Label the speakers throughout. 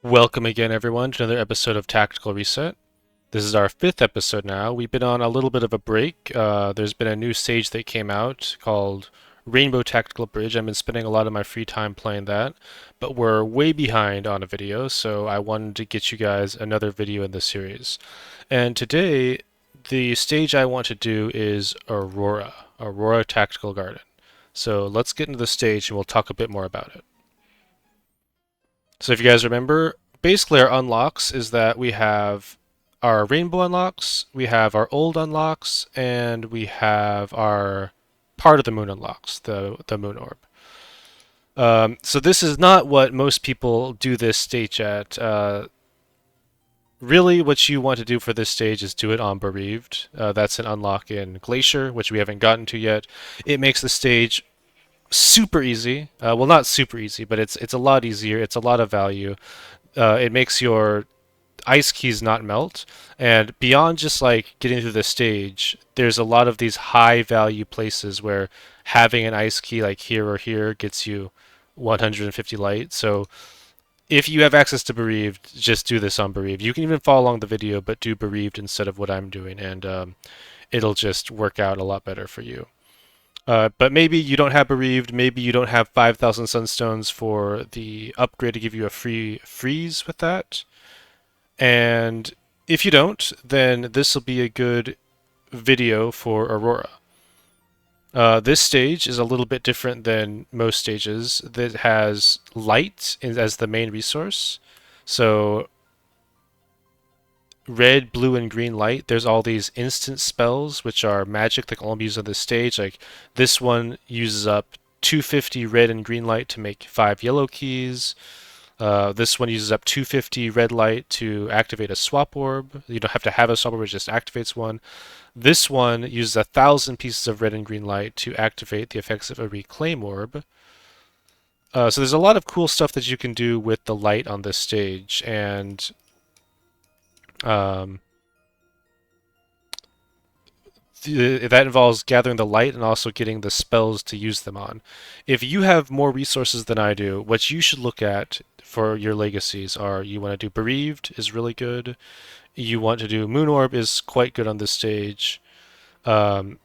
Speaker 1: Welcome again, everyone, to another episode of Tactical Reset. This is our fifth episode now. We've been on a little bit of a break. There's been a new stage that came out called Rainbow Tactical Bridge. I've been spending a lot of my free time playing that, but we're way behind on a video, so I wanted to get you guys another video in this series. And today, the stage I want to do is Aurora Tactical Garden. So let's get into the stage and we'll talk a bit more about it. So if you guys remember, basically our unlocks is that we have our rainbow unlocks, we have our old unlocks, and we have our part of the moon unlocks, the moon orb. So this is not what most people do this stage at. Really, what you want to do for this stage is do it on Bereaved. That's an unlock in Glacier, which we haven't gotten to yet. It makes the stage super easy. Well, not super easy, but it's a lot easier. It's a lot of value. It makes your ice keys not melt, and beyond just like getting through the stage, there's a lot of these high value places where having an ice key like here or here gets you 150 light. So if you have access to Bereaved, just do this on Bereaved. You can even follow along the video, but do Bereaved instead of what I'm doing, and it'll just work out a lot better for you. But maybe you don't have Bereaved, maybe you don't have 5,000 Sunstones for the upgrade to give you a free freeze with that. And if you don't, then this will be a good video for Aurora. This stage is a little bit different than most stages that has light as the main resource. So red, blue, and green light, there's all these instant spells, which are magic that can only be used on this stage. Like this one uses up 250 red and green light to make 5 yellow keys. This one uses up 250 red light to activate a swap orb. You don't have to have a swap orb, it just activates one. This one uses 1,000 pieces of red and green light to activate the effects of a reclaim orb. So there's a lot of cool stuff that you can do with the light on this stage, and um, that involves gathering the light and also getting the spells to use them on. If you have more resources than I do, what you should look at for your legacies are you want to do Bereaved is really good. You want to do Moon Orb is quite good on this stage. Um,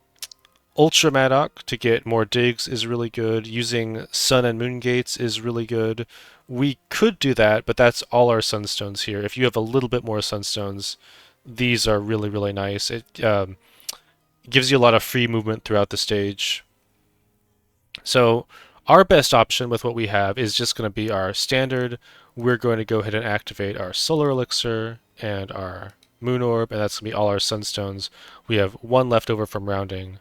Speaker 1: Ultra Maddock to get more digs is really good. Using Sun and Moon Gates is really good. We could do that, but that's all our Sunstones here. If you have a little bit more Sunstones, these are really, really nice. It gives you a lot of free movement throughout the stage. So our best option with what we have is just going to be our standard. We're going to go ahead and activate our Solar Elixir and our Moon Orb, and that's going to be all our Sunstones. We have one left over from rounding,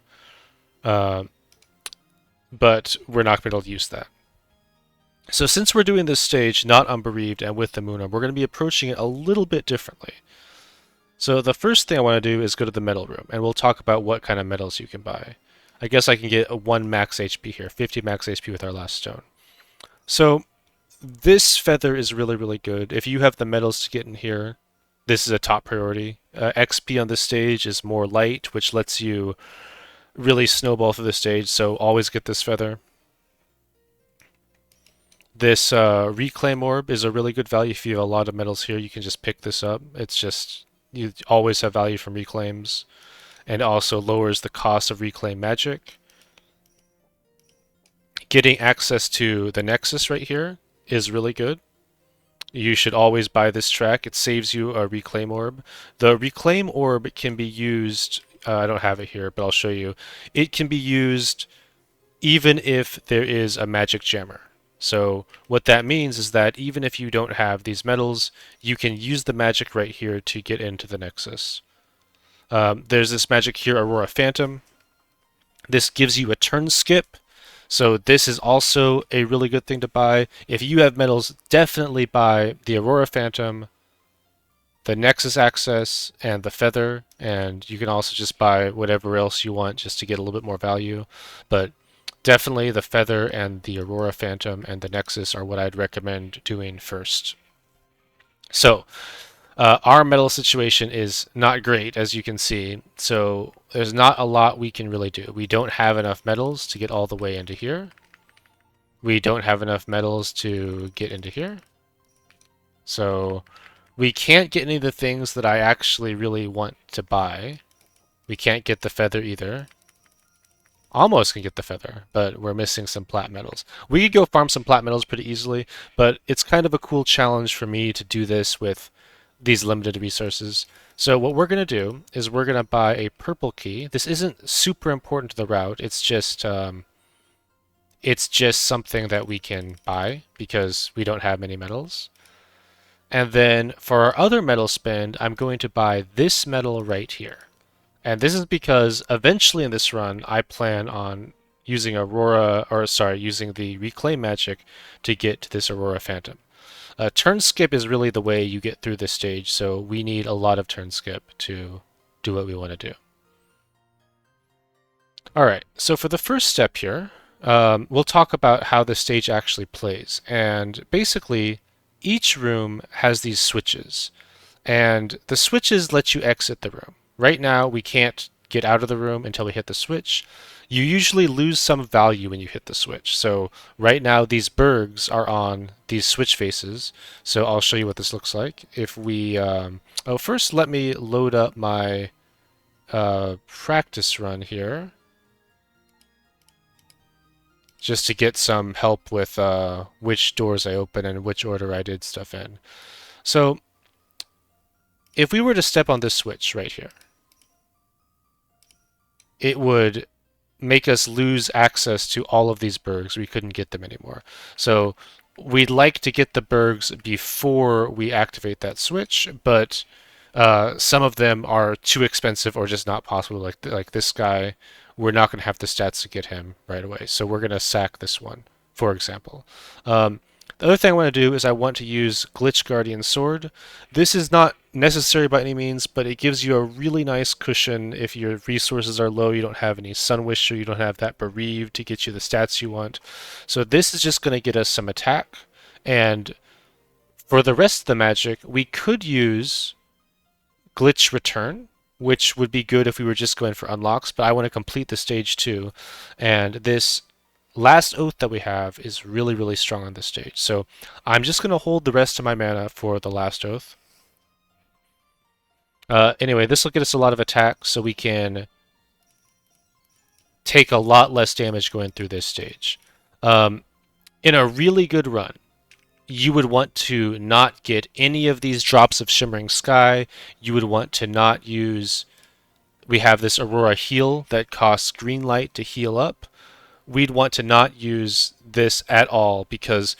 Speaker 1: uh, but we're not going to be able to use that. So since we're doing this stage not unbereaved and with the Moon Orb, we're going to be approaching it a little bit differently. So the first thing I want to do is go to the metal room, and we'll talk about what kind of metals you can buy. I guess I can get a 1 max HP here, 50 max HP with our last stone. So this feather is really, really good. If you have the metals to get in here, this is a top priority. XP on this stage is more light, which lets you really snowball through the stage, so always get this feather. This reclaim orb is a really good value. If you have a lot of metals here, you can just pick this up. It's just, you always have value from reclaims, and also lowers the cost of reclaim magic. Getting access to the Nexus right here is really good. You should always buy this track. It saves you a reclaim orb. The reclaim orb can be used, I don't have it here, but I'll show you. It can be used even if there is a magic jammer. So what that means is that even if you don't have these metals, you can use the magic right here to get into the Nexus. There's this magic here, Aurora Phantom. This gives you a turn skip. So this is also a really good thing to buy. If you have metals, definitely buy the Aurora Phantom, the Nexus Access, and the Feather. And you can also just buy whatever else you want just to get a little bit more value. But definitely the Feather and the Aurora Phantom and the Nexus are what I'd recommend doing first. So our metal situation is not great, as you can see, so there's not a lot we can really do. We don't have enough metals to get all the way into here. We don't have enough metals to get into here. So we can't get any of the things that I actually really want to buy. We can't get the feather either. Almost can get the feather, but we're missing some plat metals. We could go farm some plat metals pretty easily, but it's kind of a cool challenge for me to do this with these limited resources. So what we're going to do is we're going to buy a purple key. This isn't super important to the route. It's just something that we can buy because we don't have many metals. And then for our other metal spend, I'm going to buy this metal right here. And this is because eventually in this run, I plan on using using the Reclaim magic to get to this Aurora Phantom. Turn skip is really the way you get through this stage, so we need a lot of turn skip to do what we want to do. Alright, so for the first step here, we'll talk about how the stage actually plays. And basically, each room has these switches. And the switches let you exit the room. Right now, we can't get out of the room until we hit the switch. You usually lose some value when you hit the switch. So right now, these bergs are on these switch faces. So I'll show you what this looks like. If we, first let me load up my practice run here, just to get some help with which doors I open and which order I did stuff in. So if we were to step on this switch right here, it would make us lose access to all of these bergs. We couldn't get them anymore. So we'd like to get the bergs before we activate that switch, but some of them are too expensive or just not possible. Like this guy, we're not going to have the stats to get him right away. So we're going to sack this one, for example. The other thing I want to do is I want to use Glitch Guardian Sword. This is not necessary by any means, but it gives you a really nice cushion if your resources are low, you don't have any Sun Wisher, you don't have that Bereaved to get you the stats you want. So this is just going to get us some attack, and for the rest of the magic, we could use Glitch Return, which would be good if we were just going for unlocks, but I want to complete the stage too, and this last oath that we have is really, really strong on this stage. So I'm just going to hold the rest of my mana for the last oath. Anyway, this will get us a lot of attack, so we can take a lot less damage going through this stage. In a really good run, you would want to not get any of these drops of Shimmering Sky. You would want to not use... We have this Aurora Heal that costs green light to heal up. We'd want to not use this at all because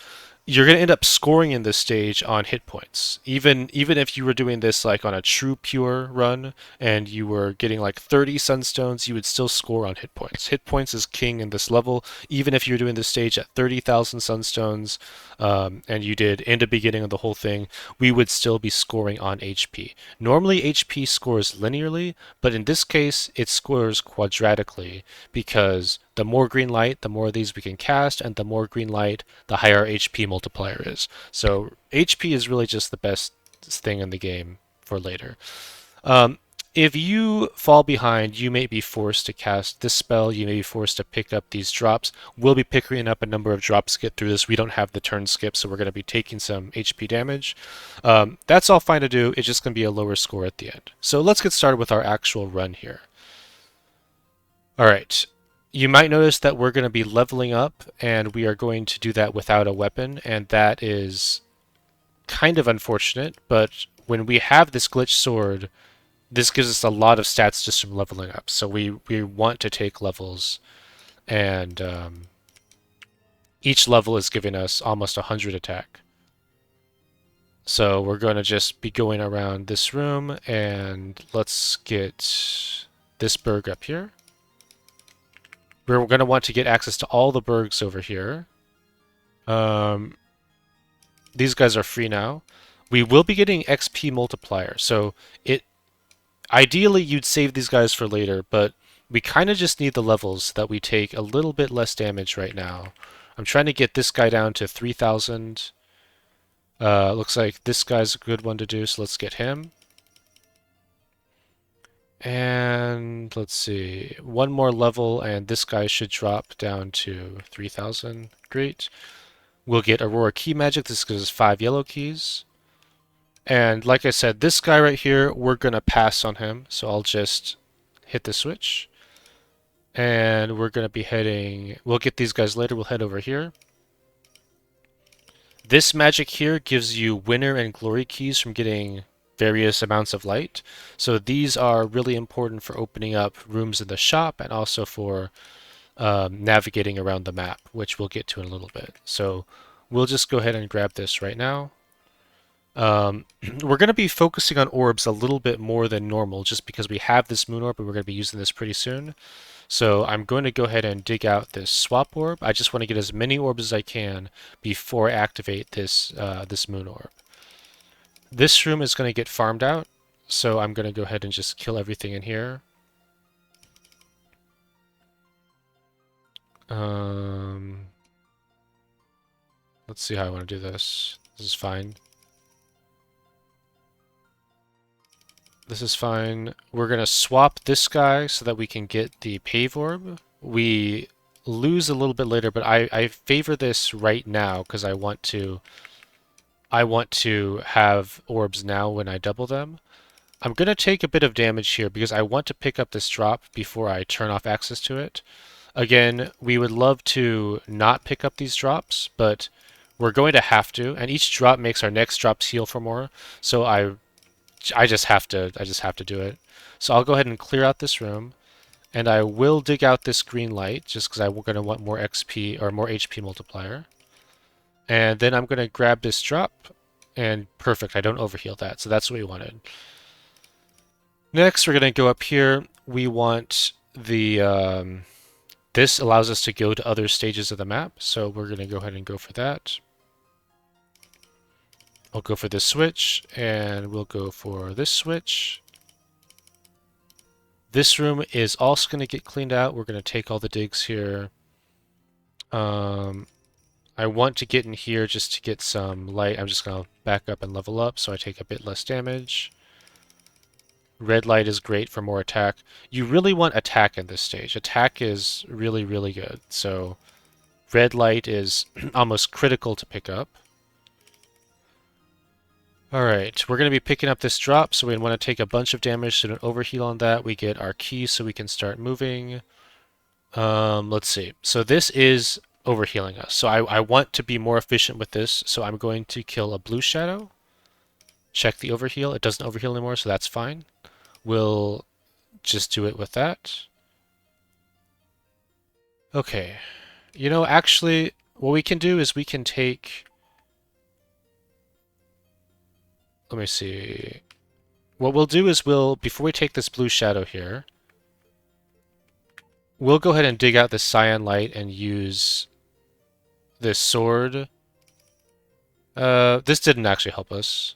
Speaker 1: you're going to end up scoring in this stage on hit points. Even if you were doing this like on a true pure run and you were getting like 30 sunstones, you would still score on hit points. Hit points is king in this level. Even if you're doing this stage at 30,000 sunstones and you did in the beginning of the whole thing, we would still be scoring on HP. Normally HP scores linearly, but in this case it scores quadratically because the more green light, the more of these we can cast, and the more green light, the higher HP multiplier is. So HP is really just the best thing in the game for later. If you fall behind, you may be forced to cast this spell, you may be forced to pick up these drops. We'll be picking up a number of drops to get through this. We don't have the turn skip, so we're going to be taking some HP damage. That's all fine to do, it's just going to be a lower score at the end. So let's get started with our actual run here. Alright. You might notice that we're going to be leveling up, and we are going to do that without a weapon, and that is kind of unfortunate, but when we have this glitch sword, this gives us a lot of stats just from leveling up. So we want to take levels, and each level is giving us almost 100 attack. So we're going to just be going around this room, and let's get this berg up here. We're going to want to get access to all the bergs over here. These guys are free now. We will be getting XP multiplier, so ideally you'd save these guys for later, but we kind of just need the levels so that we take a little bit less damage right now. I'm trying to get this guy down to 3,000. Looks like this guy's a good one to do, so let's get him. And let's see, one more level and this guy should drop down to 3,000. Great. We'll get Aurora Key Magic. This gives us 5 yellow keys. And like I said, this guy right here, we're going to pass on him. So I'll just hit the switch. And we're going to be heading... We'll get these guys later. We'll head over here. This magic here gives you winner and glory keys from getting various amounts of light. So these are really important for opening up rooms in the shop and also for navigating around the map, which we'll get to in a little bit. So we'll just go ahead and grab this right now. We're going to be focusing on orbs a little bit more than normal just because we have this moon orb and we're going to be using this pretty soon. So I'm going to go ahead and dig out this swap orb. I just want to get as many orbs as I can before I activate this moon orb. This room is going to get farmed out, so I'm going to go ahead and just kill everything in here. Let's see how I want to do this. This is fine. This is fine. We're going to swap this guy so that we can get the pave orb. We lose a little bit later, but I favor this right now because I want to have orbs now when I double them. I'm going to take a bit of damage here because I want to pick up this drop before I turn off access to it. Again, we would love to not pick up these drops, but we're going to have to, and each drop makes our next drops heal for more, so I just have to do it. So I'll go ahead and clear out this room, and I will dig out this green light just because I'm going to want more XP or more HP multiplier. And then I'm going to grab this drop, and perfect, I don't overheal that, so that's what we wanted. Next, we're going to go up here. We want the... this allows us to go to other stages of the map, so we're going to go ahead and go for that. I'll go for this switch, and we'll go for this switch. This room is also going to get cleaned out. We're going to take all the digs here. I want to get in here just to get some light. I'm just going to back up and level up so I take a bit less damage. Red light is great for more attack. You really want attack in this stage. Attack is really, really good. So red light is almost critical to pick up. Alright, we're going to be picking up this drop, so we want to take a bunch of damage so don't overheal on that. We get our key so we can start moving. Let's see. So this is overhealing us. So I want to be more efficient with this, so I'm going to kill a blue shadow. Check the overheal. It doesn't overheal anymore, so that's fine. We'll just do it with that. Okay. You know, actually, what we can do is we can take... Let me see. What we'll do is before we take this blue shadow here, we'll go ahead and dig out this cyan light and use this sword. This didn't actually help us.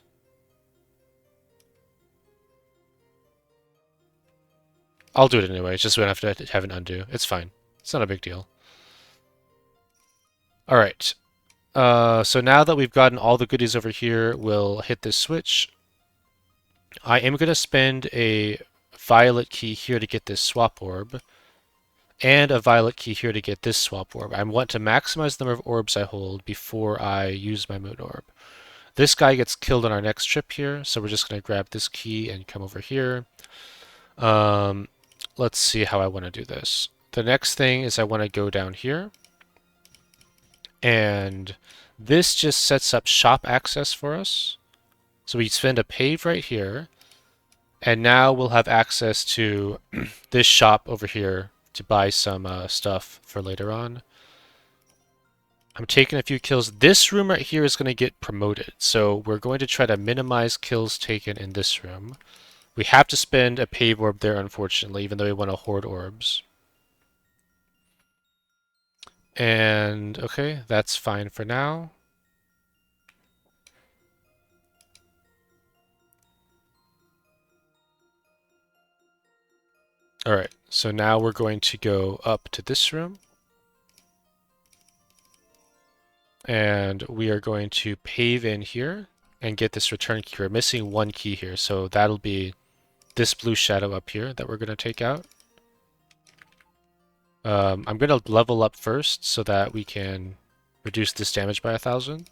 Speaker 1: I'll do it anyway, just so we don't have to have an undo. It's fine. It's not a big deal. Alright. So now that we've gotten all the goodies over here, we'll hit this switch. I am going to spend a violet key here to get this swap orb, and a violet key here to get this swap orb. I want to maximize the number of orbs I hold before I use my moon orb. This guy gets killed on our next trip here, so we're just going to grab this key and come over here. Let's see how I want to do this. The next thing is I want to go down here. And this just sets up shop access for us. So we spend a pave right here. And now we'll have access to this shop over here to buy some stuff for later on. I'm taking a few kills. This room right here is going to get promoted. So we're going to try to minimize kills taken in this room. We have to spend a pave orb there, unfortunately, even though we want to hoard orbs. And, okay, that's fine for now. Alright, so now we're going to go up to this room. And we are going to pave in here and get this return key. We're missing one key here, so that'll be this blue shadow up here that we're going to take out. I'm going to level up first so that we can reduce this damage by 1,000.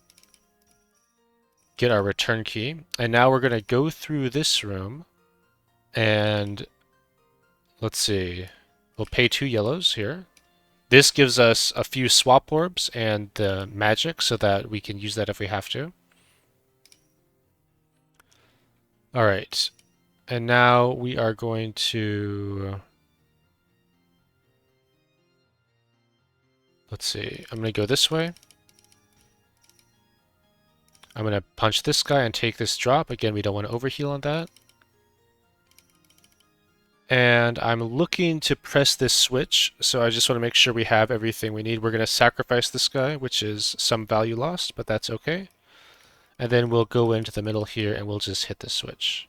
Speaker 1: get our return key. And now we're going to go through this room and let's see. We'll pay 2 yellows here. This gives us a few swap orbs and the magic so that we can use that if we have to. All right. And now we are going to... Let's see. I'm going to go this way. I'm going to punch this guy and take this drop. Again, we don't want to overheal on that. And I'm looking to press this switch, so I just want to make sure we have everything we need. We're going to sacrifice this guy, which is some value lost, but that's okay. And then we'll go into the middle here and we'll just hit the switch.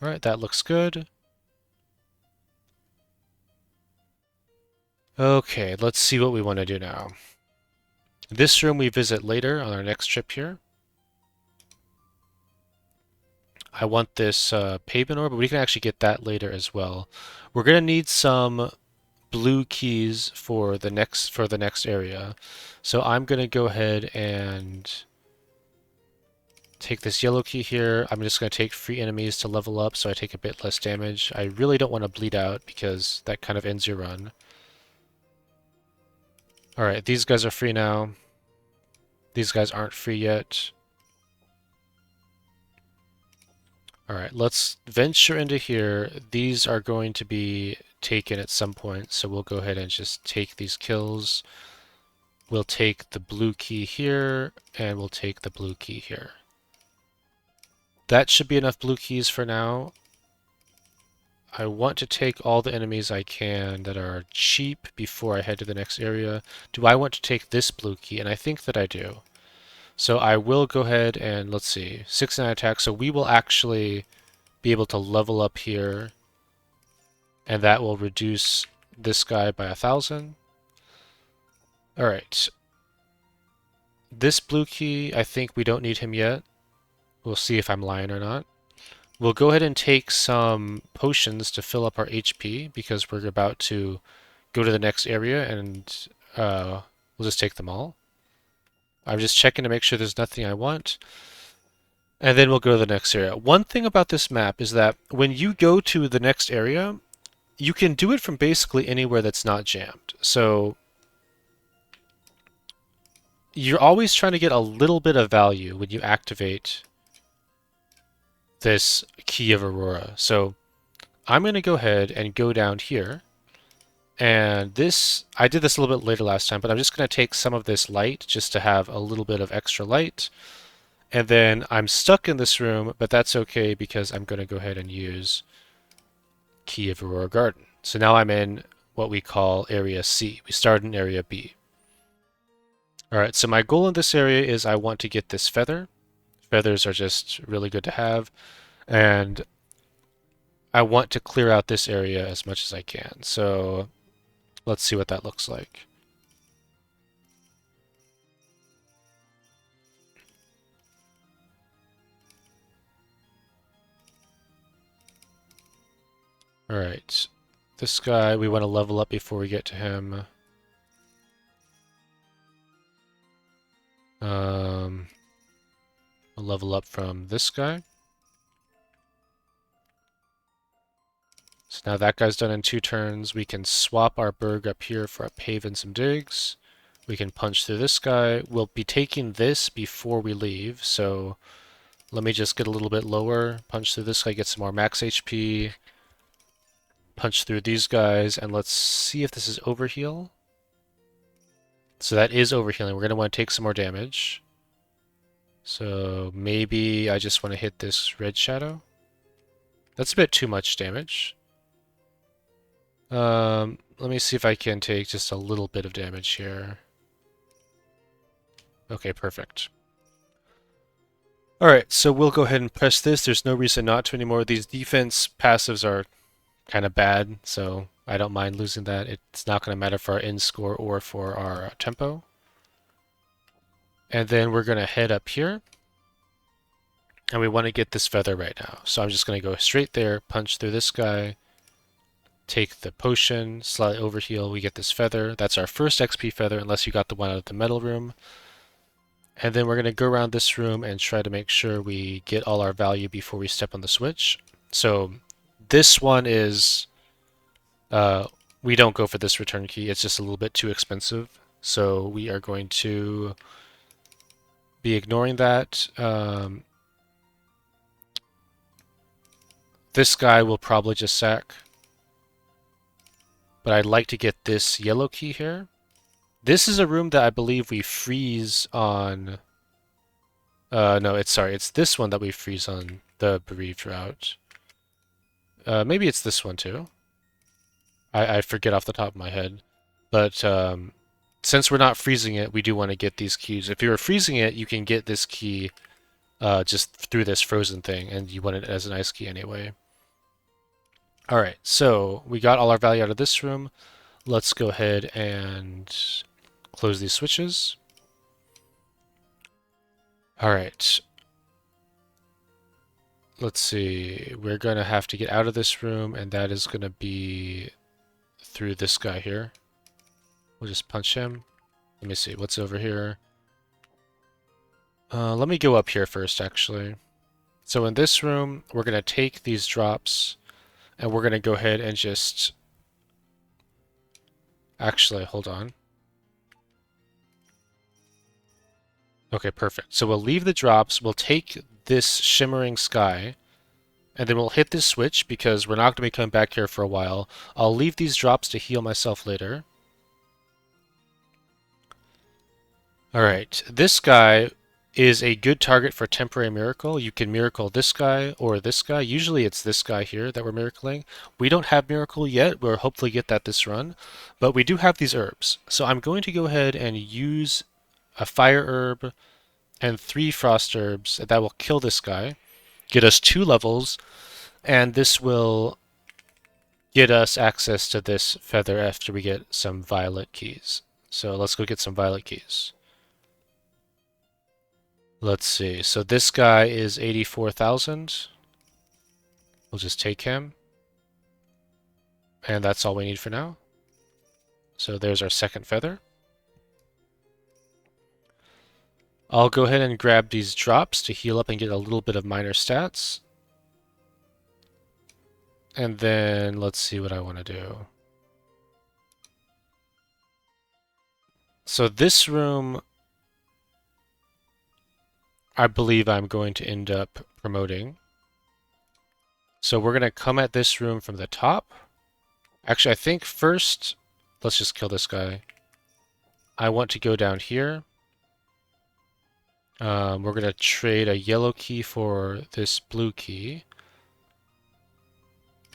Speaker 1: All right, that looks good. Okay, let's see what we want to do now. This room we visit later on our next trip here. I want this pavement orb, but we can actually get that later as well. We're going to need some blue keys for the next area. So I'm going to go ahead and take this yellow key here. I'm just going to take free enemies to level up so I take a bit less damage. I really don't want to bleed out because that kind of ends your run. Alright, these guys are free now. These guys aren't free yet. Alright, let's venture into here. These are going to be taken at some point, so we'll go ahead and just take these kills. We'll take the blue key here, and we'll take the blue key here. That should be enough blue keys for now. I want to take all the enemies I can that are cheap before I head to the next area. Do I want to take this blue key? And I think that I do. So I will go ahead and, let's see, 6-9 attack. So we will actually be able to level up here. And that will reduce this guy by 1,000. Alright. This blue key, I think we don't need him yet. We'll see if I'm lying or not. We'll go ahead and take some potions to fill up our HP because we're about to go to the next area and we'll just take them all. I'm just checking to make sure there's nothing I want. And then we'll go to the next area. One thing about this map is that when you go to the next area, you can do it from basically anywhere that's not jammed. So you're always trying to get a little bit of value when you activate this Key of Aurora. So I'm going to go ahead and go down here. And this, I did this a little bit later last time, but I'm just going to take some of this light just to have a little bit of extra light. And then I'm stuck in this room, but that's okay because I'm going to go ahead and use Key of Aurora Garden. So now I'm in what we call Area C. We started in Area B. Alright, so my goal in this area is I want to get this feather. Feathers are just really good to have. And I want to clear out this area as much as I can. So let's see what that looks like. Alright, this guy we want to level up before we get to him. We'll level up from this guy. So now that guy's done in 2 turns. We can swap our berg up here for a pave and some digs. We can punch through this guy. We'll be taking this before we leave, so let me just get a little bit lower. Punch through this guy, get some more max HP. Punch through these guys, and let's see if this is overheal. So that is overhealing. We're going to want to take some more damage. So maybe I just want to hit this red shadow. That's a bit too much damage. Let me see if I can take just a little bit of damage here. Okay, perfect. Alright, so we'll go ahead and press this. There's no reason not to anymore. These defense passives are kind of bad, so I don't mind losing that. It's not going to matter for our end score or for our tempo. And then we're going to head up here. And we want to get this feather right now. So I'm just going to go straight there, punch through this guy, take the potion, slightly overheal, we get this feather. That's our first XP feather, unless you got the one out of the metal room. And then we're going to go around this room and try to make sure we get all our value before we step on the switch. So this one is, uh, we don't go for this return key. It's just a little bit too expensive. So we are going to be ignoring that. This guy will probably just sack. But I'd like to get this yellow key here. This is a room that I believe we freeze on. No, it's this one that we freeze on the bereaved route. Maybe it's this one too. I forget off the top of my head. But since we're not freezing it, we do want to get these keys. If you were freezing it, you can get this key just through this frozen thing, and you want it as an ice key anyway. Alright, so we got all our value out of this room. Let's go ahead and close these switches. Alright. Let's see. We're going to have to get out of this room, and that is going to be through this guy here. We'll just punch him. Let me see. What's over here? Let me go up here first, actually. So in this room, we're going to take these drops, and we're going to go ahead and just... Actually, hold on. Okay, perfect. So we'll leave the drops, we'll take this shimmering sky, and then we'll hit this switch because we're not going to be coming back here for a while. I'll leave these drops to heal myself later. Alright, this guy is a good target for Temporary Miracle. You can miracle this guy or this guy. Usually it's this guy here that we're miracling. We don't have Miracle yet. We'll hopefully get that this run. But we do have these herbs. So I'm going to go ahead and use a fire herb and 3 frost herbs. That will kill this guy. Get us 2 levels. And this will get us access to this feather after we get some violet keys. So let's go get some violet keys. Let's see. So this guy is 84,000. We'll just take him. And that's all we need for now. So there's our second feather. I'll go ahead and grab these drops to heal up and get a little bit of minor stats. And then let's see what I want to do. So this room, I believe I'm going to end up promoting. So we're going to come at this room from the top. Actually, I think first, let's just kill this guy. I want to go down here. We're going to trade a yellow key for this blue key.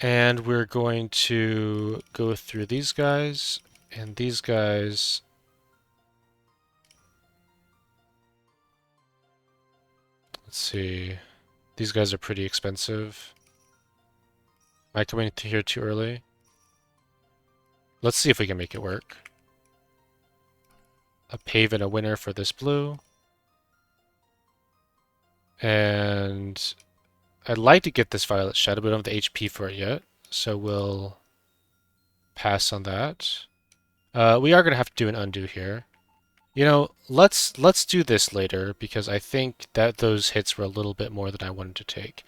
Speaker 1: And we're going to go through these guys and these guys. Let's see. These guys are pretty expensive. Am I coming to here too early? Let's see if we can make it work. A pave and a winner for this blue. And I'd like to get this violet shadow, but we don't have the HP for it yet. So we'll pass on that. We are going to have to do an undo here. You know, let's do this later because I think that those hits were a little bit more than I wanted to take.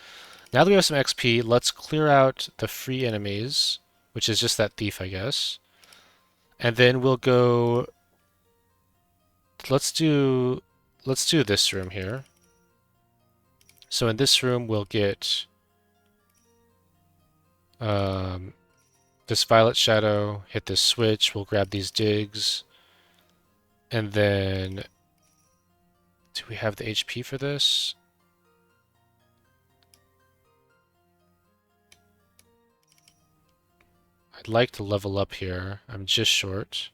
Speaker 1: Now that we have some XP, let's clear out the free enemies, which is just that thief, I guess. And then we'll go... Let's do this room here. So in this room, we'll get this violet shadow, hit this switch, we'll grab these digs, and then do we have the HP for this? I'd like to level up here. I'm just short.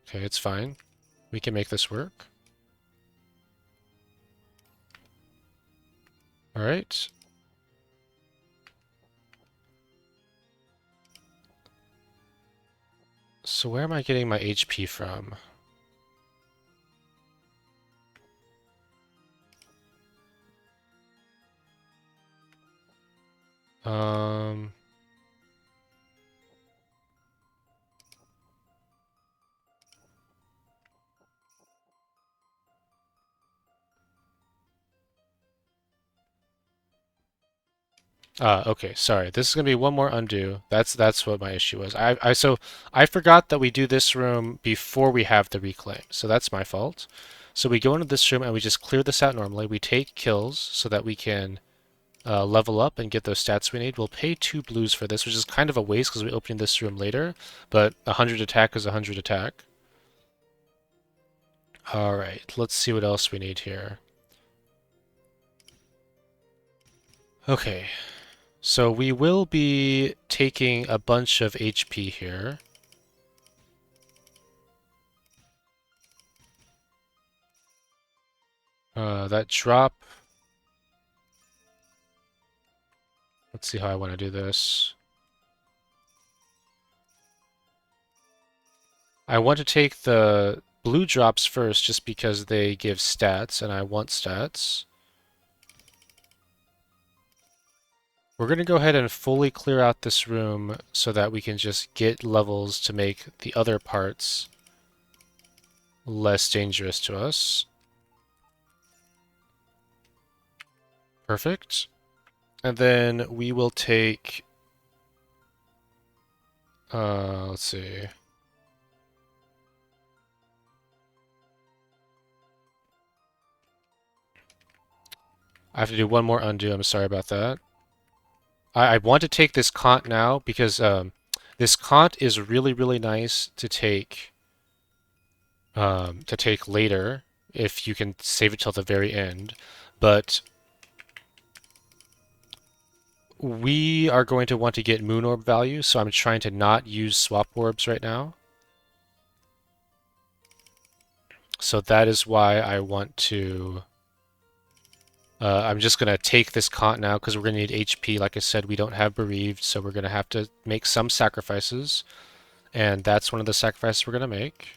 Speaker 1: Okay, it's fine. We can make this work. Alright. So where am I getting my HP from? Um... Okay, sorry. This is gonna be one more undo. That's what my issue was. So I forgot that we do this room before we have the reclaim. So that's my fault. So we go into this room and we just clear this out normally. We take kills so that we can level up and get those stats we need. We'll pay 2 blues for this, which is kind of a waste because we open this room later. But 100 attack is 100 attack. All right, let's see what else we need here. Okay, so we will be taking a bunch of HP here. That drop. Let's see how I want to do this. I want to take the blue drops first just because they give stats and I want stats. We're going to go ahead and fully clear out this room so that we can just get levels to make the other parts less dangerous to us. Perfect. And then we will take, let's see. I have to do one more undo. I'm sorry about that. I want to take this Kant now because this Kant is really, really nice to take later if you can save it till the very end. But we are going to want to get moon orb value, so I'm trying to not use swap orbs right now. So that is why I want to... I'm just going to take this Kant now because we're going to need HP. Like I said, we don't have bereaved, so we're going to have to make some sacrifices. And that's one of the sacrifices we're going to make.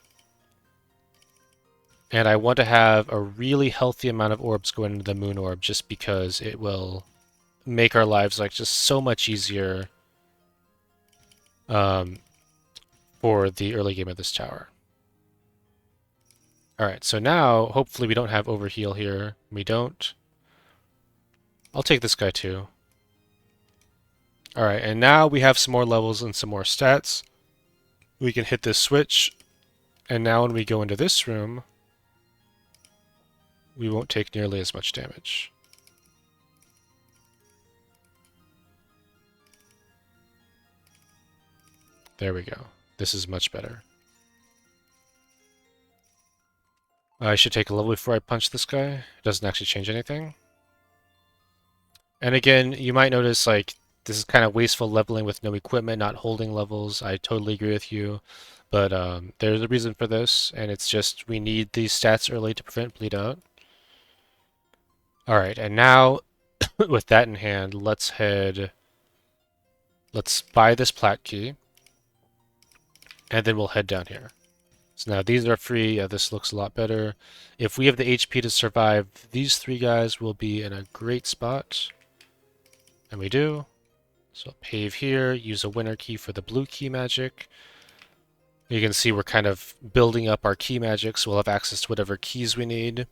Speaker 1: And I want to have a really healthy amount of orbs go into the moon orb just because it will make our lives like just so much easier for the early game of this tower. Alright, so now hopefully we don't have overheal here. We don't. I'll take this guy too. Alright, and now we have some more levels and some more stats. We can hit this switch, and now when we go into this room, we won't take nearly as much damage. There we go. This is much better. I should take a level before I punch this guy. It doesn't actually change anything. And again, you might notice like this is kind of wasteful leveling with no equipment, not holding levels. I totally agree with you. But there's a reason for this, and it's just we need these stats early to prevent bleed out. Alright, and now with that in hand, let's buy this plat key, and then we'll head down here. So now these are free. Yeah, this looks a lot better. If we have the HP to survive, these 3 guys will be in a great spot. And we do. So pave here, use a winner key for the blue key magic. You can see we're kind of building up our key magic, so we'll have access to whatever keys we need.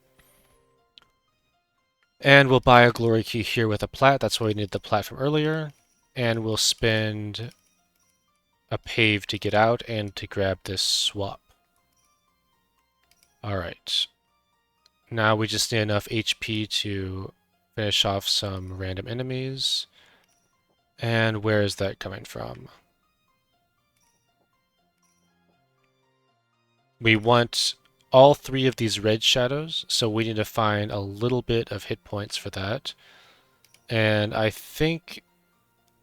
Speaker 1: And we'll buy a glory key here with a plat. That's why we need the plat from earlier. And we'll spend a pave to get out and to grab this swap. Alright. Now we just need enough HP to finish off some random enemies. And where is that coming from? We want all 3 of these red shadows, so we need to find a little bit of hit points for that. And I think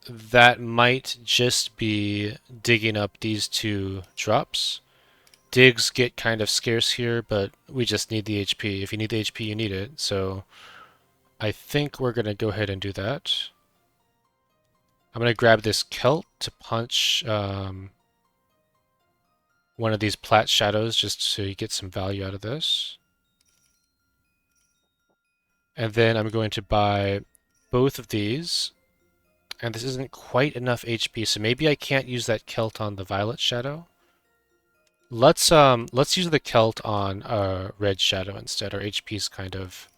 Speaker 1: that might just be digging up these 2 drops. Digs get kind of scarce here, but we just need the HP. If you need the HP, you need it. So I think we're going to go ahead and do that. I'm going to grab this Celt to punch one of these plat shadows just so you get some value out of this. And then I'm going to buy both of these. And this isn't quite enough HP, so maybe I can't use that Celt on the violet shadow. Let's use the Celt on a red shadow instead. Our HP's kind of...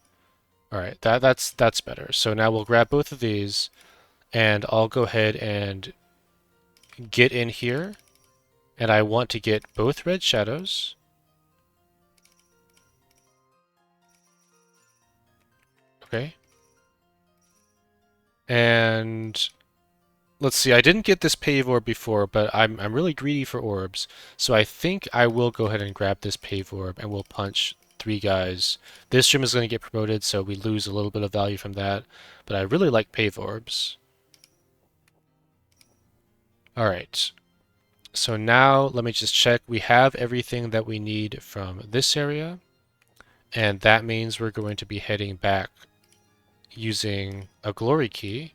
Speaker 1: Alright, that's better. So now we'll grab both of these, And I'll go ahead and get in here, and I want to get both red shadows. Okay. And let's see, I didn't get this pave orb before, but I'm really greedy for orbs, so I think I will go ahead and grab this pave orb and we'll punch 3 guys. This room is going to get promoted, so we lose a little bit of value from that, but I really like pave orbs. Alright, so now let me just check. We have everything that we need from this area, and that means we're going to be heading back using a glory key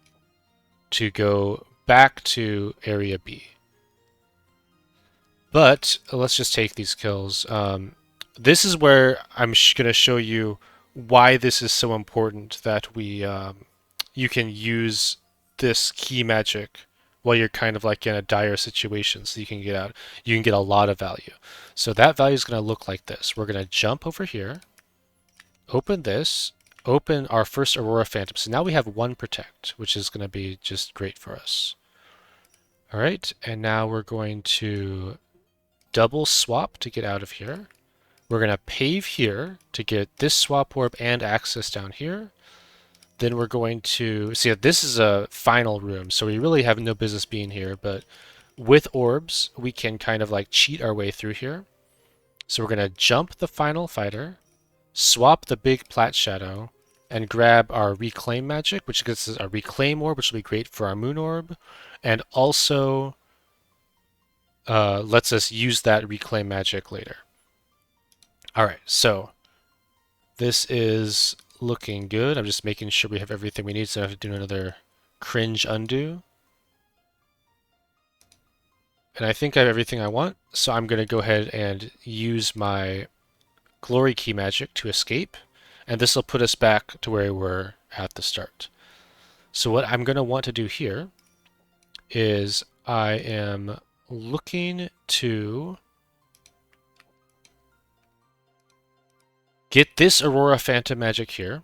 Speaker 1: to go back to area B. But let's just take these kills. This is where I'm going to show you why this is so important that you can use this key magic while you're kind of like in a dire situation, so you can get out. You can get a lot of value. So that value is going to look like this. We're going to jump over here, open this, open our first Aurora Phantom. So now we have 1 protect, which is going to be just great for us. All right, and now we're going to double swap to get out of here. We're going to pave here to get this swap orb and access down here. Then we're going to see, this is a final room, so we really have no business being here, but with orbs, we can kind of like cheat our way through here. So we're going to jump the final fighter, swap the big plat shadow, and grab our reclaim magic, which gets us a reclaim orb, which will be great for our moon orb, and also lets us use that reclaim magic later. Alright, so this is looking good. I'm just making sure we have everything we need, so I have to do another cringe undo. And I think I have everything I want, so I'm going to go ahead and use my glory key magic to escape, and this will put us back to where we were at the start. So what I'm going to want to do here is I am looking to get this Aurora Phantom magic here.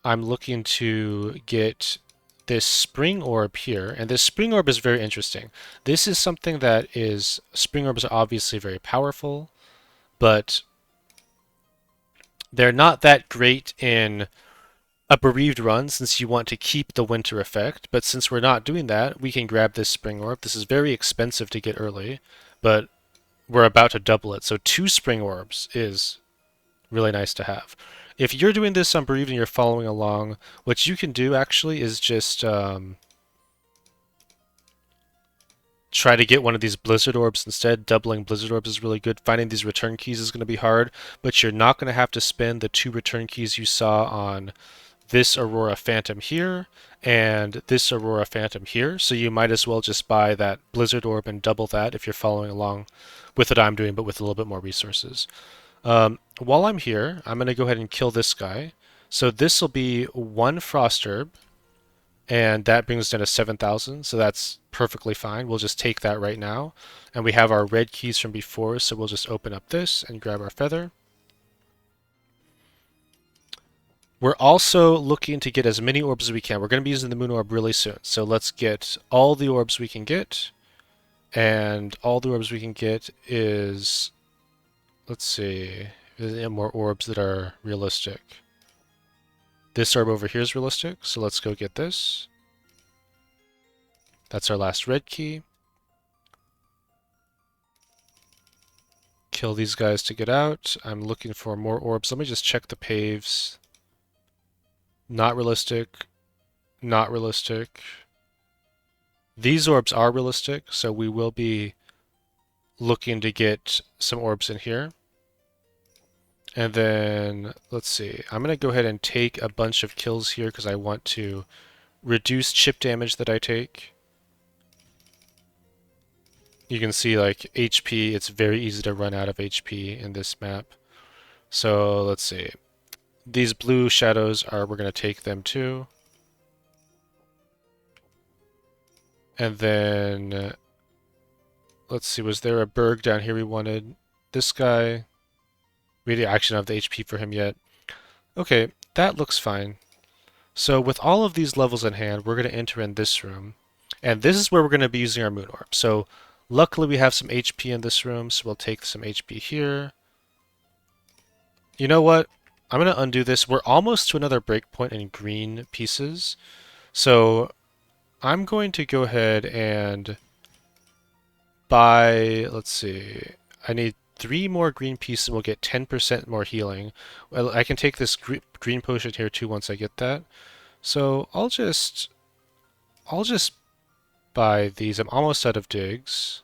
Speaker 1: I'm looking to get this spring orb here, and this spring orb is very interesting. This is something that is, spring orbs are obviously very powerful, but they're not that great in a bereaved run since you want to keep the winter effect, but since we're not doing that, we can grab this spring orb. This is very expensive to get early, but we're about to double it, so 2 spring orbs is really nice to have. If you're doing this on Bereaved and you're following along, what you can do actually is just try to get one of these Blizzard Orbs instead. Doubling Blizzard Orbs is really good. Finding these return keys is going to be hard, but you're not going to have to spend the 2 return keys you saw on this Aurora Phantom here and this Aurora Phantom here, so you might as well just buy that Blizzard Orb and double that if you're following along with what I'm doing, but with a little bit more resources. While I'm here, I'm going to go ahead and kill this guy. So this will be 1 Frost Herb, and that brings us down to 7,000, so that's perfectly fine. We'll just take that right now. And we have our red keys from before, so we'll just open up this and grab our feather. We're also looking to get as many orbs as we can. We're going to be using the moon orb really soon, so let's get all the orbs we can get. And all the orbs we can get is... let's see, more orbs that are realistic. This orb over here is realistic, so let's go get this. That's our last red key. Kill these guys to get out. I'm looking for more orbs. Let me just check the paves. Not realistic. Not realistic. These orbs are realistic, so we will be looking to get some orbs in here. And then, let's see, I'm going to go ahead and take a bunch of kills here because I want to reduce chip damage that I take. You can see, like, HP, it's very easy to run out of HP in this map. So, let's see. These blue shadows we're going to take them too. And then, let's see, was there a Berg down here we wanted? This guy, we actually don't have the HP for him yet. Okay, that looks fine. So with all of these levels in hand, we're going to enter in this room. And this is where we're going to be using our moon orb. So luckily we have some HP in this room, so we'll take some HP here. You know what? I'm going to undo this. We're almost to another breakpoint in green pieces. So I'm going to go ahead and buy, let's see, I need 3 more green pieces and we'll get 10% more healing. Well, I can take this green potion here too once I get that. So I'll just buy these. I'm almost out of digs.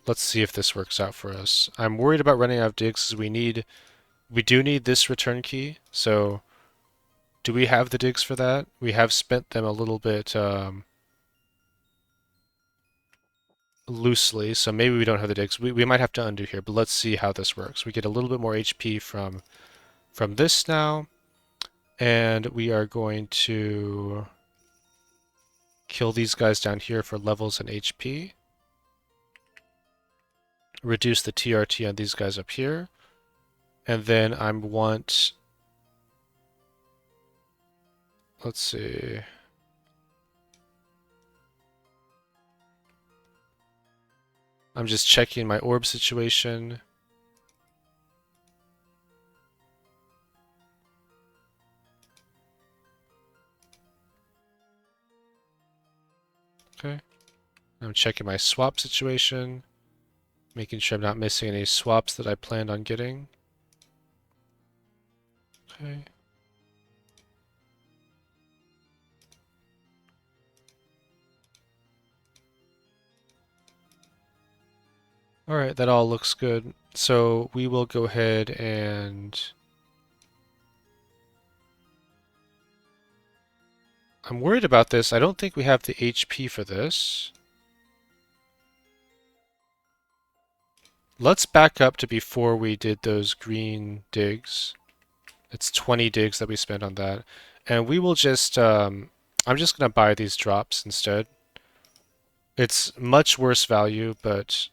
Speaker 1: Let's see if this works out for us. I'm worried about running out of digs because we do need this return key. So do we have the digs for that? We have spent them a little bit loosely, so maybe we don't have the digs. We might have to undo here, but let's see how this works. We get a little bit more HP from this now, and we are going to kill these guys down here for levels and HP. Reduce the TRT on these guys up here. And then I want, let's see. I'm just checking my orb situation. Okay. I'm checking my swap situation. Making sure I'm not missing any swaps that I planned on getting. Okay. Alright, that all looks good. So we will go ahead and... I'm worried about this. I don't think we have the HP for this. Let's back up to before we did those green digs. It's 20 digs that we spent on that. And we will just... I'm just going to buy these drops instead. It's much worse value, but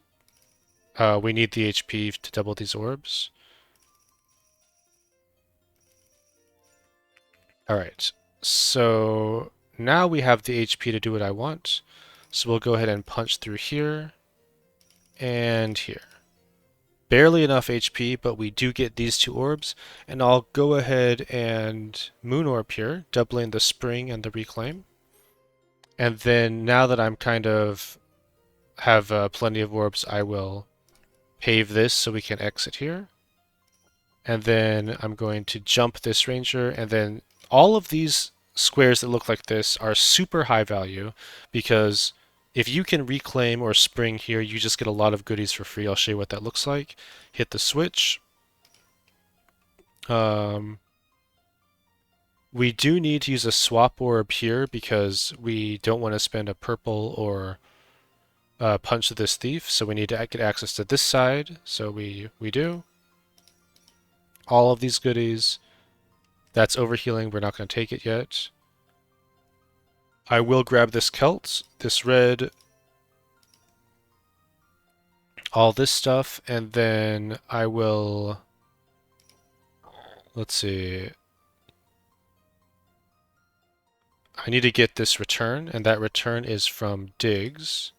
Speaker 1: we need the HP to double these orbs. Alright, so now we have the HP to do what I want. So we'll go ahead and punch through here and here. Barely enough HP, but we do get these 2 orbs. And I'll go ahead and moon orb here, doubling the spring and the reclaim. And then now that I'm kind of have plenty of orbs, I will pave this so we can exit here. And then I'm going to jump this ranger, and then all of these squares that look like this are super high value because if you can reclaim or spring here, you just get a lot of goodies for free. I'll show you what that looks like. Hit the switch. We do need to use a swap orb here because we don't want to spend a purple or punch this thief, so we need to get access to this side, so we do. All of these goodies. That's overhealing, we're not going to take it yet. I will grab this Celt, this red, all this stuff, and then I will... Let's see... I need to get this return, and that return is from digs.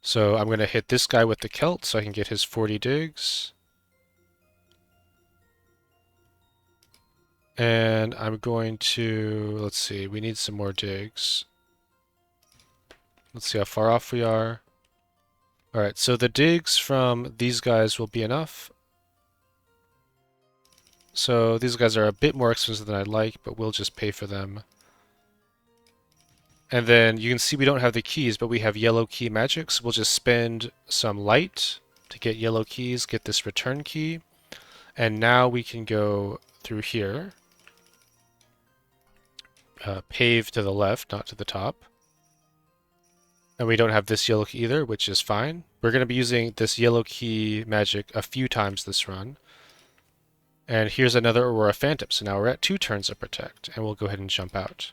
Speaker 1: So I'm going to hit this guy with the Celt so I can get his 40 digs. And I'm going to, let's see, we need some more digs. Let's see how far off we are. Alright, so the digs from these guys will be enough. So these guys are a bit more expensive than I'd like, but we'll just pay for them. And then you can see we don't have the keys, but we have yellow key magic, so we'll just spend some light to get yellow keys, get this return key. And now we can go through here. Pave to the left, not to the top. And we don't have this yellow key either, which is fine. We're going to be using this yellow key magic a few times this run. And here's another Aurora Phantom, so now we're at 2 turns of Protect, and we'll go ahead and jump out.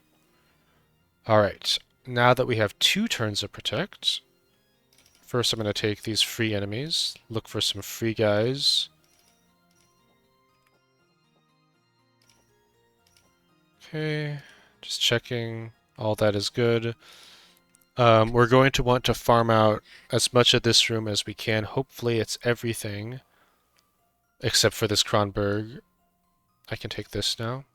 Speaker 1: Alright, now that we have 2 turns of Protect, first I'm going to take these free enemies, look for some free guys. Okay, just checking. All that is good. We're going to want to farm out as much of this room as we can. Hopefully it's everything except for this Kronberg. I can take this now.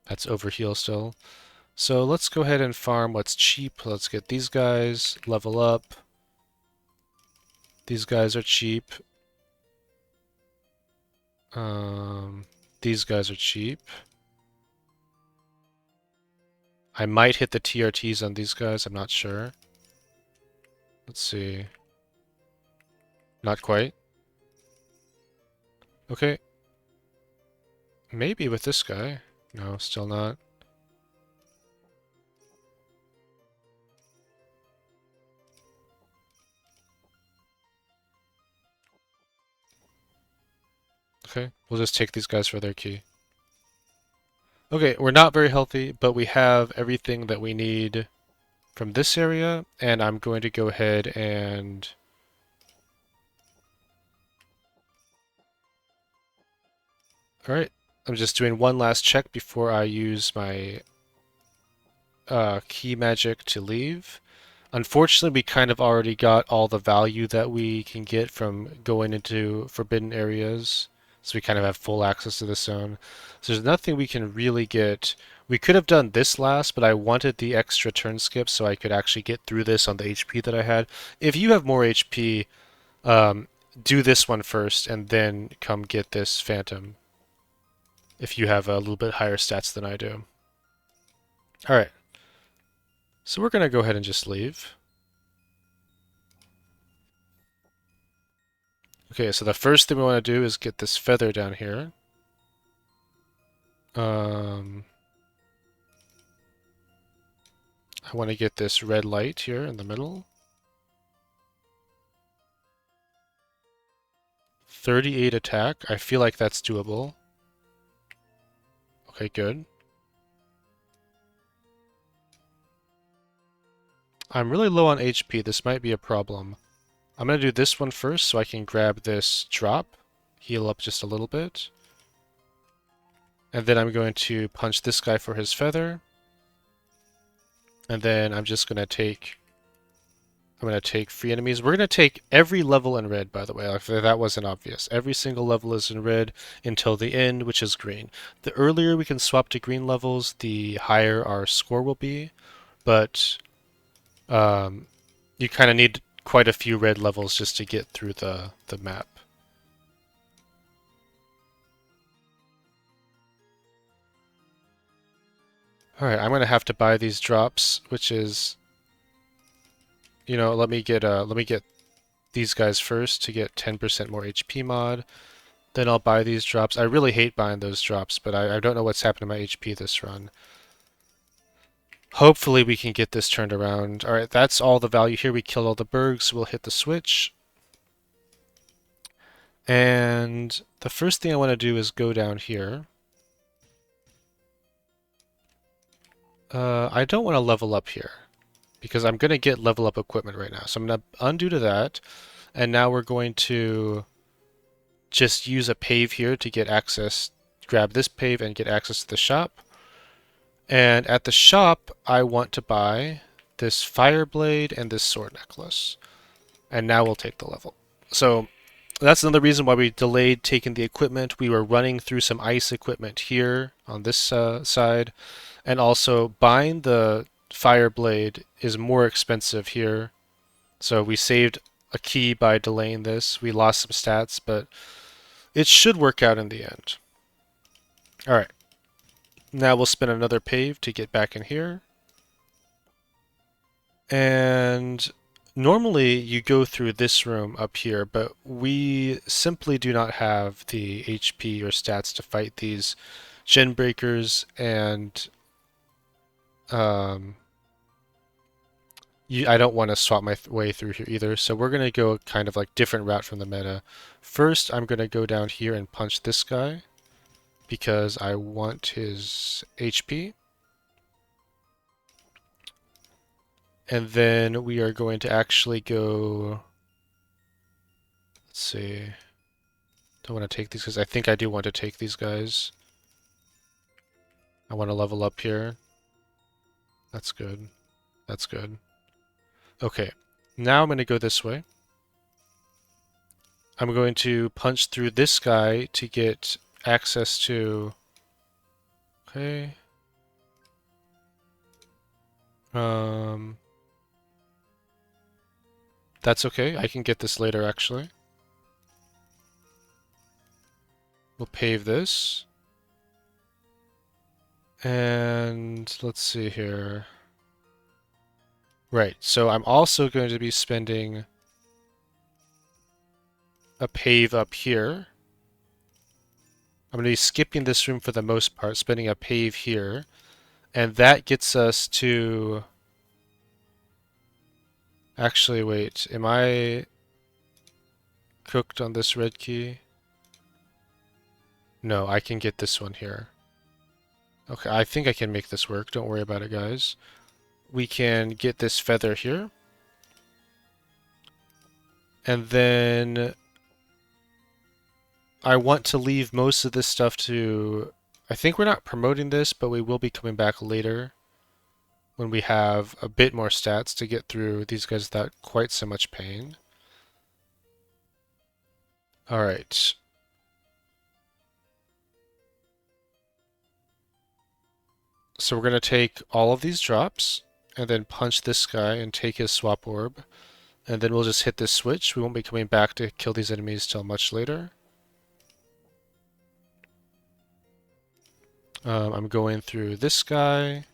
Speaker 1: That's overheal still. So let's go ahead and farm what's cheap. Let's get these guys, level up. These guys are cheap. These guys are cheap. I might hit the TRTs on these guys, I'm not sure. Let's see. Not quite. Okay. Maybe with this guy. No, still not. Okay, we'll just take these guys for their key. Okay, we're not very healthy, but we have everything that we need from this area, and I'm going to go ahead and... Alright, I'm just doing one last check before I use my key magic to leave. Unfortunately, we kind of already got all the value that we can get from going into forbidden areas, so we kind of have full access to the zone. So there's nothing we can really get. We could have done this last, but I wanted the extra turn skip so I could actually get through this on the HP that I had. If you have more HP, do this one first and then come get this Phantom if you have a little bit higher stats than I do. Alright. So we're going to go ahead and just leave. Okay, so the first thing we want to do is get this feather down here. I want to get this red light here in the middle. 38 attack. I feel like that's doable. Okay, good. I'm really low on HP. This might be a problem. I'm going to do this one first so I can grab this drop, heal up just a little bit. And then I'm going to punch this guy for his feather. And then I'm just going to take... I'm going to take free enemies. We're going to take every level in red, by the way, if that wasn't obvious. Every single level is in red until the end, which is green. The earlier we can swap to green levels, the higher our score will be. But you kind of need quite a few red levels just to get through the map. Alright, I'm going to have to buy these drops, which is... You know, let me get these guys first to get 10% more HP mod. Then I'll buy these drops. I really hate buying those drops, but I don't know what's happened to my HP this run. Hopefully we can get this turned around. Alright, that's all the value here. We killed all the bergs. We'll hit the switch. And the first thing I want to do is go down here. I don't want to level up here because I'm going to get level up equipment right now. So I'm going to undo to that. And now we're going to just use a pave here to get access, grab this pave and get access to the shop. And at the shop, I want to buy this fire blade and this sword necklace. And now we'll take the level. So that's another reason why we delayed taking the equipment. We were running through some ice equipment here on this side. And also buying the fire blade is more expensive here. So we saved a key by delaying this. We lost some stats, but it should work out in the end. Alright. Now we'll spin another pave to get back in here. And normally you go through this room up here, but we simply do not have the HP or stats to fight these gen breakers, and I don't want to swap my way through here either, so we're going to go kind of like different route from the meta. First, I'm going to go down here and punch this guy because I want his HP. And then we are going to actually go... Let's see... Don't want to take these guys. I think I do want to take these guys. I want to level up here. That's good. That's good. Okay. Now I'm going to go this way. I'm going to punch through this guy to get access to... Okay. That's okay. I can get this later, actually. We'll pave this. And let's see here. Right, so I'm also going to be spending a pave up here. I'm going to be skipping this room for the most part, spending a pave here. And that gets us to... Actually, wait, am I cooked on this red key? No, I can get this one here. Okay, I think I can make this work. Don't worry about it, guys. We can get this feather here. And then I want to leave most of this stuff to... I think we're not promoting this, but we will be coming back later when we have a bit more stats to get through these guys without quite so much pain. Alright. So we're going to take all of these drops and then punch this guy and take his swap orb. And then we'll just hit this switch. We won't be coming back to kill these enemies till much later. I'm going through this guy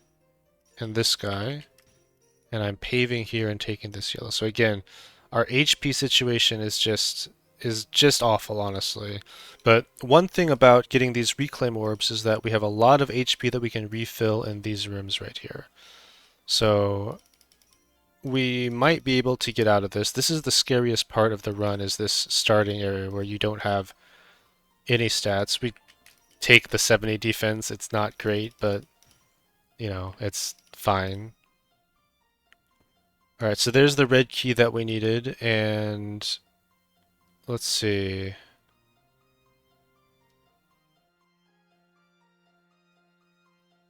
Speaker 1: and this guy. And I'm paving here and taking this yellow. So again, our HP situation is just awful, honestly. But one thing about getting these reclaim orbs is that we have a lot of HP that we can refill in these rooms right here. So we might be able to get out of this. This is the scariest part of the run, is this starting area where you don't have any stats. We take the 70 defense. It's not great, but you know, it's fine. Alright, so there's the red key that we needed, and let's see.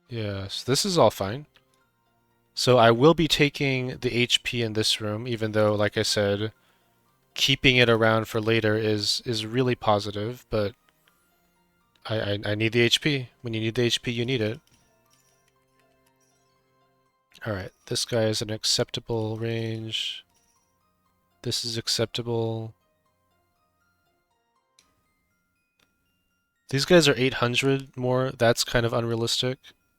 Speaker 1: Yes, this is all fine. So I will be taking the HP in this room, even though, like I said, keeping it around for later is really positive, but I need the HP. When you need the HP, you need it. Alright, this guy is an acceptable range. This is acceptable. These guys are 800 more. That's kind of unrealistic.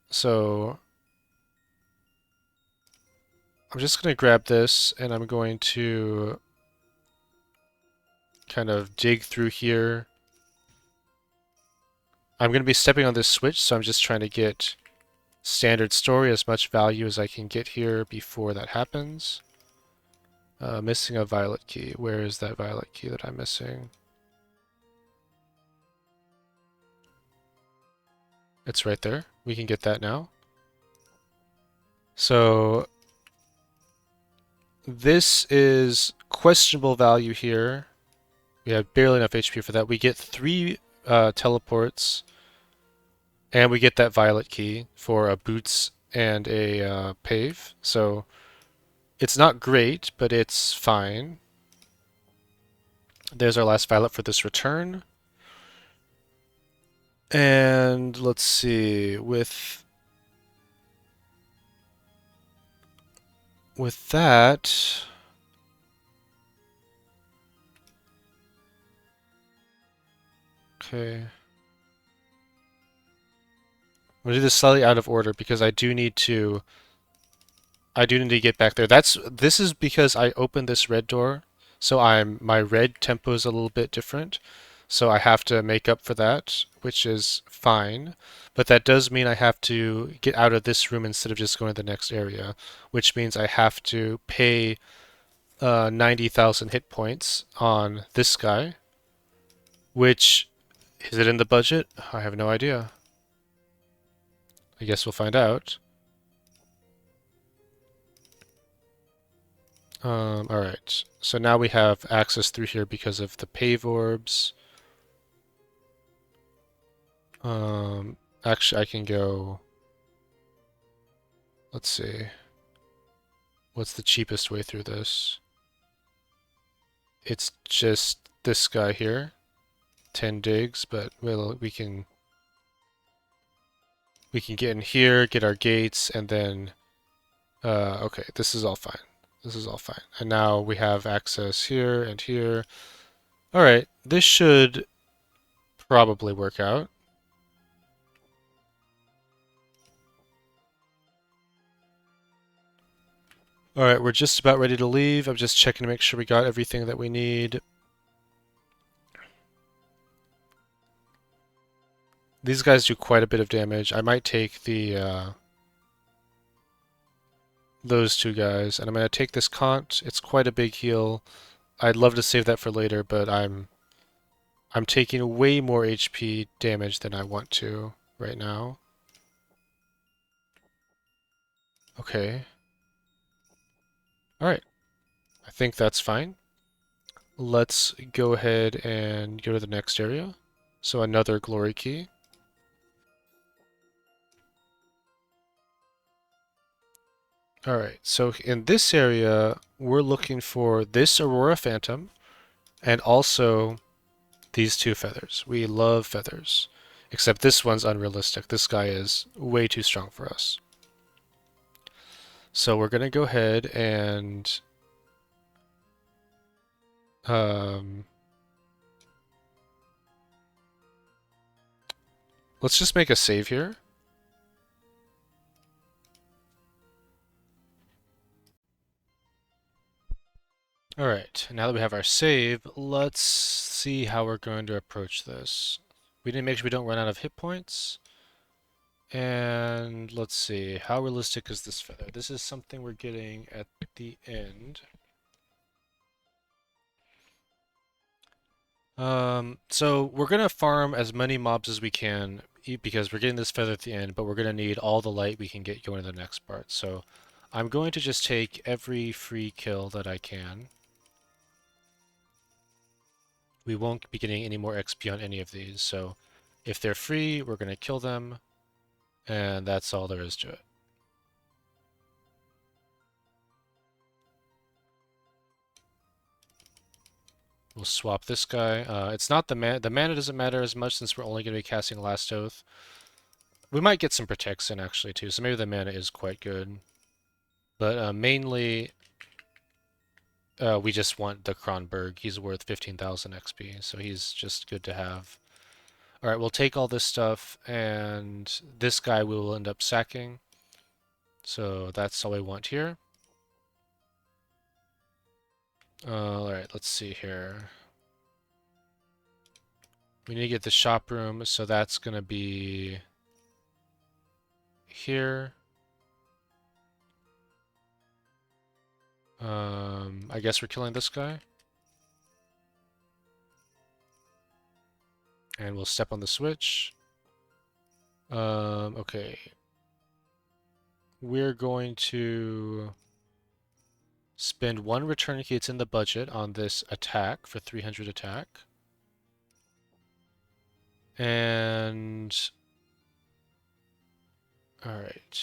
Speaker 1: So I'm just going to grab this and I'm going to kind of dig through here. I'm going to be stepping on this switch, so I'm just trying to get standard story, as much value as I can get here before that happens. Missing a violet key. Where is that violet key that I'm missing? It's right there. We can get that now. So this is questionable value here. We have barely enough HP for that. We get 3 teleports, and we get that violet key for a boots and a pave. So it's not great, but it's fine. There's our last violet for this return. And let's see, with that, okay. I'm gonna do this slightly out of order because I do need to get back there. This is because I opened this red door, so my red tempo is a little bit different. So I have to make up for that, which is fine. But that does mean I have to get out of this room instead of just going to the next area, which means I have to pay 90,000 hit points on this guy, which, is it in the budget? I have no idea. I guess we'll find out. Alright, so now we have access through here because of the pave orbs. Actually, I can go. Let's see. What's the cheapest way through this? It's just this guy here. 10 digs, but we can get in here, get our gates, and then okay, this is all fine. This is all fine. And now we have access here and here. All right, this should probably work out. All right, we're just about ready to leave. I'm just checking to make sure we got everything that we need. These guys do quite a bit of damage. I might take the those two guys, and I'm gonna take this Kant. It's quite a big heal. I'd love to save that for later, but I'm taking way more HP damage than I want to right now. Okay. Alright. I think that's fine. Let's go ahead and go to the next area. So another glory key. Alright, so in this area, we're looking for this Aurora Phantom and also these two feathers. We love feathers. Except this one's unrealistic. This guy is way too strong for us. So we're going to go ahead and um, let's just make a save here. Alright, now that we have our save, let's see how we're going to approach this. We need to make sure we don't run out of hit points. And let's see, how realistic is this feather? This is something we're getting at the end. So we're gonna farm as many mobs as we can because we're getting this feather at the end, but we're gonna need all the light we can get going to the next part. So I'm going to just take every free kill that I can. We won't be getting any more XP on any of these, so if they're free, we're gonna kill them, and that's all there is to it. We'll swap this guy. It's not the mana. The mana doesn't matter as much since we're only going to be casting Last Oath. We might get some protects in actually too, so maybe the mana is quite good. But mainly, we just want the Kronberg. He's worth 15,000 XP, so he's just good to have. All right, we'll take all this stuff, and this guy we will end up sacking. So that's all we want here. All right, let's see here. We need to get the shop room, so that's going to be here. I guess we're killing this guy. And we'll step on the switch. Okay. We're going to spend one return key. It's in the budget on this attack for 300 attack. And... Alright.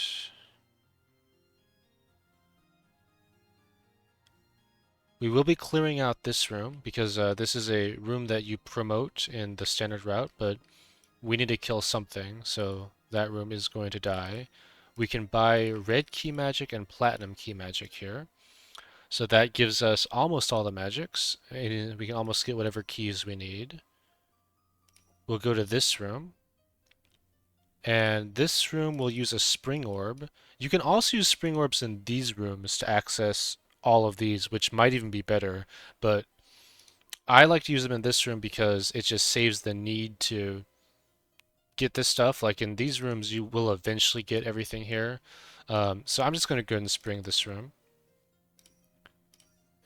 Speaker 1: We will be clearing out this room because this is a room that you promote in the standard route, but we need to kill something, so that room is going to die. We can buy red key magic and platinum key magic here. So that gives us almost all the magics, and we can almost get whatever keys we need. We'll go to this room, and this room will use a spring orb. You can also use spring orbs in these rooms to access all of these, which might even be better, but I like to use them in this room because it just saves the need to get this stuff. Like in these rooms, you will eventually get everything here. So I'm just going to go ahead and spring this room.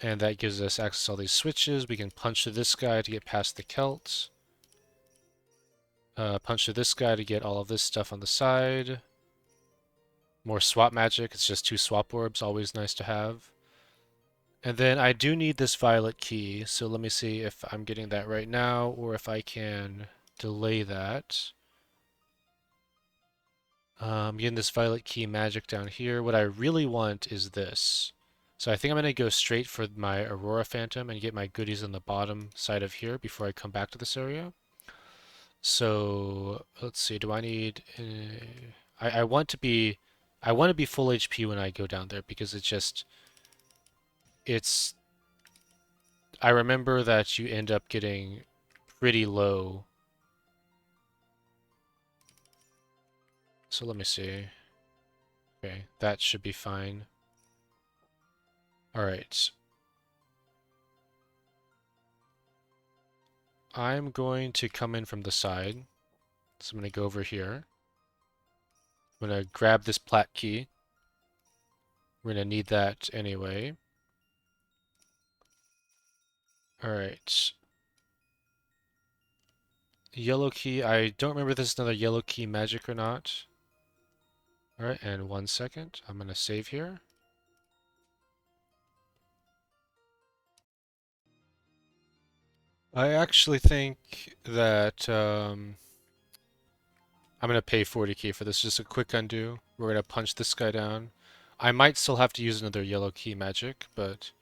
Speaker 1: And that gives us access to all these switches. We can punch to this guy to get past the Celts. Punch to this guy to get all of this stuff on the side. More swap magic. It's just two swap orbs. Always nice to have. And then I do need this violet key. So let me see if I'm getting that right now or if I can delay that. I'm getting this violet key magic down here. What I really want is this. So I think I'm going to go straight for my Aurora Phantom and get my goodies on the bottom side of here before I come back to this area. So let's see, do I need... I want to be... I want to be full HP when I go down there because it's... I remember that you end up getting pretty low. So let me see. Okay, that should be fine. Alright. I'm going to come in from the side. So I'm going to go over here. I'm going to grab this plat key. We're going to need that anyway. Alright. Yellow key. I don't remember if this is another yellow key magic or not. Alright, and 1 second. I'm going to save here. I actually think that I'm going to pay 40k for this. Just a quick undo. We're going to punch this guy down. I might still have to use another yellow key magic, but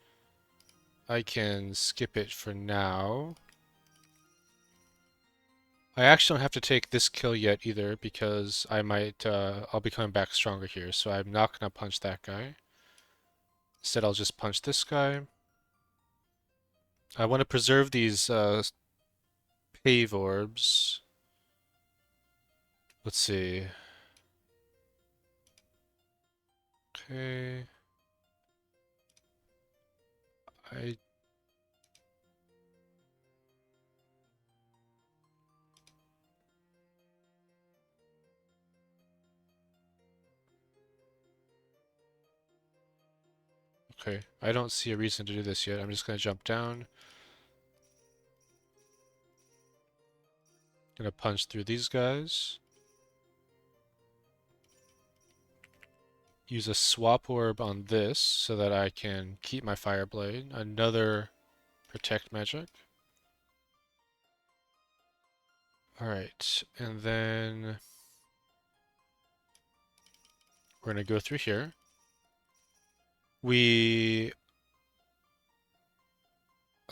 Speaker 1: I can skip it for now. I actually don't have to take this kill yet either because I'll be coming back stronger here. So I'm not going to punch that guy. Instead, I'll just punch this guy. I want to preserve these pave orbs. Let's see. Okay. I Okay, I don't see a reason to do this yet. I'm just going to jump down. Gonna punch through these guys. Use a swap orb on this so that I can keep my fire blade. Another protect magic. Alright, and then we're gonna go through here. Let's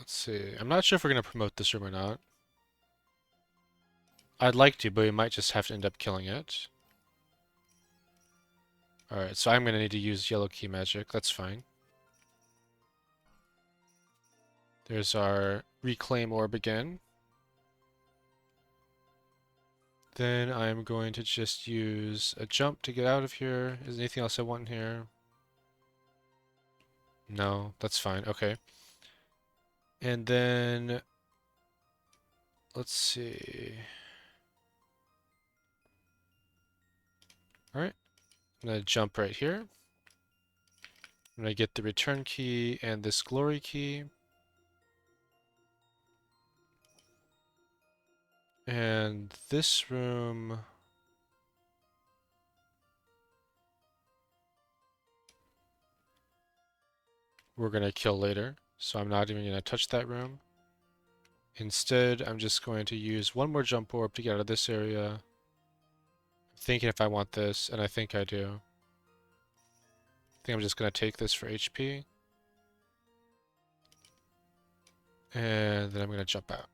Speaker 1: see. I'm not sure if we're gonna promote this room or not. I'd like to, but we might just have to end up killing it. Alright, so I'm gonna need to use yellow key magic. That's fine. There's our reclaim orb again. Then I'm going to just use a jump to get out of here. Is there anything else I want in here? No, that's fine. Okay. And then let's see. All right. I'm going to jump right here. I'm going to get the return key and this glory key. And this room, we're going to kill later. So I'm not even going to touch that room. Instead, I'm just going to use one more jump orb to get out of this area. I'm thinking if I want this, and I think I do. I think I'm just going to take this for HP. And then I'm going to jump out.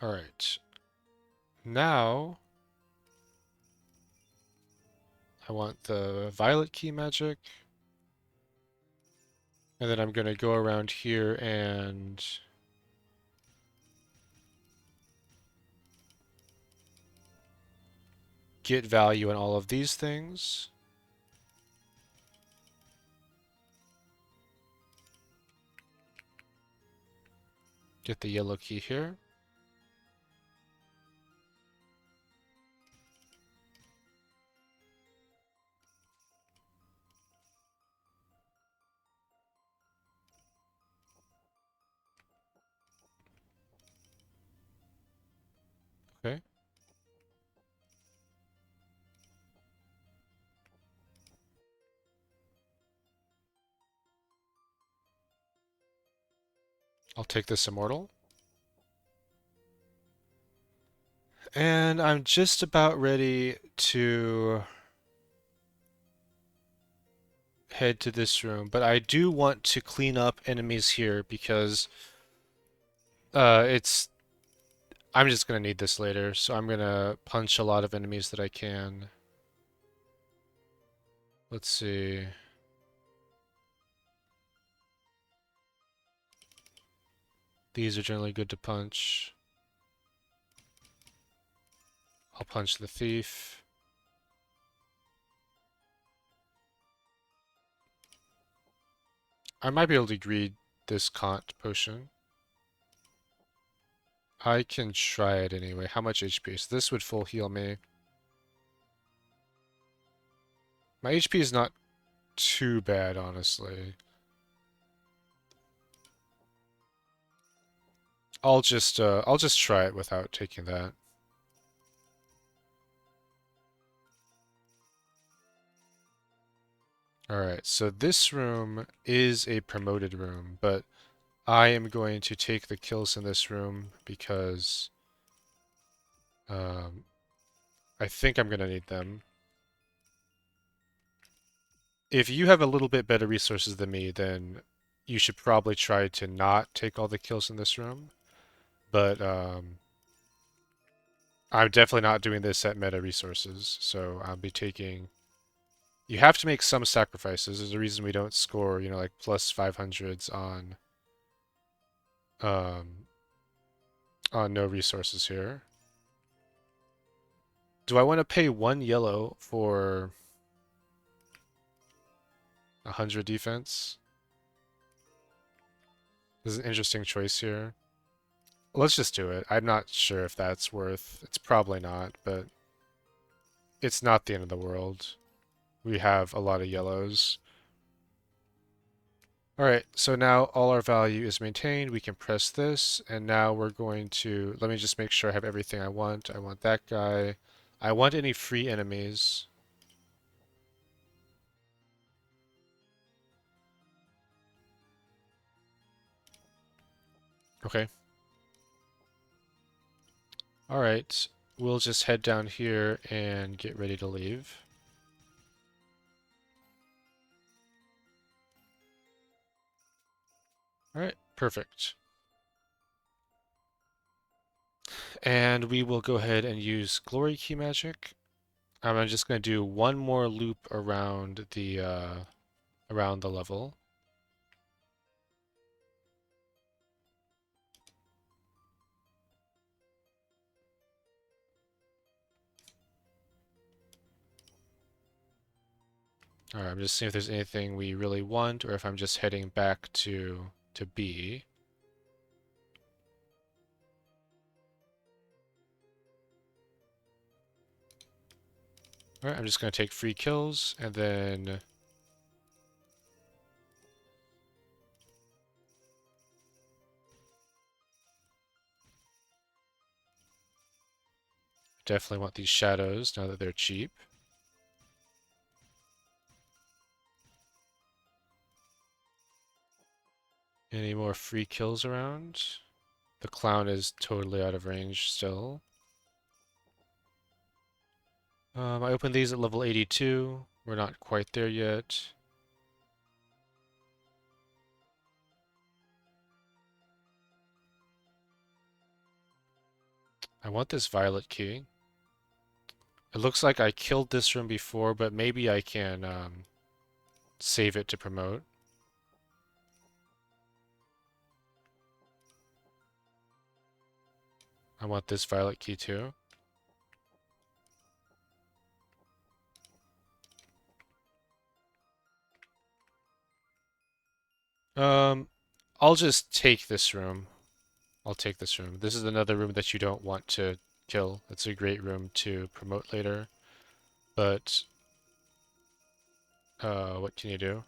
Speaker 1: Alright. Now, I want the violet key magic. And then I'm going to go around here and get value in all of these things. Get the yellow key here. Okay. I'll take this immortal. And I'm just about ready to head to this room, but I do want to clean up enemies here because it's I'm just gonna need this later, so I'm gonna punch a lot of enemies that I can. Let's see. These are generally good to punch. I'll punch the thief. I might be able to greed this Kant potion. I can try it anyway. How much HP? So this would full heal me. My HP is not too bad, honestly. I'll just try it without taking that. Alright, so this room is a promoted room, but I am going to take the kills in this room because um, I think I'm going to need them. If you have a little bit better resources than me, then you should probably try to not take all the kills in this room. But I'm definitely not doing this at meta resources, so I'll be taking... You have to make some sacrifices. There's a reason we don't score, you know, like plus 500s um, on no resources here. Do I want to pay 1 yellow for 100 defense? This is an interesting choice here. Let's just do it. I'm not sure if that's worth... It's probably not, but it's not the end of the world. We have a lot of yellows. Alright, so now all our value is maintained. We can press this, and now we're going to... Let me just make sure I have everything I want. I want that guy. I want any free enemies. Okay. Alright, we'll just head down here and get ready to leave. Alright, perfect. And we will go ahead and use Glory Key Magic. I'm just going to do one more loop around the level. Alright, I'm just seeing if there's anything we really want, or if I'm just heading back to B. Alright, I'm just going to take free kills, and then... Definitely want these shadows now that they're cheap. Any more free kills around? The clown is totally out of range still. I opened these at level 82. We're not quite there yet. I want this violet key. It looks like I killed this room before, but maybe I can save it to promote. I want this violet key too. Um, I'll just take this room. I'll take this room. This is another room that you don't want to kill. It's a great room to promote later. But, what can you do?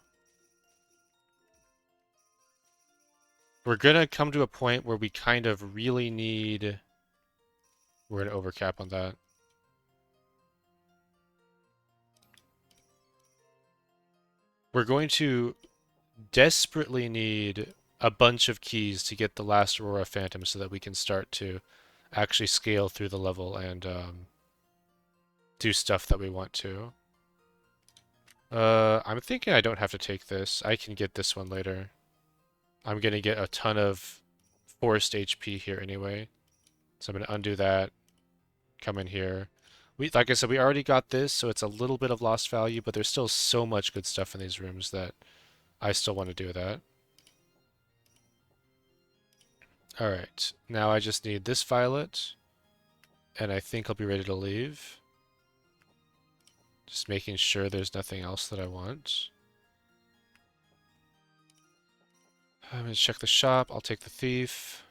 Speaker 1: We're gonna come to a point where we kind of really need... We're gonna overcap on that. We're going to desperately need a bunch of keys to get the last Aurora Phantom so that we can start to actually scale through the level and do stuff that we want to. I'm thinking I don't have to take this. I can get this one later. I'm gonna get a ton of forced HP here anyway. So I'm gonna undo that, come in here. Like I said, we already got this, so it's a little bit of lost value, but there's still so much good stuff in these rooms that I still want to do that. Alright, now I just need this violet, and I think I'll be ready to leave. Just making sure there's nothing else that I want. I'm gonna check the shop, I'll take the thief.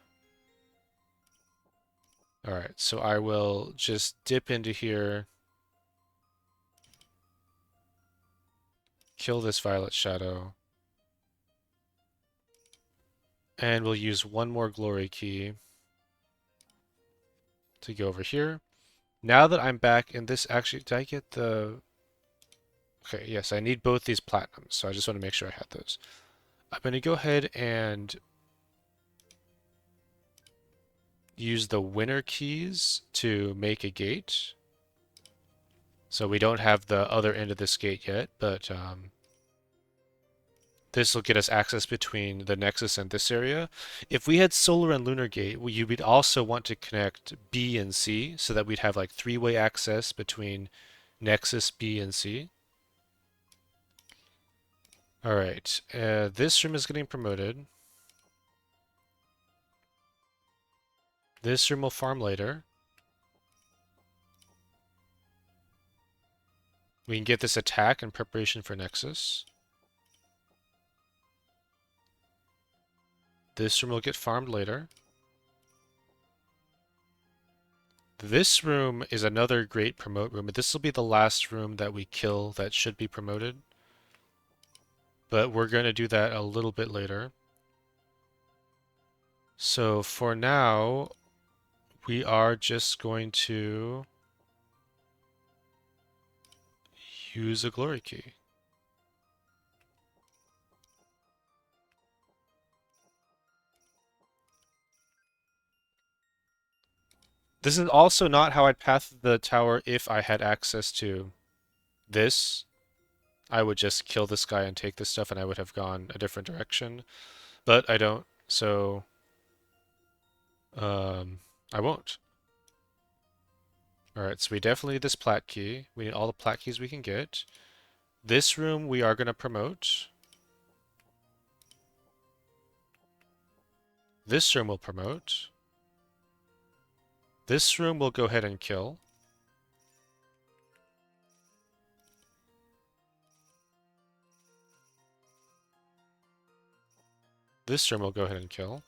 Speaker 1: Alright, so I will just dip into here, kill this violet shadow, and we'll use one more glory key to go over here. Now that I'm back in this, actually, did I get the... Okay, yes, I need both these platinums, so I just want to make sure I had those. I'm going to go ahead and use the winner keys to make a gate. So we don't have the other end of this gate yet, but this will get us access between the Nexus and this area. If we had Solar and Lunar Gate, you would also want to connect B and C so that we'd have like three-way access between Nexus, B, and C. Alright, this room is getting promoted. This room will farm later. We can get this attack in preparation for Nexus. This room will get farmed later. This room is another great promote room. This will be the last room that we kill that should be promoted. But we're going to do that a little bit later. So for now, we are just going to use a glory key. This is also not how I'd path the tower if I had access to this. I would just kill this guy and take this stuff and I would have gone a different direction. But I don't, so I won't. Alright, so we definitely need this plat key. We need all the plat keys we can get. This room we are going to promote. This room will promote. This room we'll go ahead and kill. This room we'll go ahead and kill.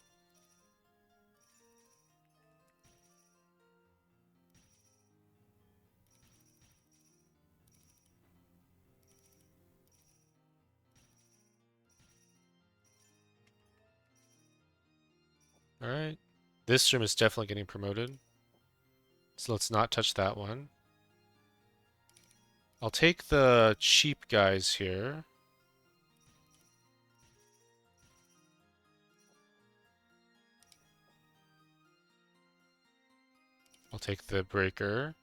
Speaker 1: Alright. This room is definitely getting promoted. So let's not touch that one. I'll take the cheap guys here. I'll take the breaker.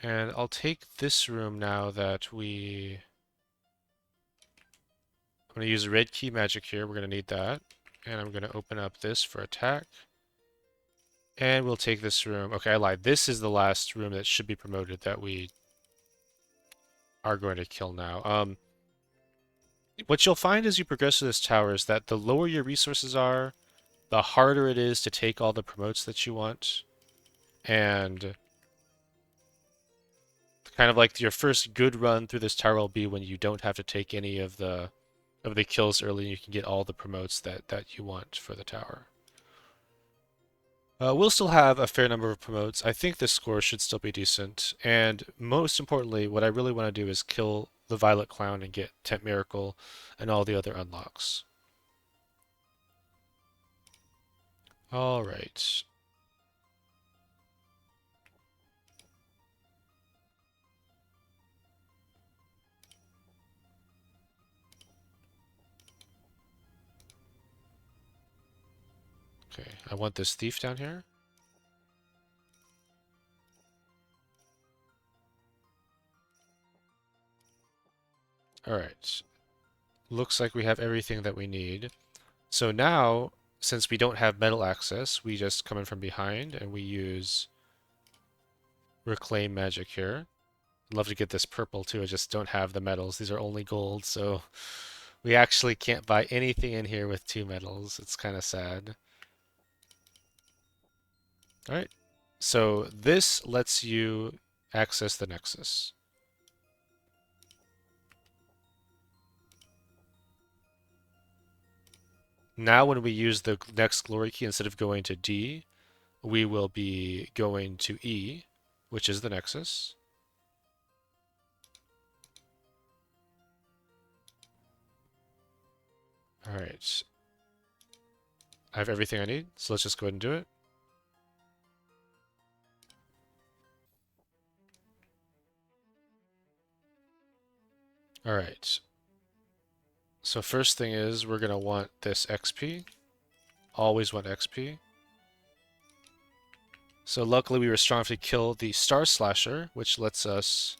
Speaker 1: And I'll take this room now that we... I'm going to use red key magic here. We're going to need that. And I'm going to open up this for attack. And we'll take this room. Okay, I lied. This is the last room that should be promoted that we are going to kill now. What you'll find as you progress through this tower is that the lower your resources are, the harder it is to take all the promotes that you want. And kind of like your first good run through this tower will be when you don't have to take any of the kills early and you can get all the promotes that you want for the tower. We'll still have a fair number of promotes. I think this score should still be decent. And most importantly, what I really want to do is kill the Violet Clown and get Temp Miracle and all the other unlocks. Alright. Okay, I want this thief down here. Alright. Looks like we have everything that we need. So now, since we don't have metal access, we just come in from behind and we use reclaim magic here. I'd love to get this purple too, I just don't have the metals. These are only gold, so we actually can't buy anything in here with 2 metals. It's kind of sad. Alright, so this lets you access the Nexus. Now when we use the next glory key, instead of going to D, we will be going to E, which is the Nexus. Alright. I have everything I need, so let's just go ahead and do it. Alright. So first thing is we're going to want this XP. Always want XP. So luckily we were strong enough to kill the Star Slasher, which lets us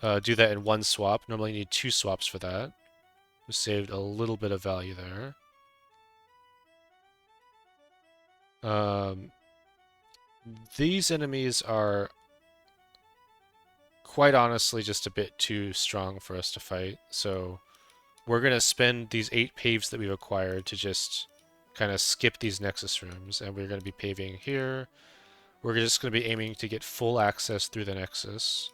Speaker 1: do that in 1 swap. Normally you need 2 swaps for that. We saved a little bit of value there. These enemies are quite honestly just a bit too strong for us to fight, so we're going to spend these 8 paves that we've acquired to just kind of skip these Nexus rooms, and we're going to be paving here. We're just going to be aiming to get full access through the Nexus.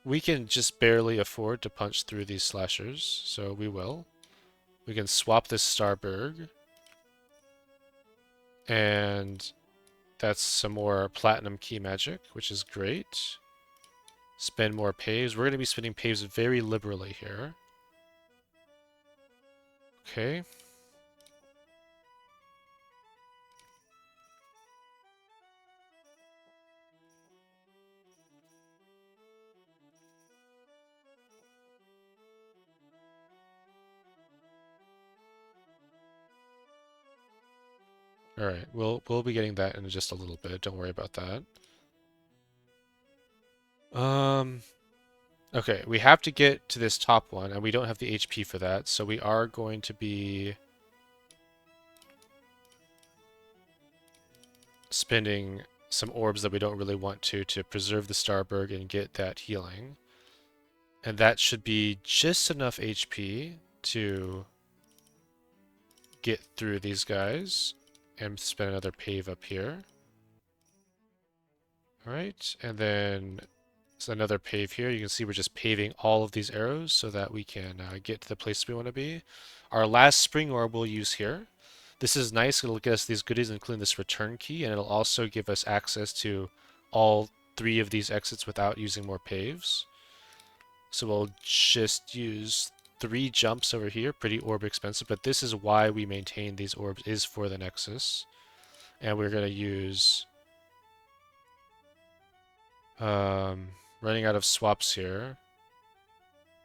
Speaker 1: We can just barely afford to punch through these slashers, so we will. We can swap this Starberg. And that's some more Platinum Key Magic, which is great. Spend more paves. We're going to be spending paves very liberally here. Okay. Alright, we'll be getting that in just a little bit. Don't worry about that. Okay, we have to get to this top one, and we don't have the HP for that, so we are going to be spending some orbs that we don't really want to preserve the Starberg and get that healing. And that should be just enough HP to get through these guys and spend another pave up here. Alright, and then another pave here. You can see we're just paving all of these arrows so that we can get to the place we want to be. Our last spring orb we'll use here. This is nice. It'll get us these goodies, including this return key, and it'll also give us access to all 3 of these exits without using more paves. So we'll just use 3 jumps over here. Pretty orb expensive, but this is why we maintain these orbs, is for the Nexus. And we're going to use... running out of swaps here.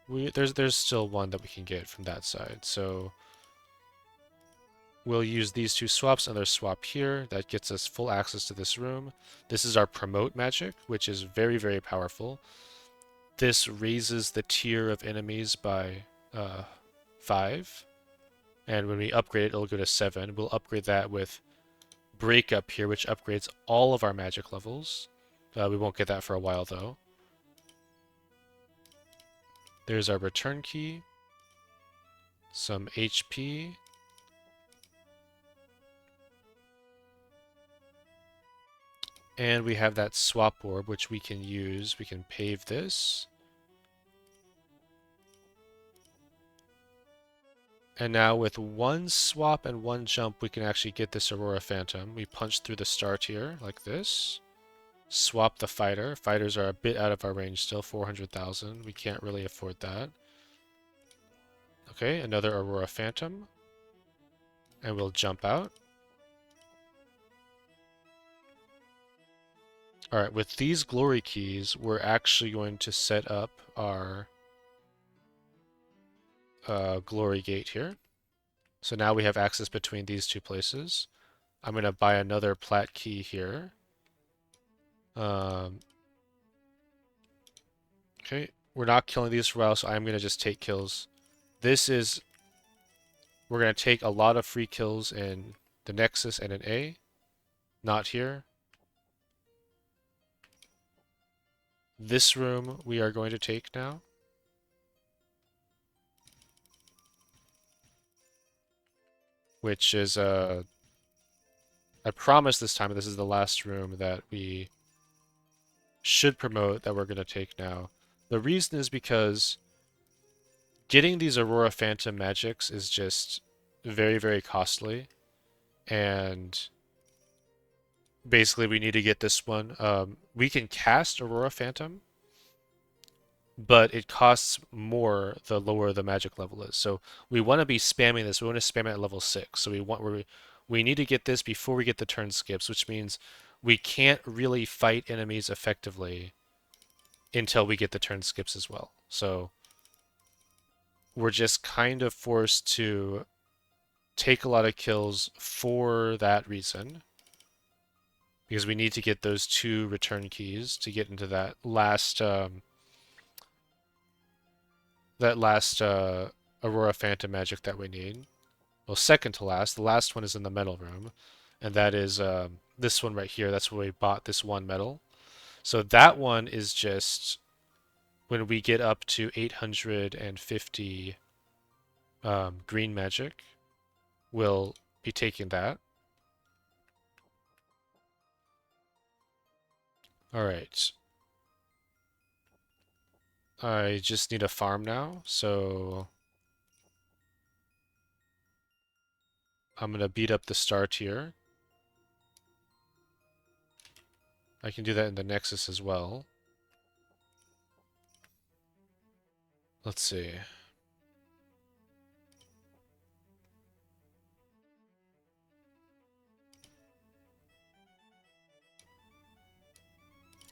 Speaker 1: There's still one that we can get from that side, so we'll use these 2 swaps, another swap here. That gets us full access to this room. This is our promote magic, which is very, very powerful. This raises the tier of enemies by 5, and when we upgrade it, it'll go to 7. We'll upgrade that with break up here, which upgrades all of our magic levels. We won't get that for a while though. There's our return key, some HP, and we have that swap orb, which we can use. We can pave this. And now with 1 swap and 1 jump, we can actually get this Aurora Phantom. We punch through the start here, like this. Swap the fighter. Fighters are a bit out of our range still, 400,000. We can't really afford that. Okay, another Aurora Phantom. And we'll jump out. Alright, with these glory keys, we're actually going to set up our glory gate here. So now we have access between these two places. I'm going to buy another plat key here. Okay, we're not killing these for a while, so I'm going to just take kills. We're going to take a lot of free kills in the Nexus and in A. Not here. This room we are going to take now. Which is, I promise this time this is the last room that we should promote that we're going to take now. The reason is because getting these Aurora Phantom magics is just very, very costly. And basically we need to get this one. We can cast Aurora Phantom, but it costs more the lower the magic level is. So we want to be spamming this. We want to spam it at level 6. So we need to get this before we get the turn skips, which means we can't really fight enemies effectively until we get the turn skips as well. So we're just kind of forced to take a lot of kills for that reason. Because we need to get those 2 return keys to get into that last Aurora Phantom magic that we need. Well, second to last. The last one is in the metal room, and that is this one right here. That's where we bought this one metal. So that one is just when we get up to 850 green magic, we'll be taking that. All right. I just need a farm now, so I'm going to beat up the star tier. I can do that in the Nexus as well. Let's see.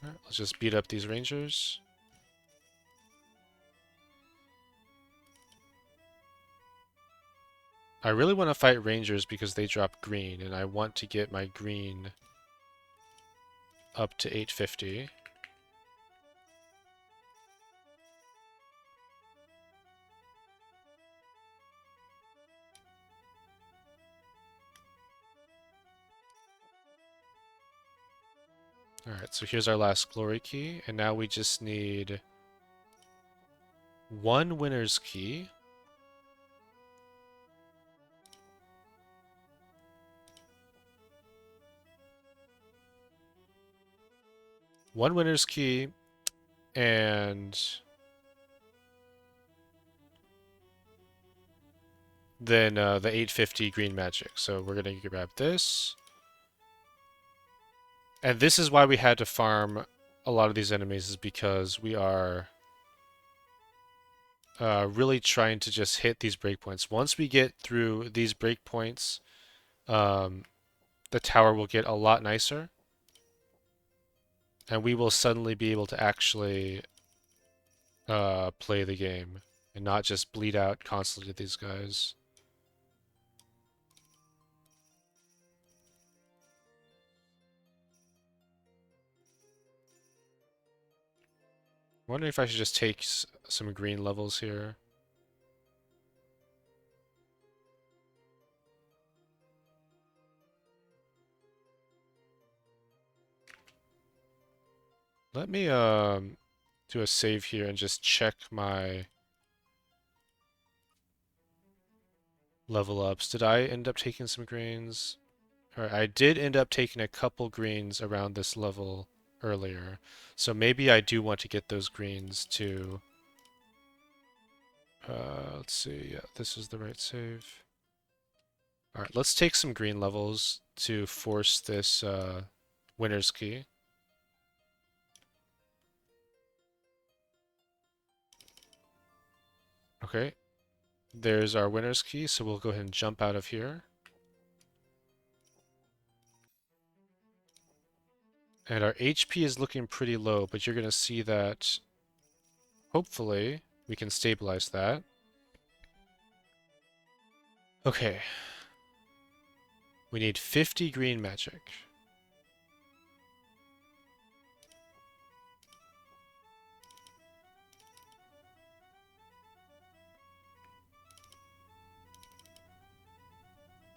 Speaker 1: All right, let's just beat up these rangers. I really want to fight rangers because they drop green, and I want to get my green up to 850. Alright, so here's our last glory key, and now we just need 1 winner's key. One winner's key, and then the 850 green magic. So we're going to grab this. And this is why we had to farm a lot of these enemies, is because we are really trying to just hit these breakpoints. Once we get through these breakpoints, the tower will get a lot nicer. And we will suddenly be able to actually play the game and not just bleed out constantly to these guys. I'm wondering if I should just take some green levels here. Let me do a save here and just check my level ups. Did I end up taking some greens? Alright, I did end up taking a couple greens around this level earlier. So maybe I do want to get those greens to... let's see, yeah, this is the right save. Alright, let's take some green levels to force this winner's key. Okay, there's our winner's key, so we'll go ahead and jump out of here. And our HP is looking pretty low, but you're going to see that hopefully we can stabilize that. Okay, we need 50 green magic.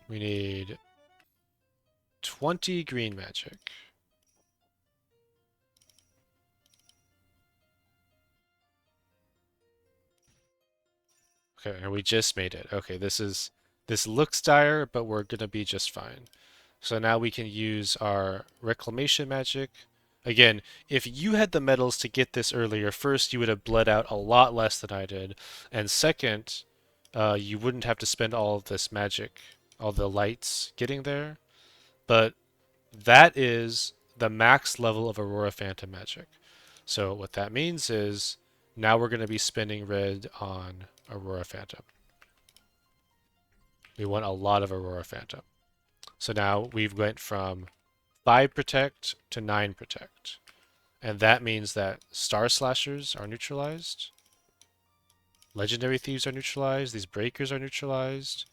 Speaker 1: We need 20 green magic. Okay, and we just made it. Okay, this looks dire, but we're gonna be just fine. So now we can use our reclamation magic. Again, if you had the metals to get this earlier, first you would have bled out a lot less than I did, and second, you wouldn't have to spend all of this magic, all the lights getting there. But that is the max level of Aurora Phantom magic. So what that means is now we're going to be spending red on Aurora Phantom. We want a lot of Aurora Phantom. So now we've went from 5 protect to 9 protect. And that means that Star Slashers are neutralized, Legendary Thieves are neutralized, these Breakers are neutralized.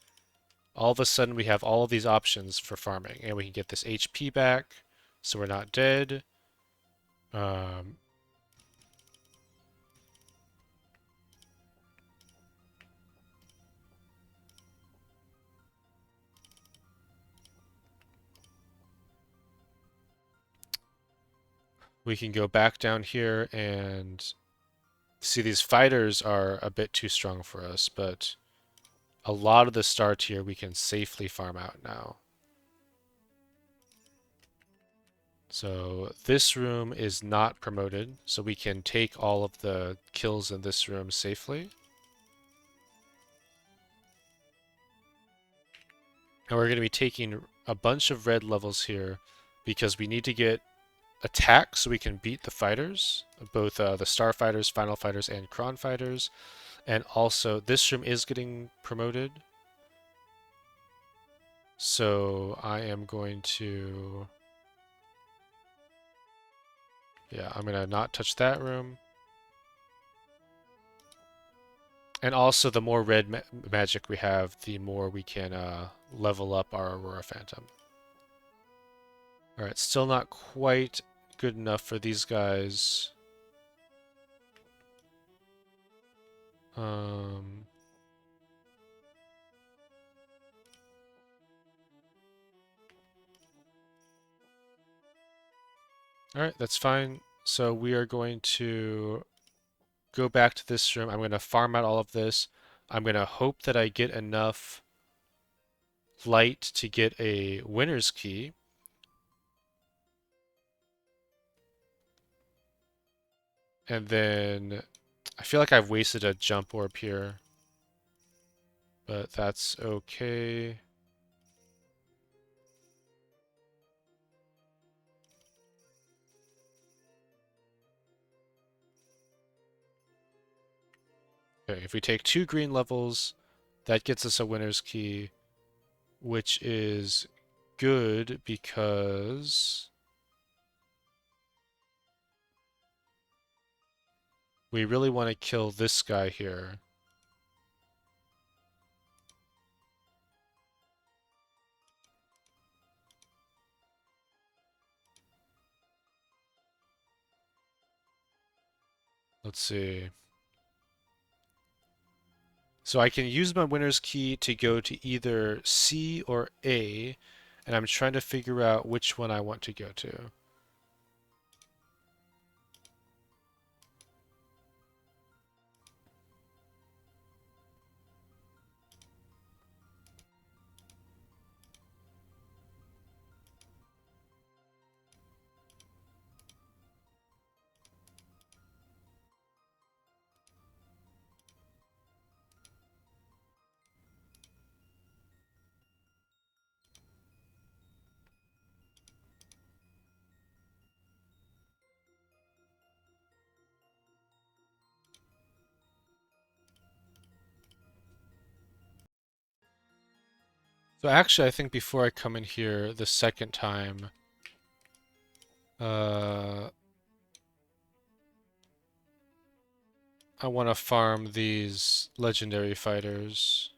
Speaker 1: All of a sudden we have all of these options for farming, and we can get this HP back, so we're not dead. Um, we can go back down here and see these fighters are a bit too strong for us, but a lot of the star tier we can safely farm out now. So this room is not promoted, so we can take all of the kills in this room safely. And we're going to be taking a bunch of red levels here because we need to get attack so we can beat the fighters, both the star fighters, final fighters, and chron fighters. And also, this room is getting promoted. So I am going to... Yeah, I'm going to not touch that room. And also, the more red magic we have, the more we can level up our Aurora Phantom. Alright, still not quite good enough for these guys. Um, Alright, that's fine. So we are going to go back to this room. I'm going to farm out all of this. I'm going to hope that I get enough light to get a winner's key. And then I feel like I've wasted a jump orb here, but that's okay. Okay, if we take 2 green levels, that gets us a winner's key, which is good because we really want to kill this guy here. Let's see. So I can use my winner's key to go to either C or A, and I'm trying to figure out which one I want to go to. So actually, I think before I come in here the second time, uh, I want to farm these legendary fighters.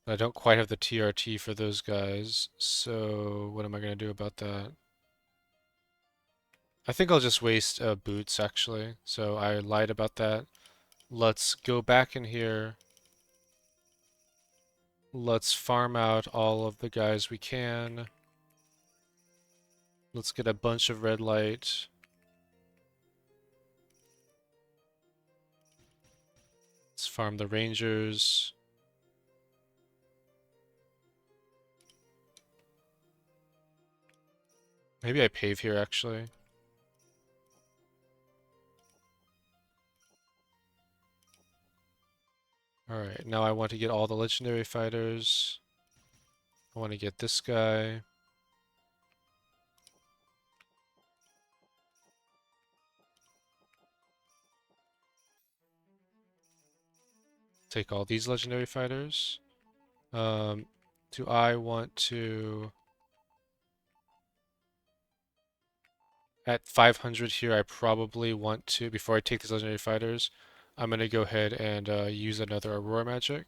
Speaker 1: I don't quite have the TRT for those guys, so what am I going to do about that? I think I'll just waste boots, actually, so I lied about that. Let's go back in here. Let's farm out all of the guys we can. Let's get a bunch of red light. Let's farm the rangers. Maybe I pave here, actually. Alright, now I want to get all the legendary fighters. I want to get this guy. Take all these legendary fighters. Do I want to... At 500 here, I probably want to, before I take these legendary fighters, I'm going to go ahead and use another Aurora magic.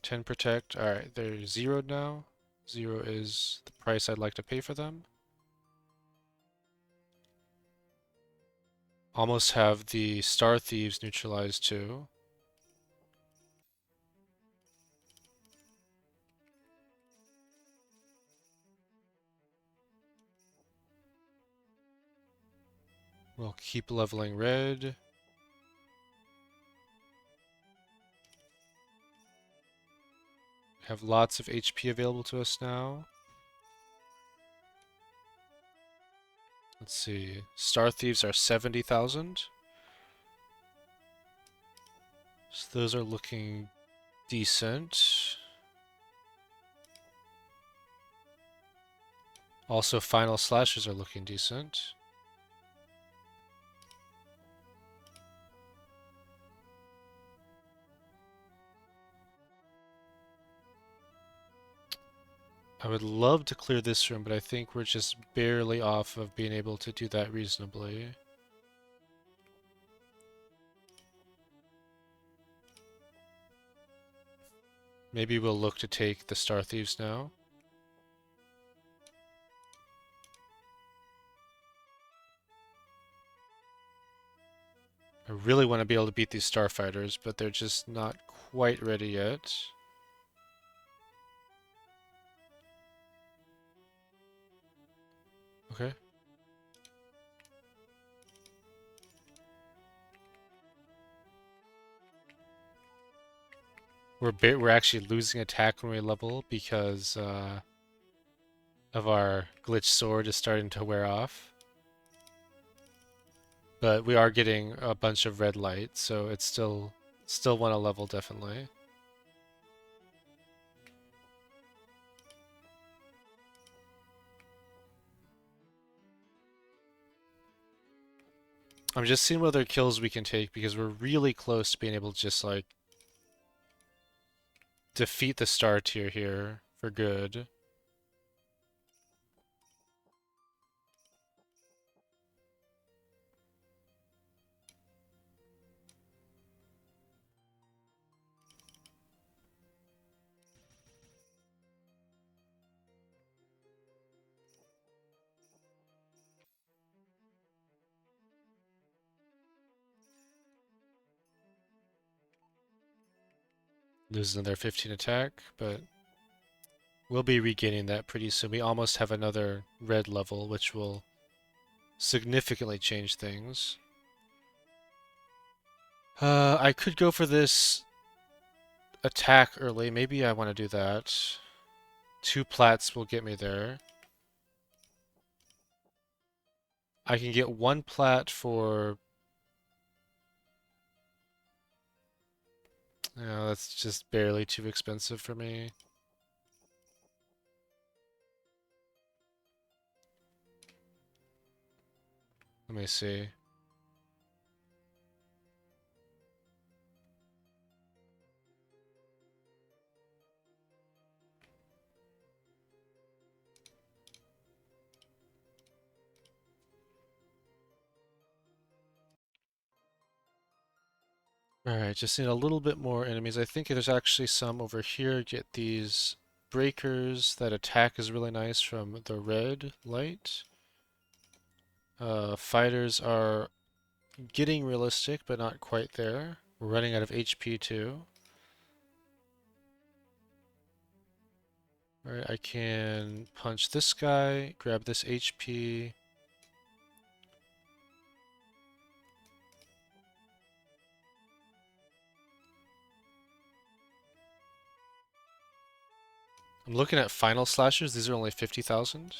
Speaker 1: 10 protect. Alright, they're zeroed now. 0 is the price I'd like to pay for them. Almost have the Star Thieves neutralized too. We'll keep leveling red. Have lots of HP available to us now. Let's see. Star Thieves are 70,000. So those are looking decent. Also, Final Slashes are looking decent. I would love to clear this room, but I think we're just barely off of being able to do that reasonably. Maybe we'll look to take the Star Thieves now. I really want to be able to beat these Starfighters, but they're just not quite ready yet. Okay. We're actually losing attack when we level because of our glitch sword is starting to wear off. But we are getting a bunch of red light, so it's still want to level definitely. I'm just seeing what other kills we can take because we're really close to being able to just like defeat the star tier here for good. Lose another 15 attack, but we'll be regaining that pretty soon. We almost have another red level, which will significantly change things. I could go for this attack early. Maybe I want to do that. 2 plats will get me there. I can get 1 plat for... No, that's just barely too expensive for me. Let me see. Alright, just need a little bit more enemies. I think there's actually some over here. Get these breakers. That attack is really nice from the red light. Fighters are getting realistic, but not quite there. We're running out of HP too. Alright, I can punch this guy, grab this HP. I'm looking at final slashers. These are only 50,000.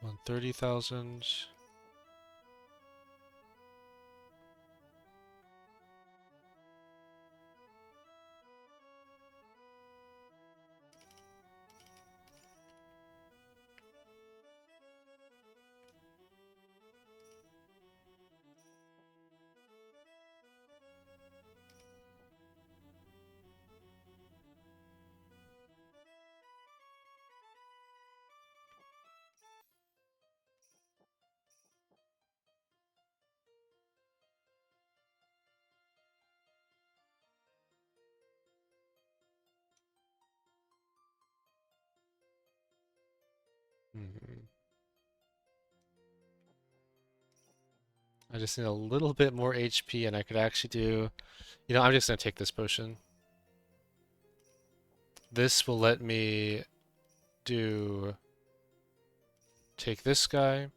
Speaker 1: On 30,000. Mhm. I just need a little bit more HP and I could actually do... I'm just going to take this potion. This will let me do... Take this guy.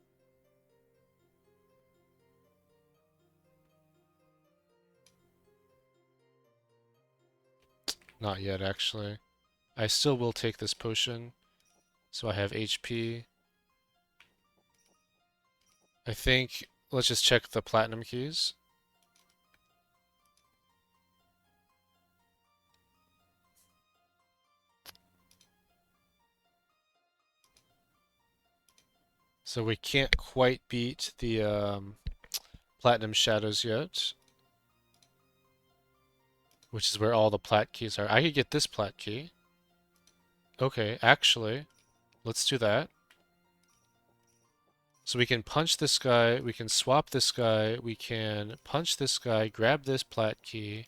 Speaker 1: Not yet, actually. I still will take this potion. So I have HP. I think... Let's just check the platinum keys. So we can't quite beat the platinum shadows yet. Which is where all the plat keys are. I could get this plat key. Okay, actually, let's do that. So we can punch this guy, we can swap this guy, we can punch this guy, grab this plat key,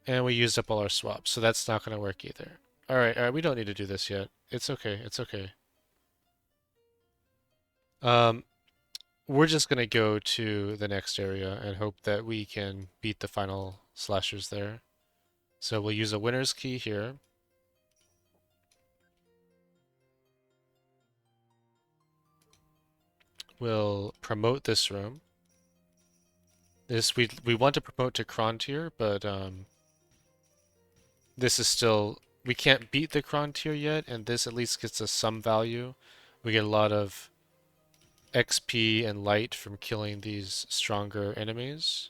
Speaker 1: and we used up all our swaps, so that's not going to work either. Alright, we don't need to do this yet. It's okay, it's okay. Um, we're just going to go to the next area and hope that we can beat the final slashers there. So we'll use a winner's key here. We'll promote this room. This we want to promote to chron tier, but this is still we can't beat the chron tier yet, and this at least gets us some value. We get a lot of XP and light from killing these stronger enemies.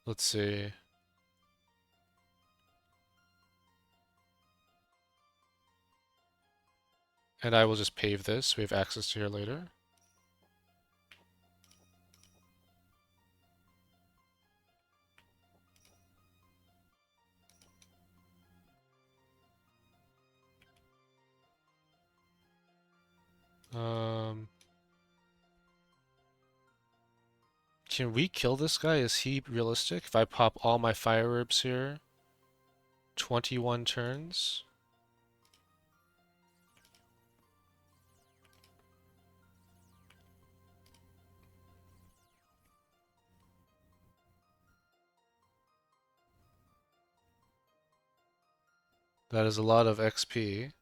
Speaker 1: Let's see. And I will just pave this. We have access to here later. Um, can we kill this guy? Is he realistic? If I pop all my fire herbs here, 21 turns. That is a lot of XP.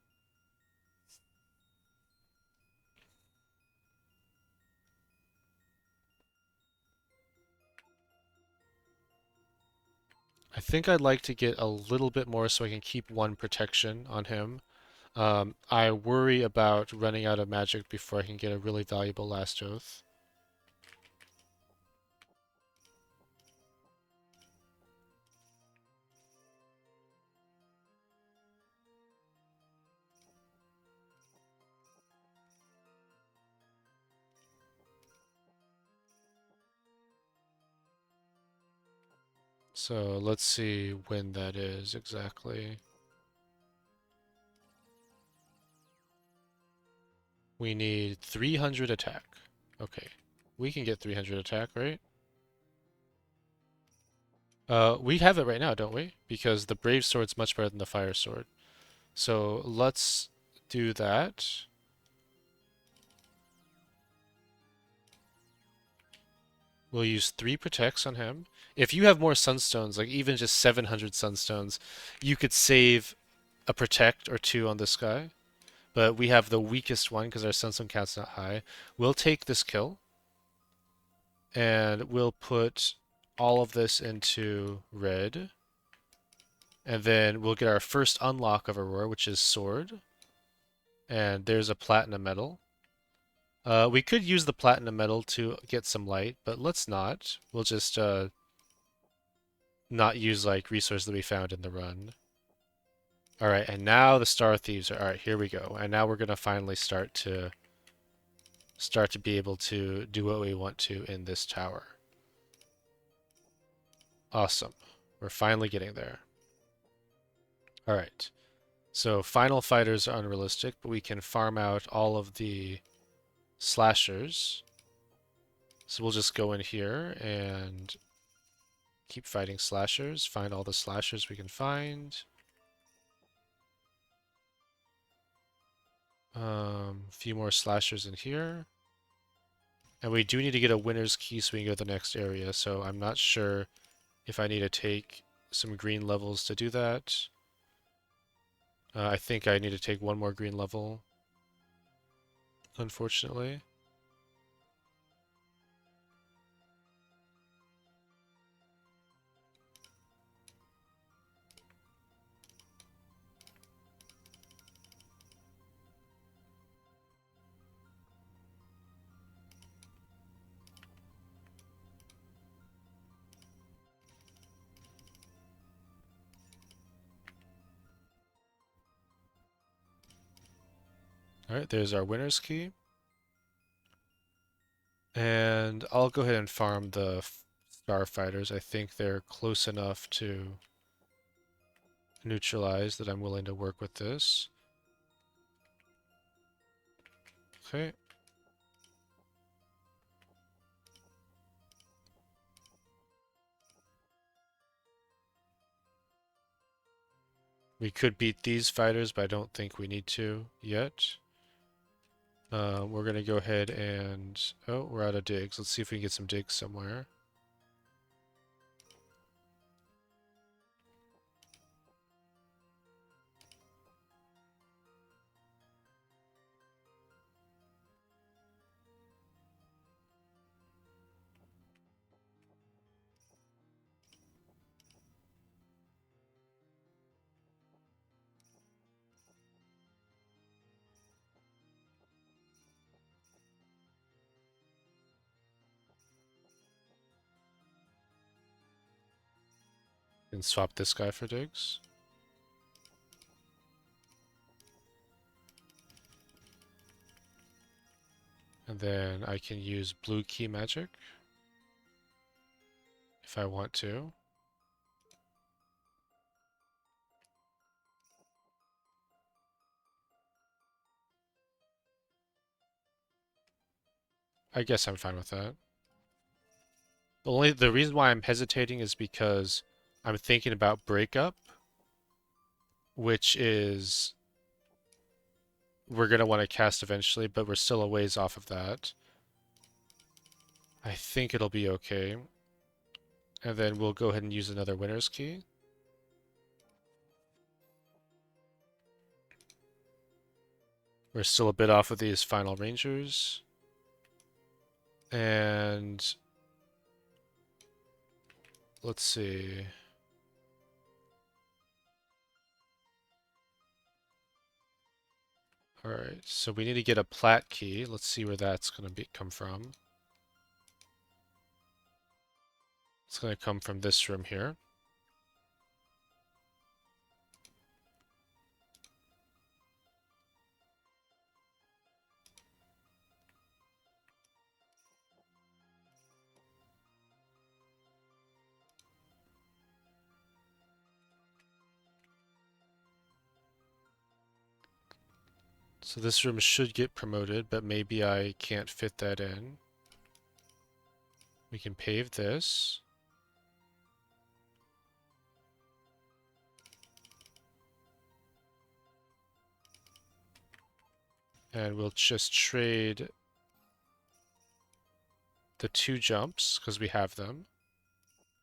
Speaker 1: I think I'd like to get a little bit more so I can keep one protection on him. I worry about running out of magic before I can get a really valuable last oath. So let's see when that is exactly. We need 300 attack. Okay. We can get 300 attack, right? We have it right now, don't we? Because the Brave Sword's much better than the Fire Sword. So let's do that. We'll use 3 protects on him. If you have more sunstones, like even just 700 sunstones, you could save a protect or 2 on this guy. But we have the weakest one because our sunstone count's not high. We'll take this kill, and we'll put all of this into red. And then we'll get our first unlock of Aurora, which is Sword. And there's a platinum medal. We could use the platinum medal to get some light, but let's not. We'll just not use like resources that we found in the run. All right, and now the Star Thieves are all right. Here we go, and now we're gonna finally start to be able to do what we want to in this tower. Awesome, we're finally getting there. All right, so final fighters are unrealistic, but we can farm out all of the slashers. So we'll just go in here and keep fighting slashers, find all the slashers we can find. A few more slashers in here. And we do need to get a winner's key so we can go to the next area, so I'm not sure if I need to take some green levels to do that. I think I need to take 1 more green level, unfortunately. Alright, there's our winner's key. And I'll go ahead and farm the starfighters. I think they're close enough to neutralize that I'm willing to work with this. Okay. We could beat these fighters, but I don't think we need to yet. We're going to go ahead and... Oh, we're out of digs. Let's see if we can get some digs somewhere. And swap this guy for digs. And then I can use blue key magic if I want to. I guess I'm fine with that. The reason why I'm hesitating is because I'm thinking about breakup, which is we're gonna want to cast eventually, but we're still a ways off of that. I think it'll be okay. And then we'll go ahead and use another winner's key. We're still a bit off of these final rangers. And let's see. Alright, so we need to get a plat key. Let's see where that's going to come from. It's going to come from this room here. So this room should get promoted, but maybe I can't fit that in. We can pave this. And we'll just trade the 2 jumps, because we have them.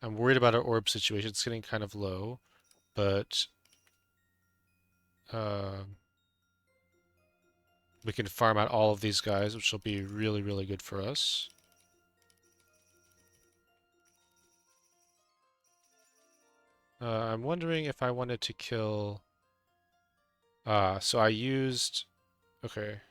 Speaker 1: I'm worried about our orb situation. It's getting kind of low, but we can farm out all of these guys, which will be really, really good for us. I'm wondering if I wanted to kill... so I used... Okay.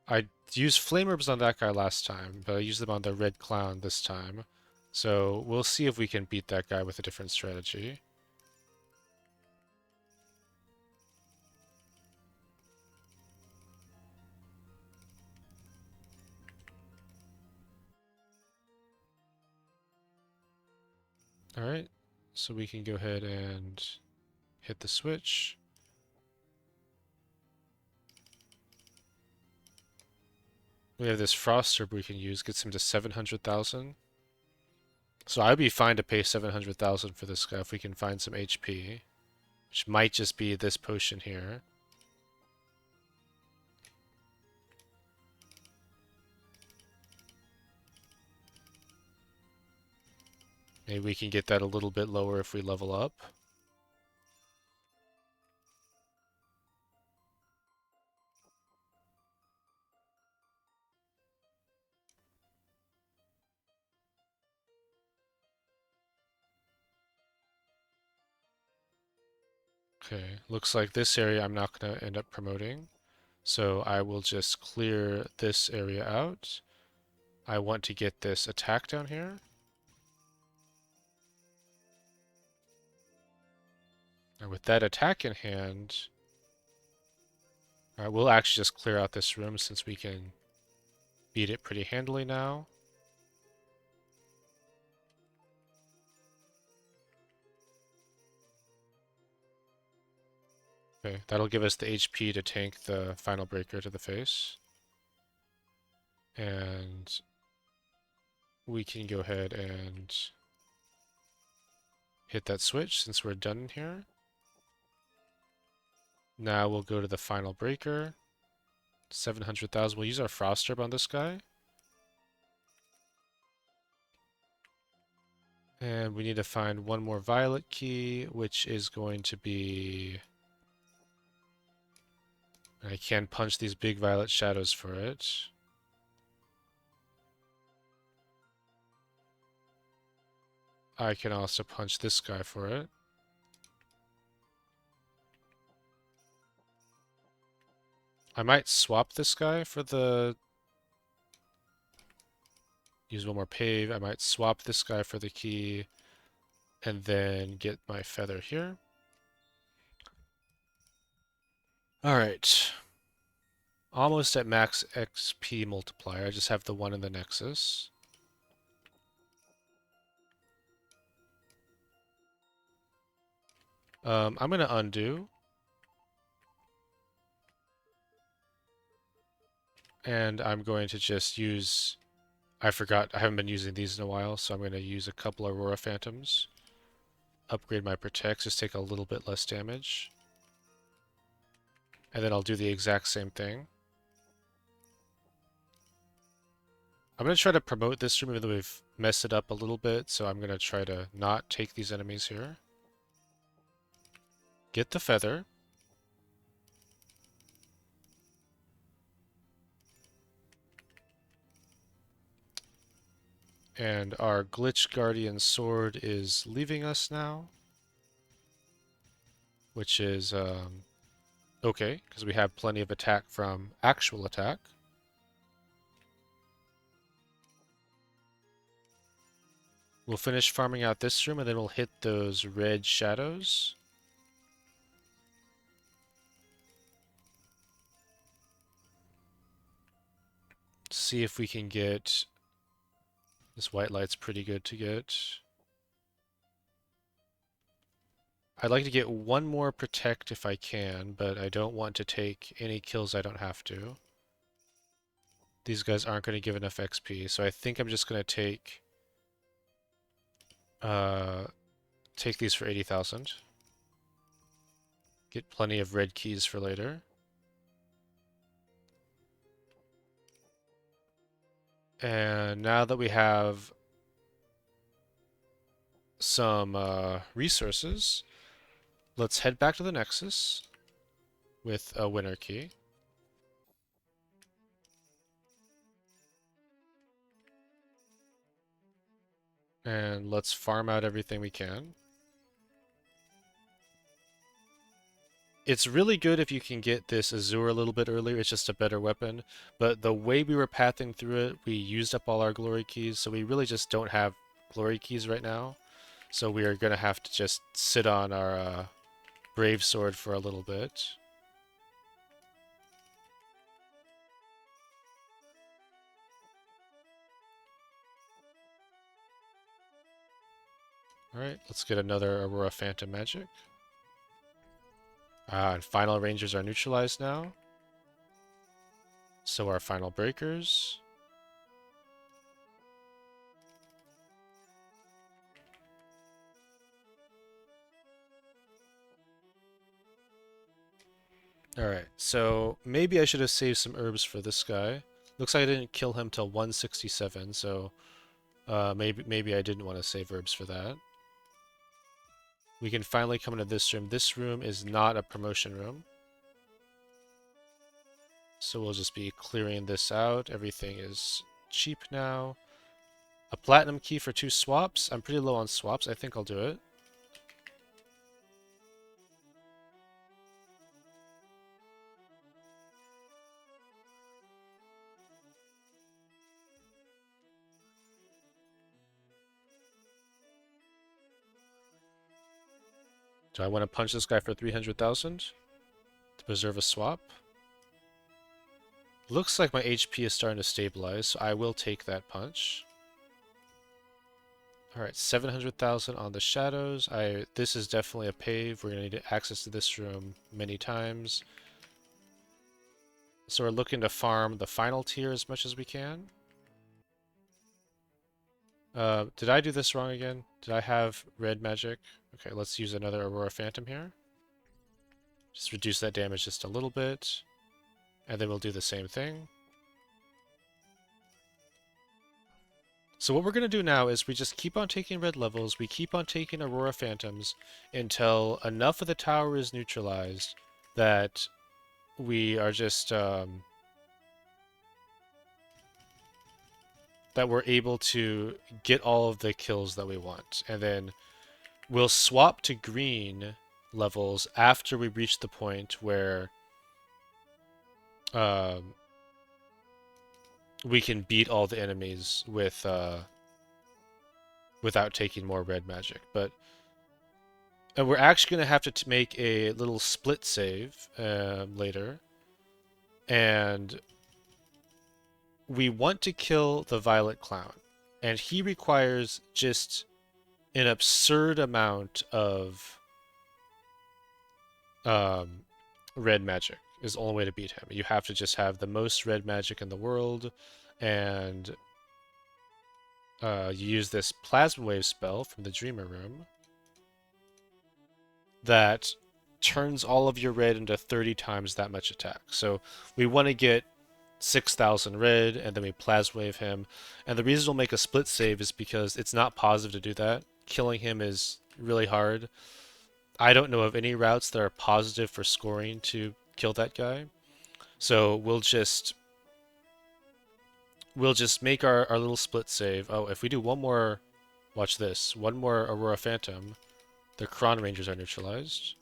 Speaker 1: I used flame orbs on that guy last time, but I used them on the red clown this time. So we'll see if we can beat that guy with a different strategy. Alright, so we can go ahead and hit the switch. We have this frost orb we can use, gets him to 700,000. So I'd be fine to pay 700,000 for this guy if we can find some HP, which might just be this potion here. Maybe we can get that a little bit lower if we level up. Okay, looks like this area I'm not going to end up promoting. So I will just clear this area out. I want to get this attack down here. And with that attack in hand, we'll actually just clear out this room since we can beat it pretty handily now. Okay, that'll give us the HP to tank the final breaker to the face. And we can go ahead and hit that switch since we're done here. Now we'll go to the final breaker. 700,000. We'll use our frost orb on this guy. And we need to find one more violet key, which is going to be... I can punch these big violet shadows for it. I can also punch this guy for it. I might swap this guy for the... Use one more pave. I might swap this guy for the key. And then get my feather here. Alright. Almost at max XP multiplier. I just have the one in the Nexus. I'm going to undo. And I'm going to just use... I forgot, I haven't been using these in a while, so I'm going to use a couple Aurora Phantoms. Upgrade my Protects, just take a little bit less damage. And then I'll do the exact same thing. I'm going to try to promote this room even though we've messed it up a little bit, so I'm going to try to not take these enemies here. Get the feather. And our Glitch Guardian Sword is leaving us now. Which is okay, because we have plenty of attack from actual attack. We'll finish farming out this room and then we'll hit those red shadows. See if we can get... This white light's pretty good to get. I'd like to get one more protect if I can, but I don't want to take any kills I don't have to. These guys aren't going to give enough XP, so I think I'm just going to uh, take these for 80,000. Get plenty of red keys for later. And now that we have some resources, let's head back to the Nexus with a winner key. And let's farm out everything we can. It's really good if you can get this Azure a little bit earlier, it's just a better weapon. But the way we were pathing through it, we used up all our glory keys, so we really just don't have glory keys right now. So we are going to have to just sit on our Brave Sword for a little bit. Alright, let's get another Aurora Phantom Magic. And final rangers are neutralized now. So are final breakers. Alright, so maybe I should have saved some herbs for this guy. Looks like I didn't kill him till 167, so maybe I didn't want to save herbs for that. We can finally come into this room. This room is not a promotion room. So we'll just be clearing this out. Everything is cheap now. A platinum key for 2 swaps. I'm pretty low on swaps. I think I'll do it. Do I want to punch this guy for 300,000 to preserve a swap? Looks like my HP is starting to stabilize, so I will take that punch. Alright, 700,000 on the shadows. This is definitely a pave. We're going to need access to this room many times. So we're looking to farm the final tier as much as we can. Did I do this wrong again? Did I have red magic? Okay, let's use another Aurora Phantom here. Just reduce that damage just a little bit. And then we'll do the same thing. So what we're going to do now is we just keep on taking red levels, we keep on taking Aurora Phantoms until enough of the tower is neutralized that we are just, that we're able to get all of the kills that we want. And then we'll swap to green levels after we reach the point where we can beat all the enemies with without taking more red magic. And we're actually going to have to make a little split save later. And we want to kill the Violet Clown. And he requires just an absurd amount of red magic is the only way to beat him. You have to just have the most red magic in the world, and you use this Plasma Wave spell from the Dreamer Room that turns all of your red into 30 times that much attack. So we want to get 6,000 red, and then we Plasma Wave him. And the reason we'll make a split save is because it's not positive to do that. Killing him is really hard. I don't know of any routes that are positive for scoring to kill that guy. So we'll just make our little split save. Oh, if we do one more, watch this, one more Aurora Phantom, the chron rangers are neutralized.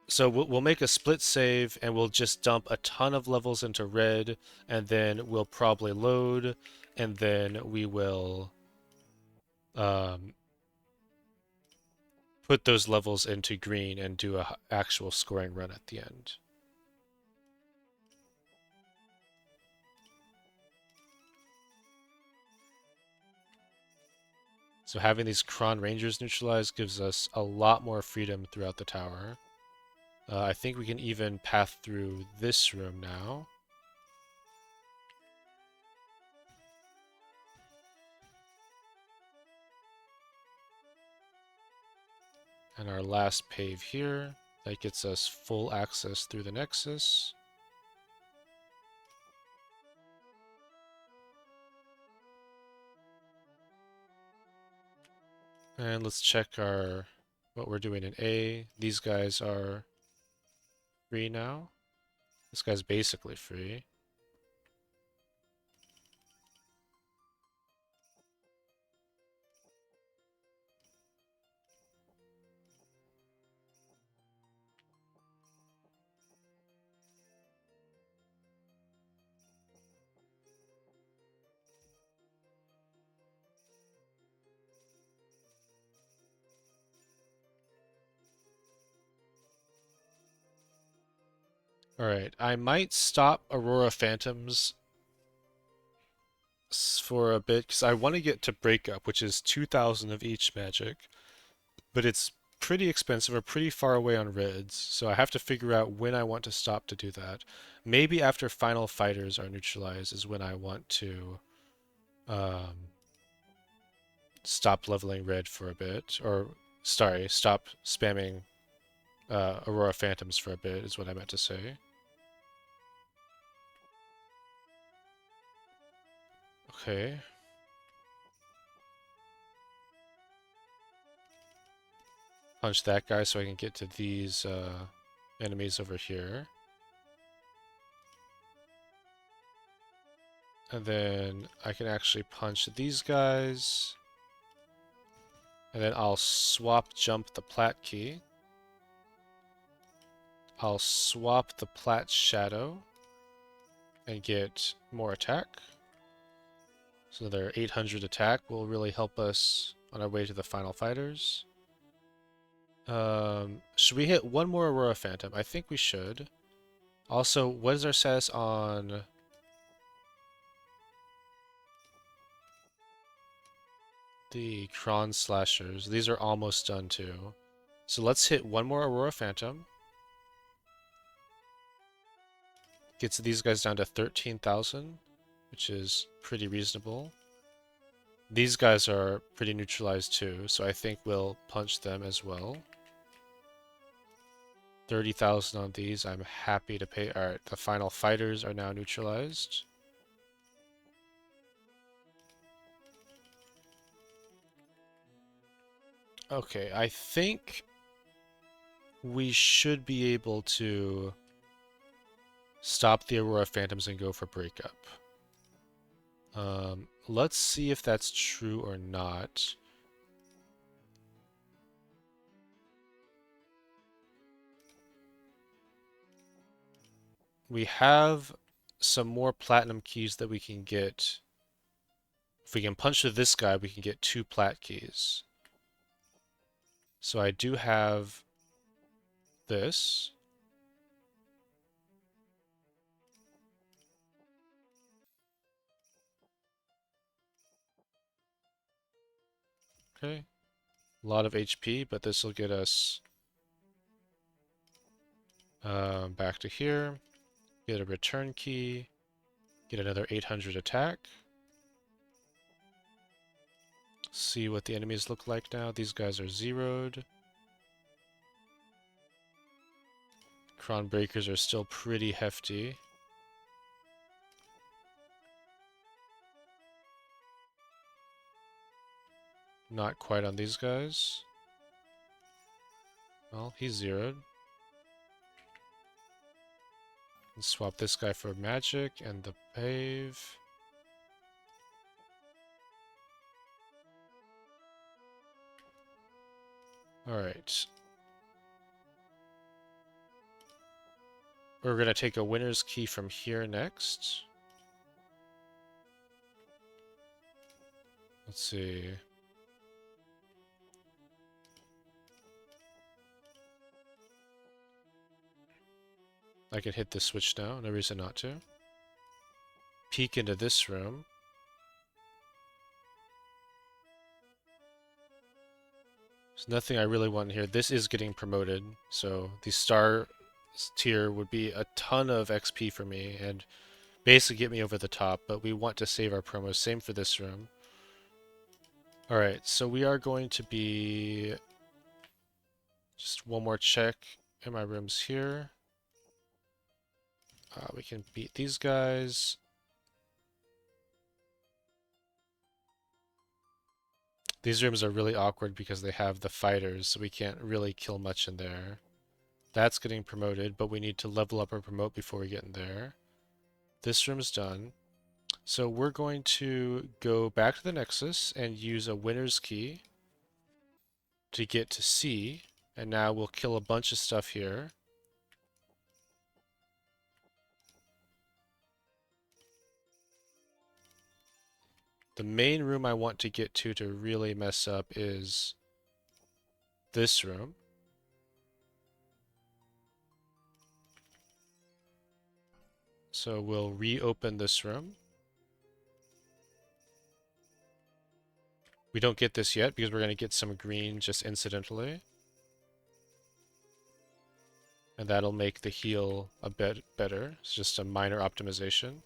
Speaker 1: So we'll make a split save, and we'll just dump a ton of levels into red, and then we'll probably load, and then we will put those levels into green and do a actual scoring run at the end. So having these chron rangers neutralized gives us a lot more freedom throughout the tower. I think we can even path through this room now. And our last pave here, that gets us full access through the Nexus. And let's check what we're doing in A. These guys are free now. This guy's basically free. Alright, I might stop Aurora Phantoms for a bit, because I want to get to Breakup, which is 2,000 of each magic. But it's pretty expensive or pretty far away on Rids, so I have to figure out when I want to stop to do that. Maybe after Final Fighters are neutralized is when I want to um, stop leveling Red for a bit. Or, sorry, stop spamming Aurora Phantoms for a bit is what I meant to say. Okay. Punch that guy so I can get to these enemies over here. And then I can actually punch these guys. And then I'll swap jump the plat key. I'll swap the plat shadow and get more attack. So their 800 attack will really help us on our way to the final fighters. Should we hit one more Aurora Phantom? I think we should. Also, what is our status on the chron slashers? These are almost done too. So let's hit one more Aurora Phantom. Gets these guys down to 13,000, which is pretty reasonable. These guys are pretty neutralized too, so I think we'll punch them as well. 30,000 on these, I'm happy to pay. Alright, the final fighters are now neutralized. Okay, I think we should be able to stop the Aurora Phantoms and go for Breakup. Let's see if that's true or not. We have some more platinum keys that we can get. If we can punch through this guy, we can get 2 plat keys. So I do have this. Okay. A lot of HP, but this will get us back to here. Get a return key. Get another 800 attack. See what the enemies look like now. These guys are zeroed. Chron breakers are still pretty hefty. Not quite on these guys. Well, he's zeroed. And swap this guy for magic and the pave. Alright. We're going to take a winner's key from here next. Let's see. I can hit this switch now, no reason not to. Peek into this room. There's nothing I really want here. This is getting promoted, so the star tier would be a ton of XP for me and basically get me over the top, but we want to save our promos. Same for this room. Alright, so we are going to be... Just one more check in my rooms here. We can beat these guys. These rooms are really awkward because they have the fighters, so we can't really kill much in there. That's getting promoted, but we need to level up our promote before we get in there. This room's done. So we're going to go back to the Nexus and use a winner's key to get to C. And now we'll kill a bunch of stuff here. The main room I want to get to really mess up is this room. So we'll reopen this room. We don't get this yet because we're going to get some green just incidentally. And that'll make the heal a bit better. It's just a minor optimization.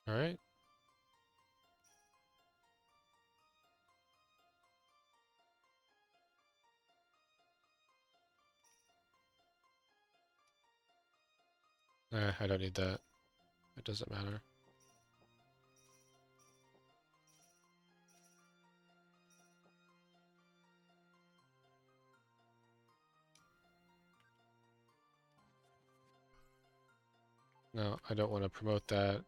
Speaker 1: Alright. I don't need that. It doesn't matter. No, I don't want to promote that.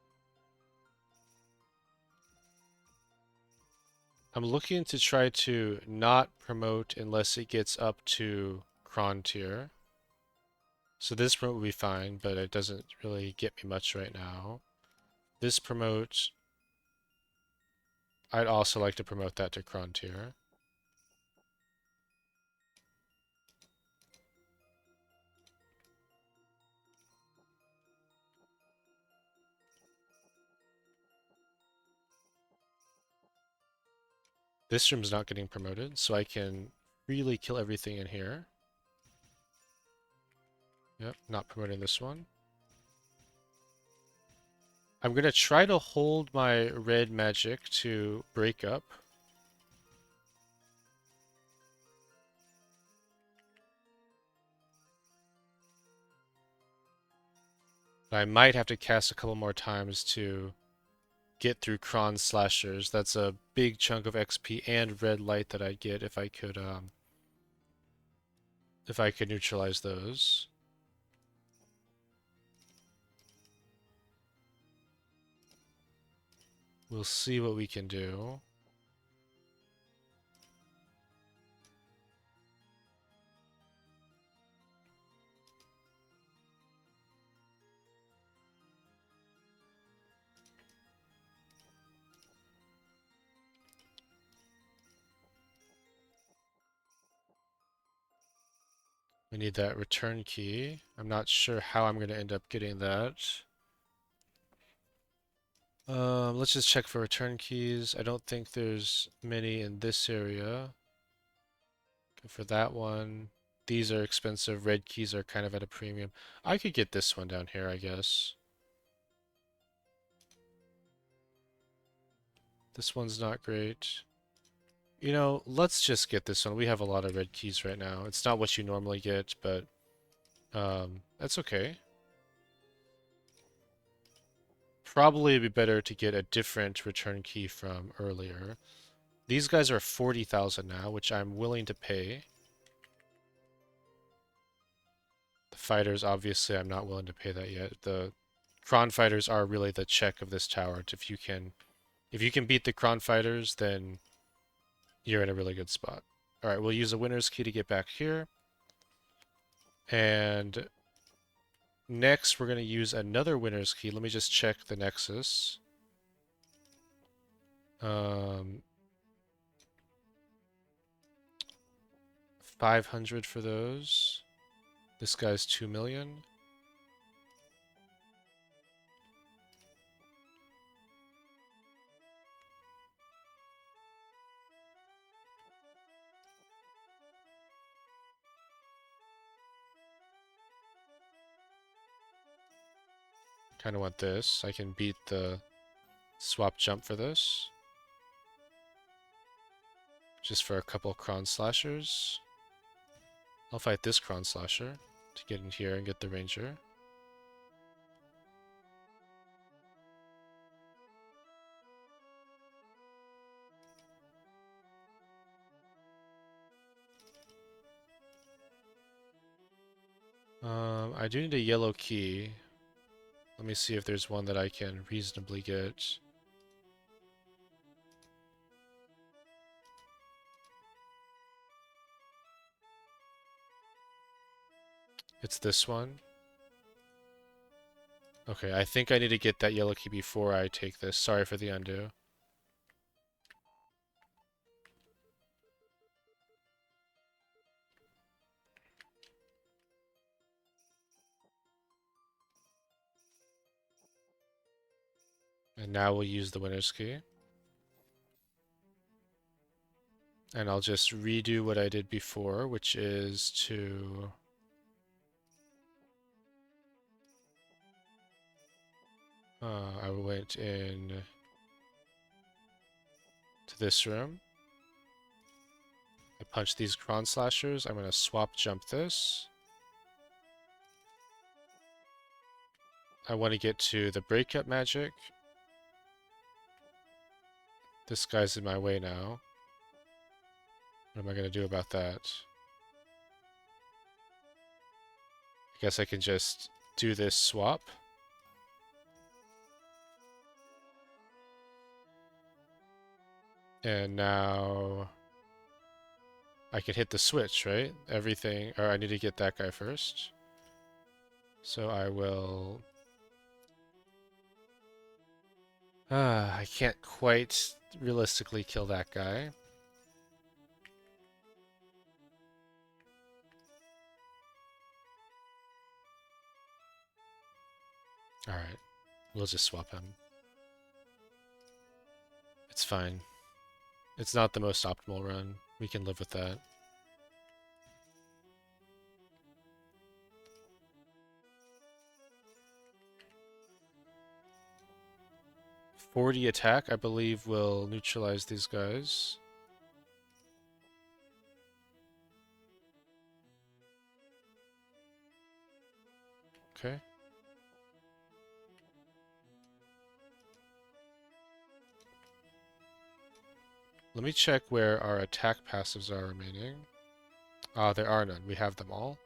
Speaker 1: I'm looking to try to not promote unless it gets up to chron tier. So this promote will be fine, but it doesn't really get me much right now. This promote, I'd also like to promote that to chron tier. This room's not getting promoted, so I can really kill everything in here. Yep, not promoting this one. I'm going to try to hold my red magic to break up. I might have to cast a couple more times to get through chron slashers. That's a big chunk of XP and red light that I'd get if I could neutralize those. We'll see what we can do. We need that return key. I'm not sure how I'm going to end up getting that. Let's just check for return keys. I don't think there's many in this area. Go for that one. These are expensive. Red keys are kind of at a premium. I could get this one down here, I guess. This one's not great. You know, let's just get this one. We have a lot of red keys right now. It's not what you normally get, but that's okay. Probably it'd be better to get a different return key from earlier. These guys are 40,000 now, which I'm willing to pay. The fighters, obviously, I'm not willing to pay that yet. The chron fighters are really the check of this tower. If you can beat the chron fighters, then you're in a really good spot. All right, we'll use a winner's key to get back here. And next, we're going to use another winner's key. Let me just check the Nexus. 500 for those. This guy's 2 million. Kind of want this. I can beat the swap jump for this. Just for a couple chron slashers. I'll fight this chron slasher to get in here and get the ranger. I do need a yellow key. Let me see if there's one that I can reasonably get. It's this one. Okay, I think I need to get that yellow key before I take this. Sorry for the undo. And now we'll use the winner's key. And I'll just redo what I did before, which is to... I went in to this room. I punch these chron slashers. I'm going to swap jump this. I want to get to the breakup magic. This guy's in my way now. What am I going to do about that? I guess I can just do this swap. And now I can hit the switch, right? Everything, or I need to get that guy first. So I will... I can't quite realistically kill that guy. Alright, we'll just swap him. It's fine. It's not the most optimal run. We can live with that. .40 attack, I believe, will neutralize these guys. Okay. Let me check where our attack passives are remaining. There are none. We have them all.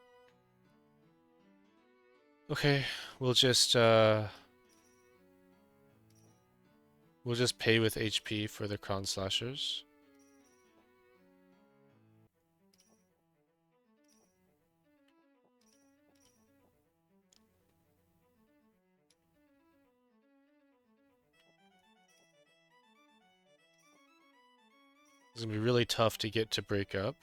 Speaker 1: Okay, we'll just pay with HP for the chron slashers. It's gonna be really tough to get to break up.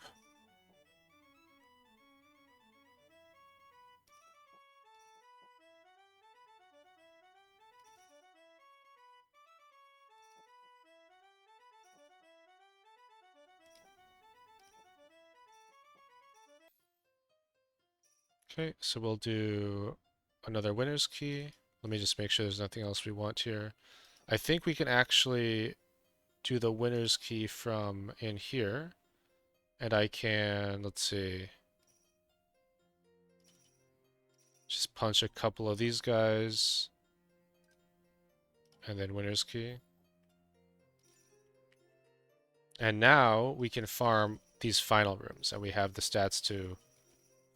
Speaker 1: Okay, so we'll do another winner's key. Let me just make sure there's nothing else we want here. I think we can actually do the winner's key from in here. And I can, let's see, just punch a couple of these guys. And then winner's key. And now we can farm these final rooms. And we have the stats to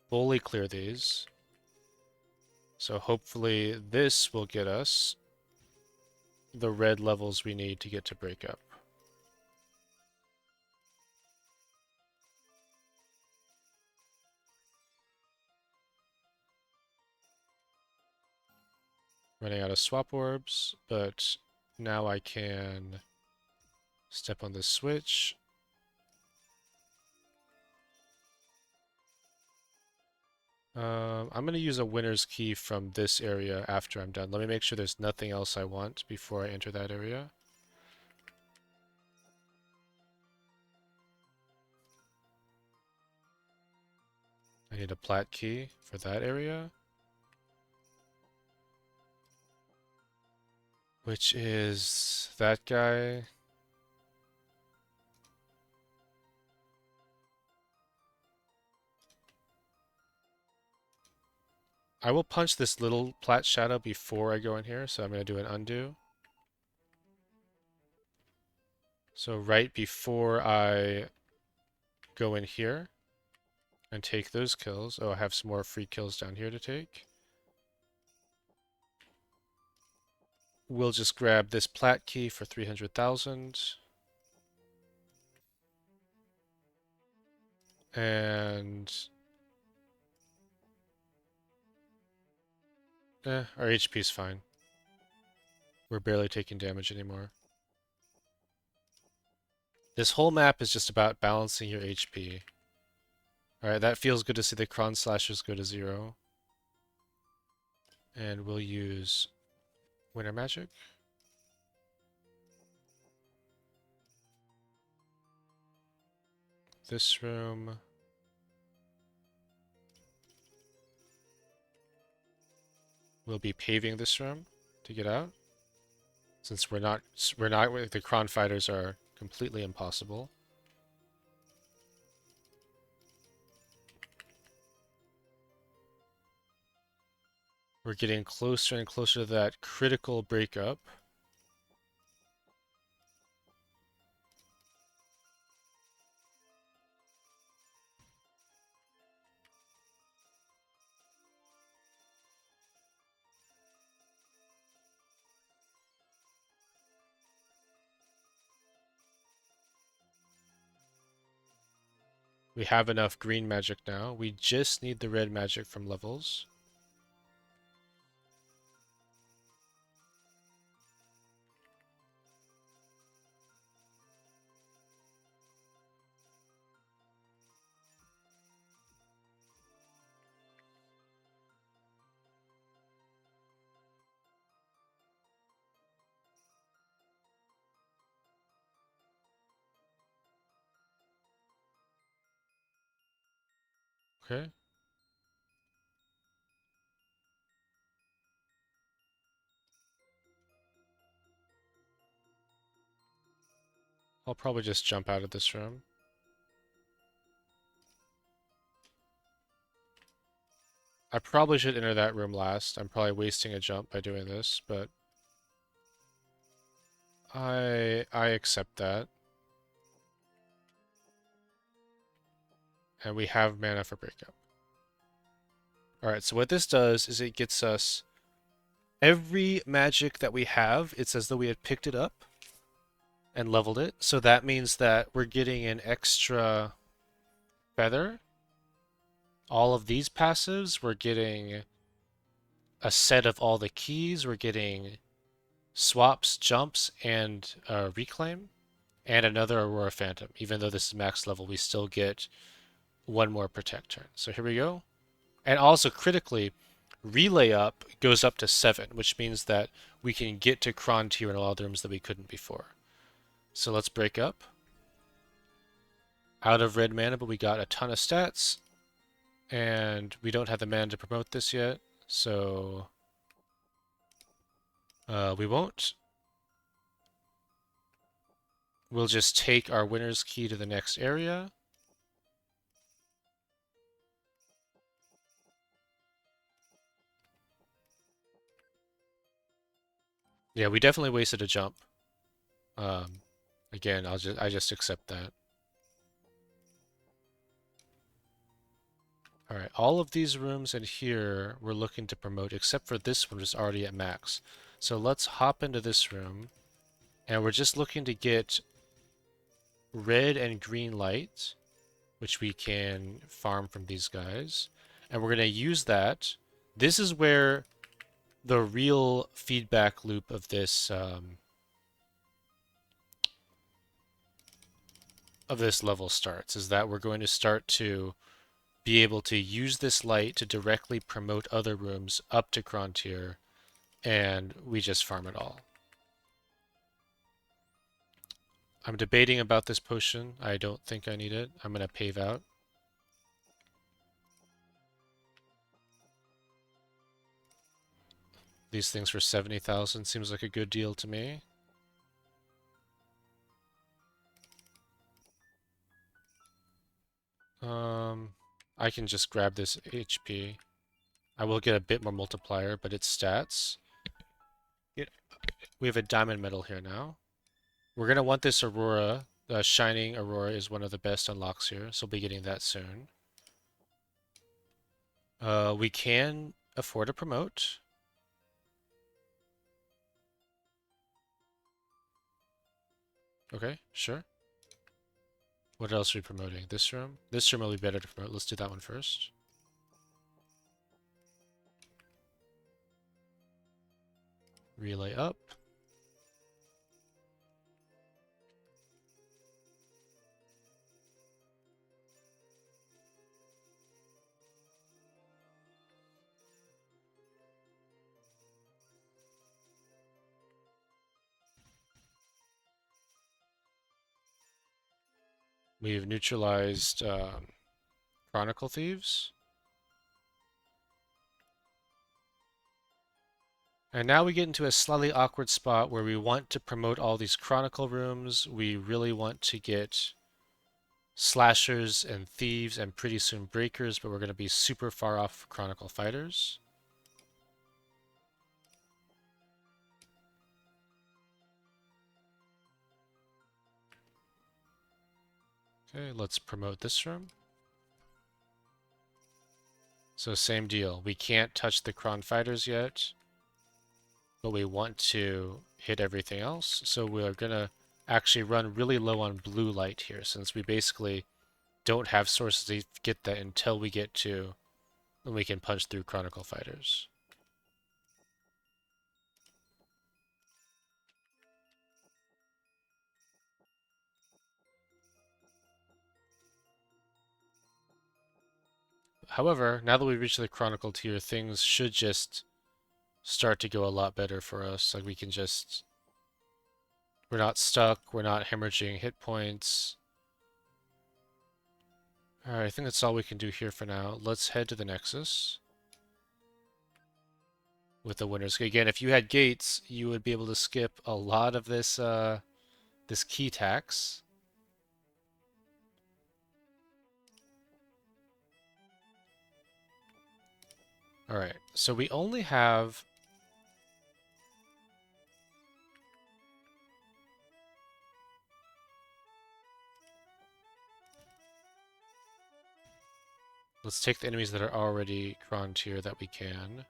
Speaker 1: fully clear these. So hopefully this will get us the red levels we need to get to break up. Running out of swap orbs, but now I can step on this switch. I'm going to use a winner's key from this area after I'm done. Let me make sure there's nothing else I want before I enter that area. I need a plat key for that area, which is that guy. I will punch this little plat shadow before I go in here, so I'm going to do an undo. So right before I go in here and take those kills. Oh, I have some more free kills down here to take. We'll just grab this plat key for 300,000. And our HP's fine. We're barely taking damage anymore. This whole map is just about balancing your HP. Alright, that feels good to see the chron slashers go to 0. And we'll use Winter Magic. This room. We'll be paving this room to get out. Since the chron fighters are completely impossible. We're getting closer and closer to that critical breakup. We have enough green magic now. We just need the red magic from levels. Okay. I'll probably just jump out of this room. I probably should enter that room last. I'm probably wasting a jump by doing this, but I accept that. And we have mana for breakup. Alright, so what this does is it gets us every magic that we have, it's as though we had picked it up and leveled it. So that means that we're getting an extra feather. All of these passives, we're getting a set of all the keys, we're getting swaps, jumps, and reclaim, and another Aurora Phantom. Even though this is max level, we still get one more protect turn. So here we go. And also critically, relay up goes up to 7, which means that we can get to chron tier in a lot of the rooms that we couldn't before. So let's break up. Out of red mana, but we got a ton of stats. And we don't have the mana to promote this yet, so we won't. We'll just take our winner's key to the next area. Yeah, we definitely wasted a jump. Again, I just accept that. All right, all of these rooms in here we're looking to promote, except for this one, which is already at max. So let's hop into this room, and we're just looking to get red and green light, which we can farm from these guys. And we're going to use that. This is where the real feedback loop of this level starts, is that we're going to start to be able to use this light to directly promote other rooms up to chron tier, and we just farm it all. I'm debating about this potion. I don't think I need it. I'm going to pave out. These things for 70,000 seems like a good deal to me. I can just grab this HP. I will get a bit more multiplier, but it's stats. We have a diamond medal here now. We're going to want this Aurora. Shining Aurora is one of the best unlocks here, so we'll be getting that soon. We can afford to promote. Okay, sure. What else are we promoting? This room? This room will be better to promote. Let's do that one first. Relay up. We've neutralized Chronicle Thieves. And now we get into a slightly awkward spot where we want to promote all these Chronicle rooms. We really want to get Slashers and Thieves and pretty soon Breakers, but we're going to be super far off Chronicle Fighters. Okay, let's promote this room. So same deal. We can't touch the Chron Fighters yet, but we want to hit everything else. So we're going to actually run really low on blue light here, since we basically don't have sources to get that until we get to when we can punch through Chronicle Fighters. However, now that we've reached the Chronicle tier, things should just start to go a lot better for us. Like we can just... We're not stuck, we're not hemorrhaging hit points. Alright, I think that's all we can do here for now. Let's head to the Nexus with the winners. Again, if you had gates, you would be able to skip a lot of this this key tax. Alright, so we only have... Let's take the enemies that are already Chron tier that we can.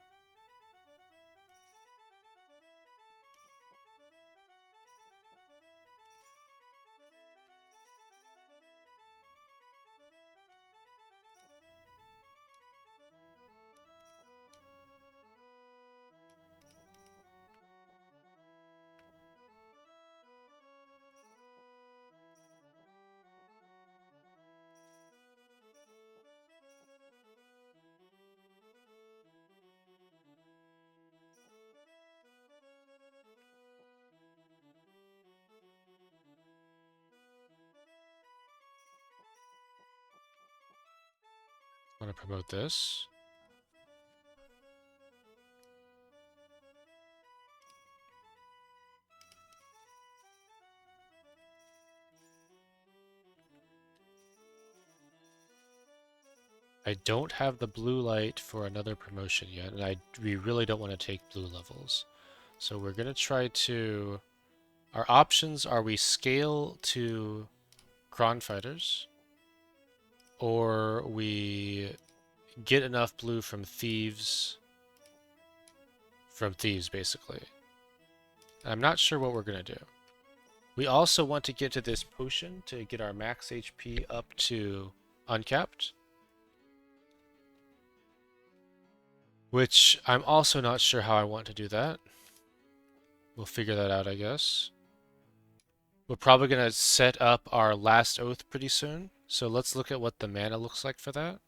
Speaker 1: I want to promote this. I don't have the blue light for another promotion yet, and we really don't want to take blue levels. So we're going to try to... Our options are we scale to Chron Fighters, or we get enough blue from Thieves, basically. I'm not sure what we're going to do. We also want to get to this potion to get our max HP up to uncapped, which I'm also not sure how I want to do that. We'll figure that out, I guess. We're probably going to set up our last oath pretty soon, so let's look at what the mana looks like for that.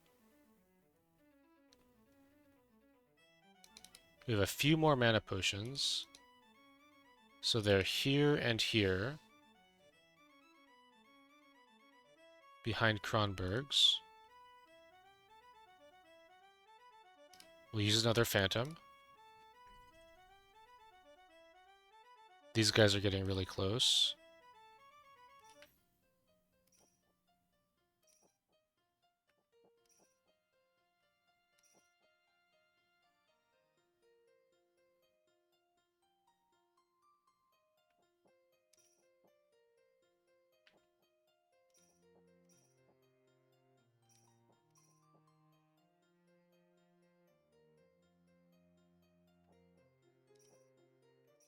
Speaker 1: We have a few more mana potions. So they're here and here. Behind Kronberg's. We'll use another Phantom. These guys are getting really close.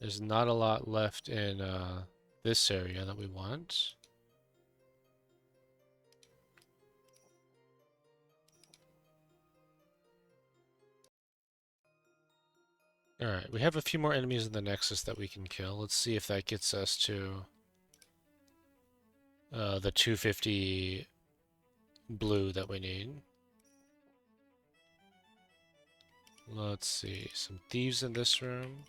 Speaker 1: There's not a lot left in this area that we want. Alright, we have a few more enemies in the Nexus that we can kill. Let's see if that gets us to the 250 blue that we need. Let's see, some thieves in this room.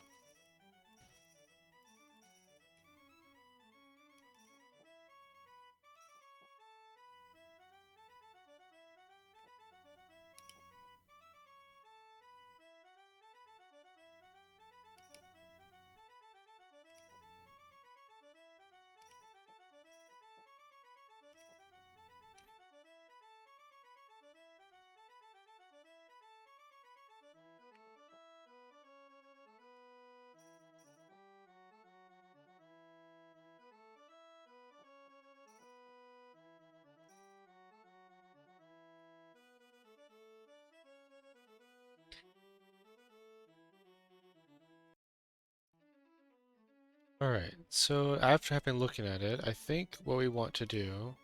Speaker 1: Alright, so after having looking at it, I think what we want to do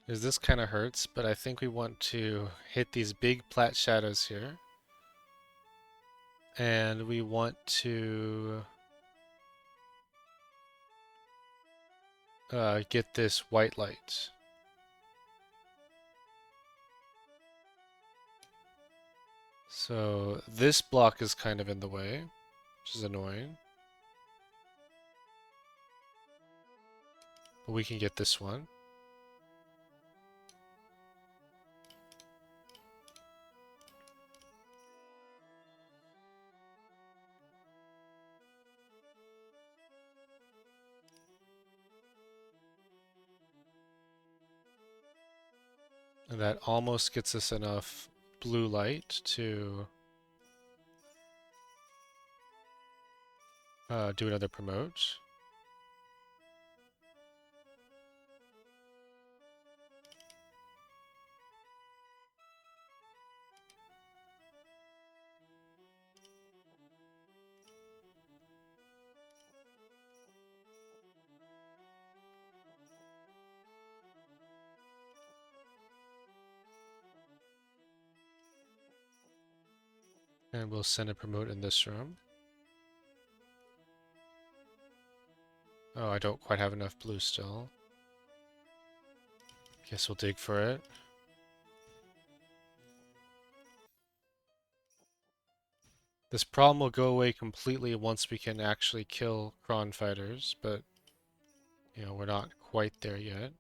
Speaker 1: is this kind of hurts, but I think we want to hit these big plat shadows here. And we want to get this white light. So this block is kind of in the way, which is annoying. But we can get this one. And that almost gets us enough blue light to do another promote. And we'll send a promote in this room. Oh, I don't quite have enough blue still. Guess we'll dig for it. This problem will go away completely once we can actually kill chron fighters, but you know, we're not quite there yet.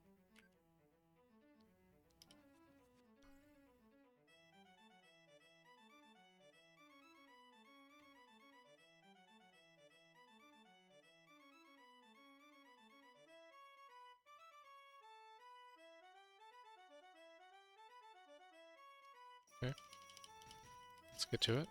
Speaker 1: Okay, let's get to it.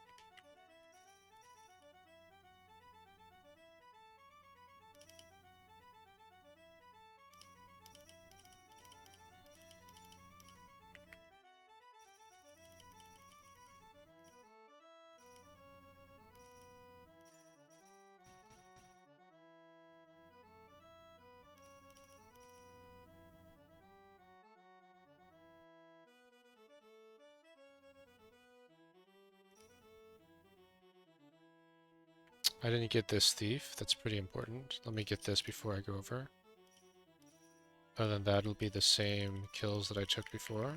Speaker 1: I didn't get this thief. That's pretty important. Let me get this before I go over. Other than that, it'll be the same kills that I took before.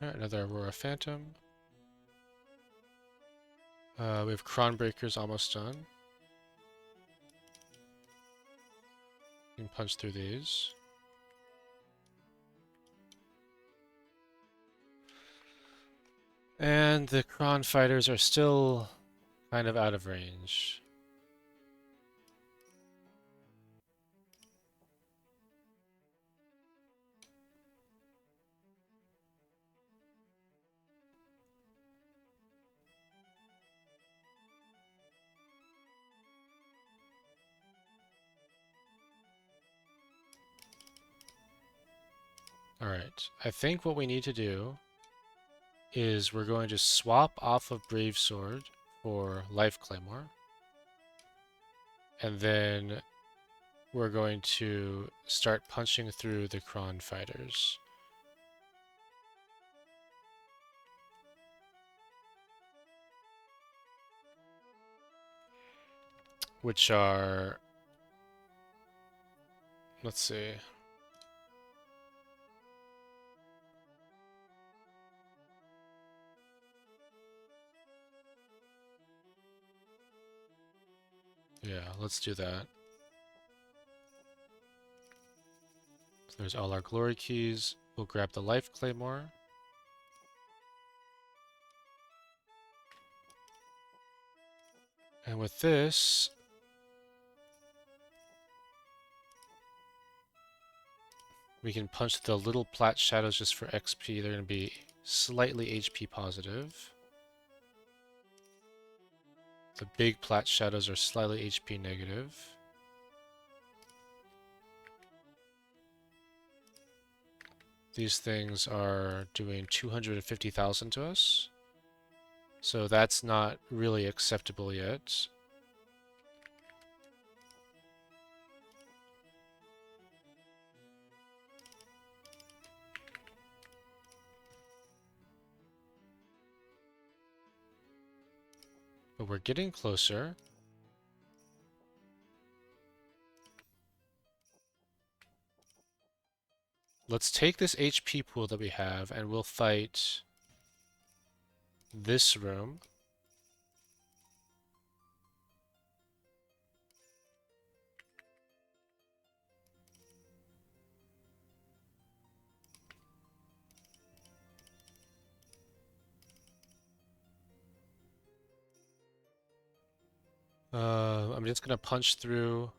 Speaker 1: Alright, another Aurora Phantom. We have Chron Breakers almost done. You can punch through these. And the Chron Fighters are still kind of out of range. Alright, I think what we need to do is we're going to swap off of Brave Sword for Life Claymore. And then we're going to start punching through the Chron Fighters. Which are... let's see... yeah, let's do that. So there's all our glory keys. We'll grab the Life Claymore. And with this, we can punch the little plat shadows just for XP. They're going to be slightly HP positive. The big plat shadows are slightly HP negative. These things are doing 250,000 to us. So that's not really acceptable yet. But we're getting closer. Let's take this HP pool that we have and we'll fight this room. I'm just going to punch through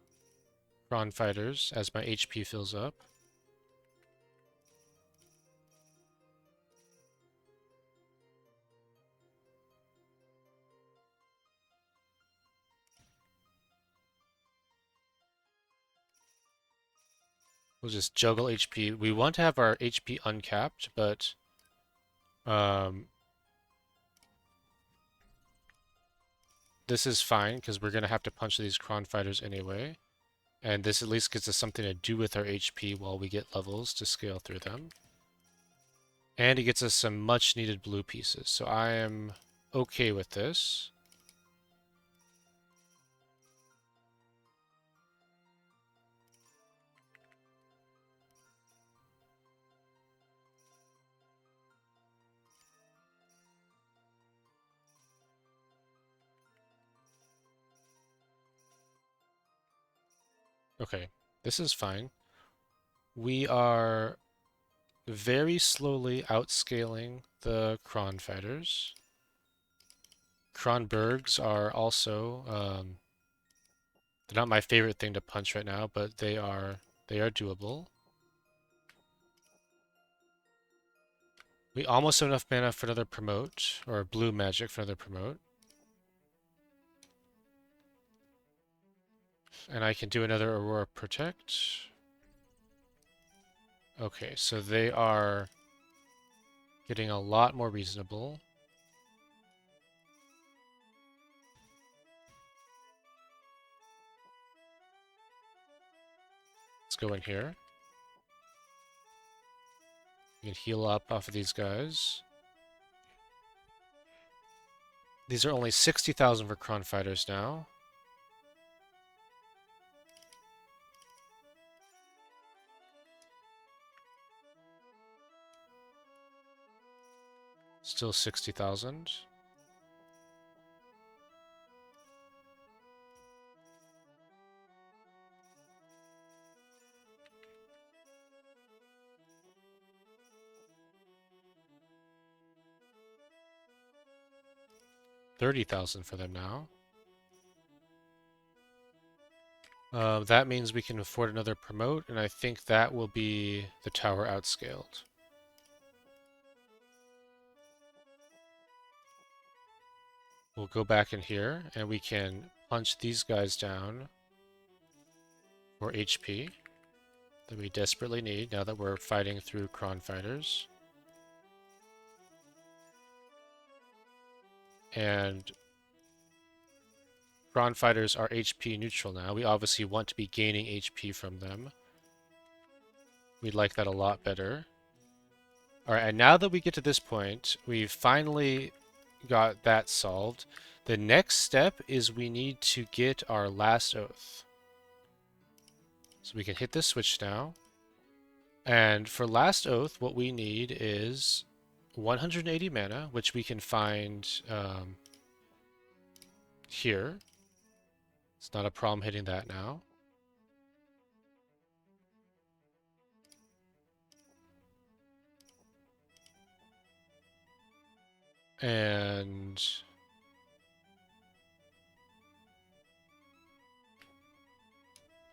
Speaker 1: Chron Fighters as my HP fills up. We'll just juggle HP. We want to have our HP uncapped, but this is fine because we're going to have to punch these Chron Fighters anyway. And this at least gives us something to do with our HP while we get levels to scale through them. And it gets us some much needed blue pieces. So I am okay with this. Okay, this is fine. We are very slowly outscaling the Chron Fighters. Kronbergs are also they're not my favorite thing to punch right now, but they are doable. We almost have enough mana for another promote, or blue magic for another promote. And I can do another Aurora Protect. Okay, so they are getting a lot more reasonable. Let's go in here. We can heal up off of these guys. These are only 60,000 for Chron Fighters now. Still 60,000. $30,000 for them now. That means we can afford another promote, and I think that will be the tower outscaled. We'll go back in here, and we can punch these guys down for HP that we desperately need now that we're fighting through chron fighters. And chron fighters are HP neutral now. We obviously want to be gaining HP from them. We'd like that a lot better. Alright, and now that we get to this point, we've finally got that solved. The next step is we need to get our last oath. So we can hit this switch now. And for last oath, what we need is 180 mana, which we can find here. It's not a problem hitting that now. And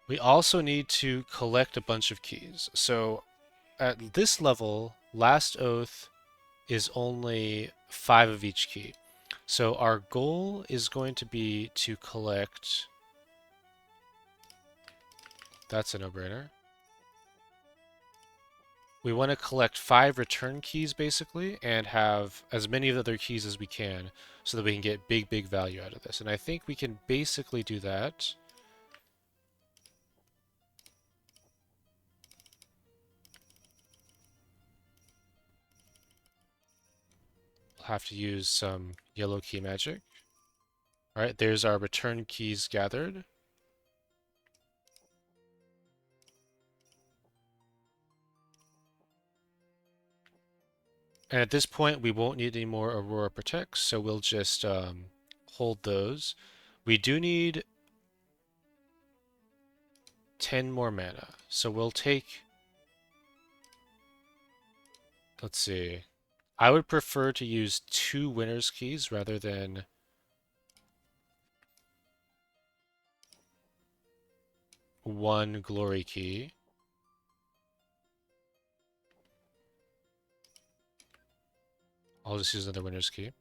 Speaker 1: we also need to collect a bunch of keys. So at this level, last oath is only 5 of each key. So our goal is going to be to collect... That's a no-brainer. We want to collect 5 return keys, basically, and have as many of the other keys as we can so that we can get big, big value out of this. And I think we can basically do that. We'll have to use some yellow key magic. Alright, there's our return keys gathered. And at this point, we won't need any more Aurora Protects, so we'll just hold those. We do need 10 more mana, so we'll take... Let's see. I would prefer to use 2 winner's keys rather than 1 glory key. I'll just use another winner's key.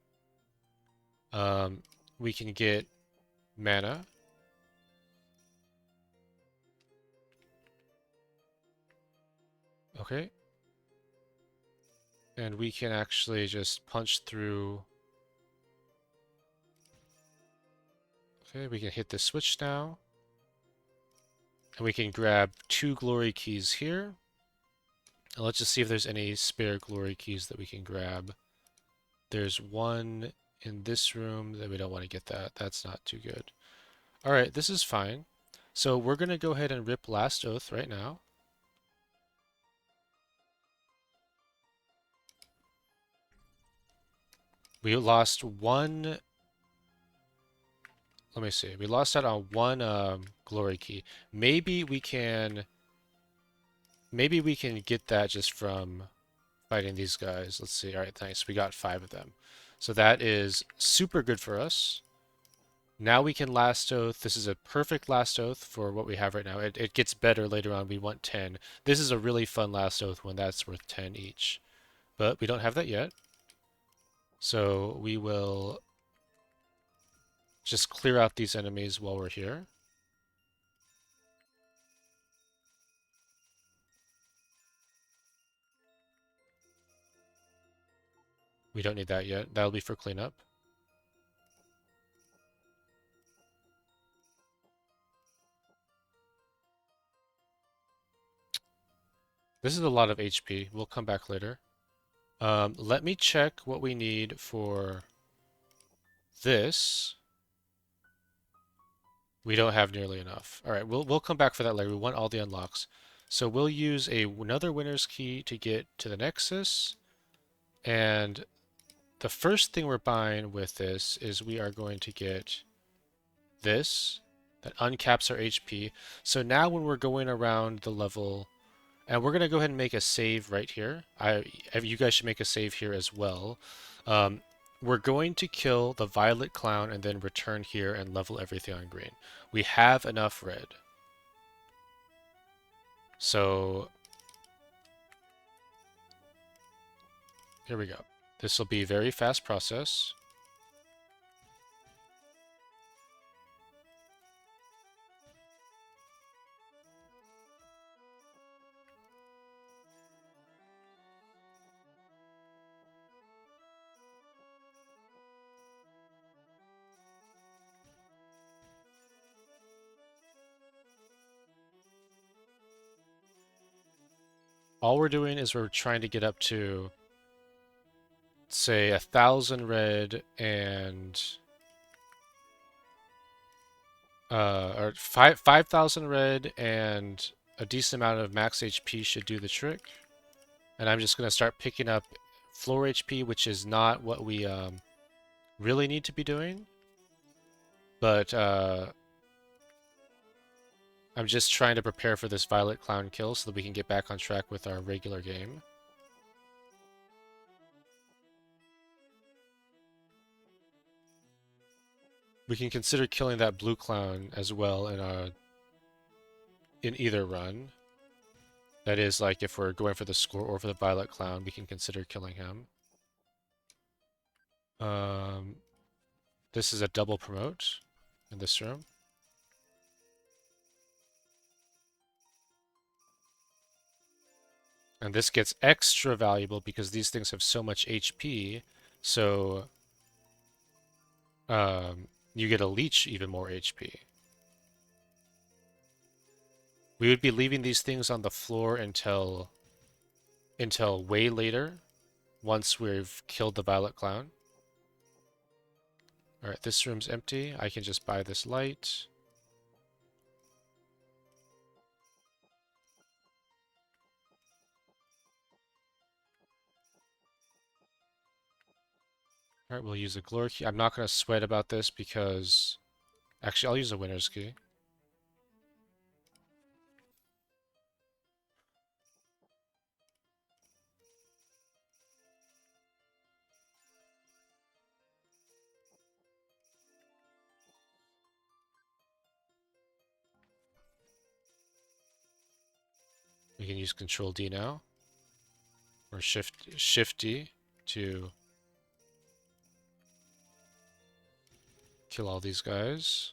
Speaker 1: We can get mana. Okay. And we can actually just punch through. Okay, we can hit the switch now. And we can grab 2 glory keys here. And let's just see if there's any spare glory keys that we can grab. There's one in this room that we don't want to get that. That's not too good. Alright, this is fine. So we're going to go ahead and rip Last Oath right now. We lost one... Let me see. We lost out on one glory key. Maybe we can get that just from fighting these guys. Let's see. All right, nice. We got 5 of them. So that is super good for us. Now we can Last Oath. This is a perfect Last Oath for what we have right now. It gets better later on. We want 10. This is a really fun Last Oath when that's worth 10 each. But we don't have that yet. So we will just clear out these enemies while we're here. We don't need that yet. That'll be for cleanup. This is a lot of HP. We'll come back later. Let me check what we need for this. We don't have nearly enough. All right, we'll come back for that later. We want all the unlocks. So we'll use another winner's key to get to the Nexus, and the first thing we're buying with this is we are going to get this that uncaps our HP. So now when we're going around the level, and we're going to go ahead and make a save right here. You guys should make a save here as well. Um, we're going to kill the violet clown and then return here and level everything on green. We have enough red. So here we go. This will be a very fast process. All we're doing is we're trying to get up to, say, 1,000 red and or 5,000 red and a decent amount of max HP should do the trick. And I'm just going to start picking up floor HP, which is not what we really need to be doing. But I'm just trying to prepare for this Violet Clown kill so that we can get back on track with our regular game. We can consider killing that blue clown as well in either run. That is, like, if we're going for the score or for the Violet Clown, we can consider killing him. This is a double promote in this room. And this gets extra valuable because these things have so much HP, so you get a leech even more HP. We would be leaving these things on the floor until way later, once we've killed the Violet Clown. Alright, this room's empty. I can just buy this light. Alright, we'll use a glory key. I'm not going to sweat about this because... Actually, I'll use a winner's key. We can use Control D now. Or Shift D to kill all these guys.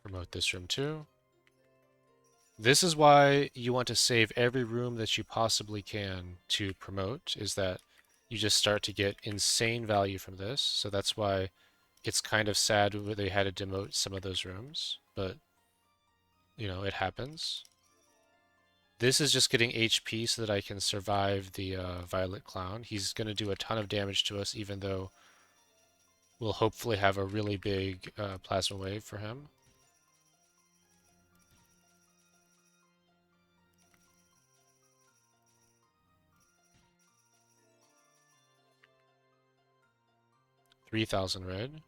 Speaker 1: Promote this room too. This is why you want to save every room that you possibly can to promote, is that you just start to get insane value from this. So that's why it's kind of sad that they had to demote some of those rooms, but you know, it happens. This is just getting HP so that I can survive the Violet Clown. He's going to do a ton of damage to us, even though we'll hopefully have a really big plasma wave for him. $3,000 red.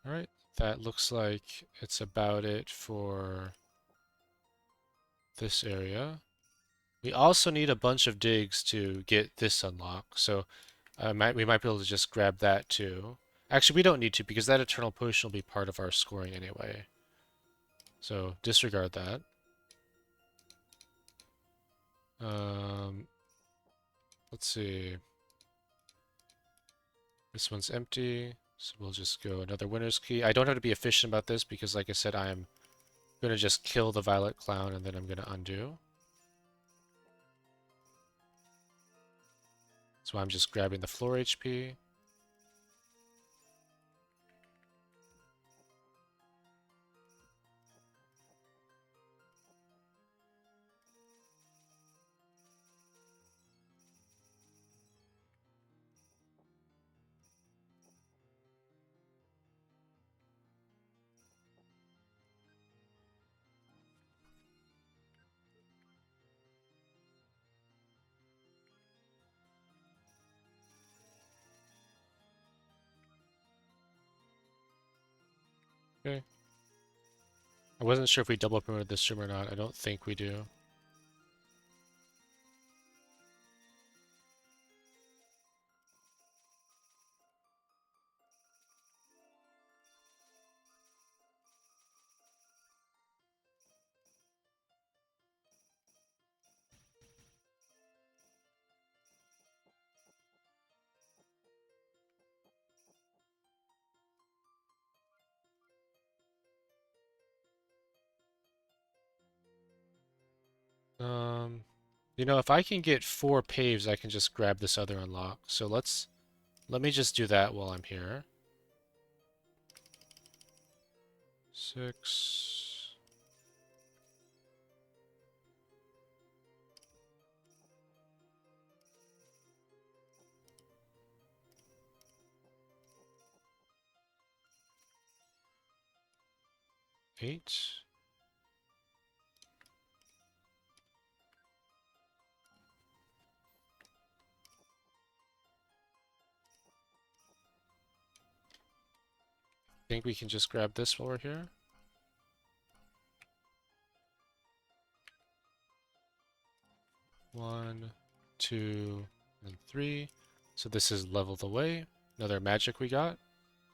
Speaker 1: Alright, that looks like it's about it for this area. We also need a bunch of digs to get this unlocked, so we might be able to just grab that too. Actually, we don't need to because that Eternal Potion will be part of our scoring anyway. So disregard that. Let's see. This one's empty, so we'll just go another winner's key. I don't have to be efficient about this because, like I said, I'm going to just kill the Violet Clown and then I'm going to undo. So I'm just grabbing the floor HP. Okay. I wasn't sure if we double promoted this room or not. I don't think we do. You know, if I can get 4 paves, I can just grab this other unlock. So let me just do that while I'm here. 6. 8. I think we can just grab this while we're here. 1, 2, and 3. So this is level the way. Another magic we got.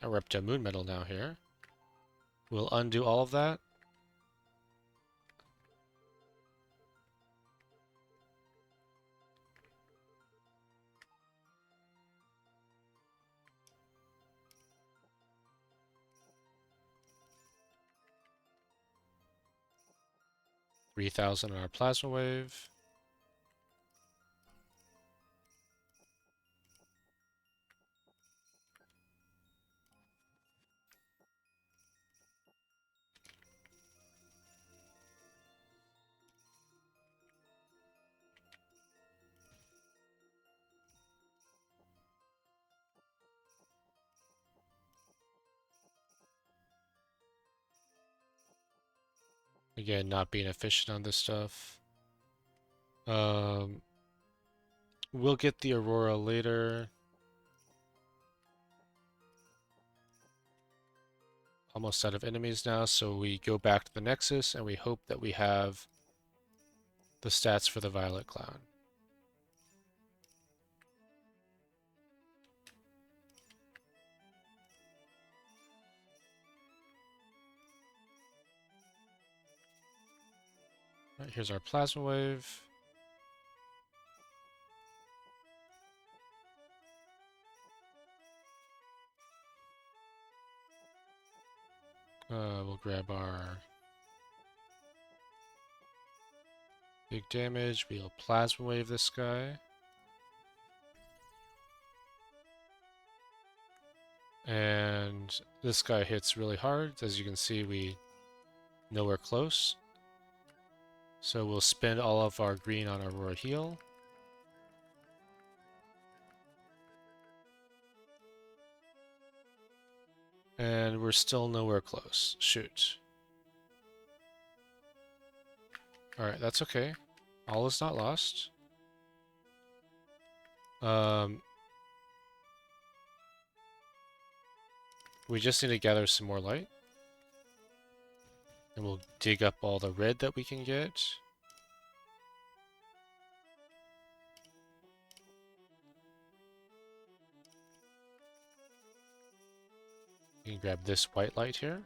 Speaker 1: And we're up to moon metal now here. We'll undo all of that. $3,000 on our plasma wave. Again, not being efficient on this stuff. Um, we'll get the Aurora later. Almost out of enemies now, so we go back to the Nexus and we hope that we have the stats for the Violet Clown. Right, here's our Plasma Wave. We'll grab our big damage. We'll Plasma Wave this guy. And this guy hits really hard. As you can see, we nowhere close. So we'll spend all of our green on Aurora Heal. And we're still nowhere close. Shoot. Alright, that's okay. All is not lost. We just need to gather some more light. And we'll dig up all the red that we can get. You can grab this white light here.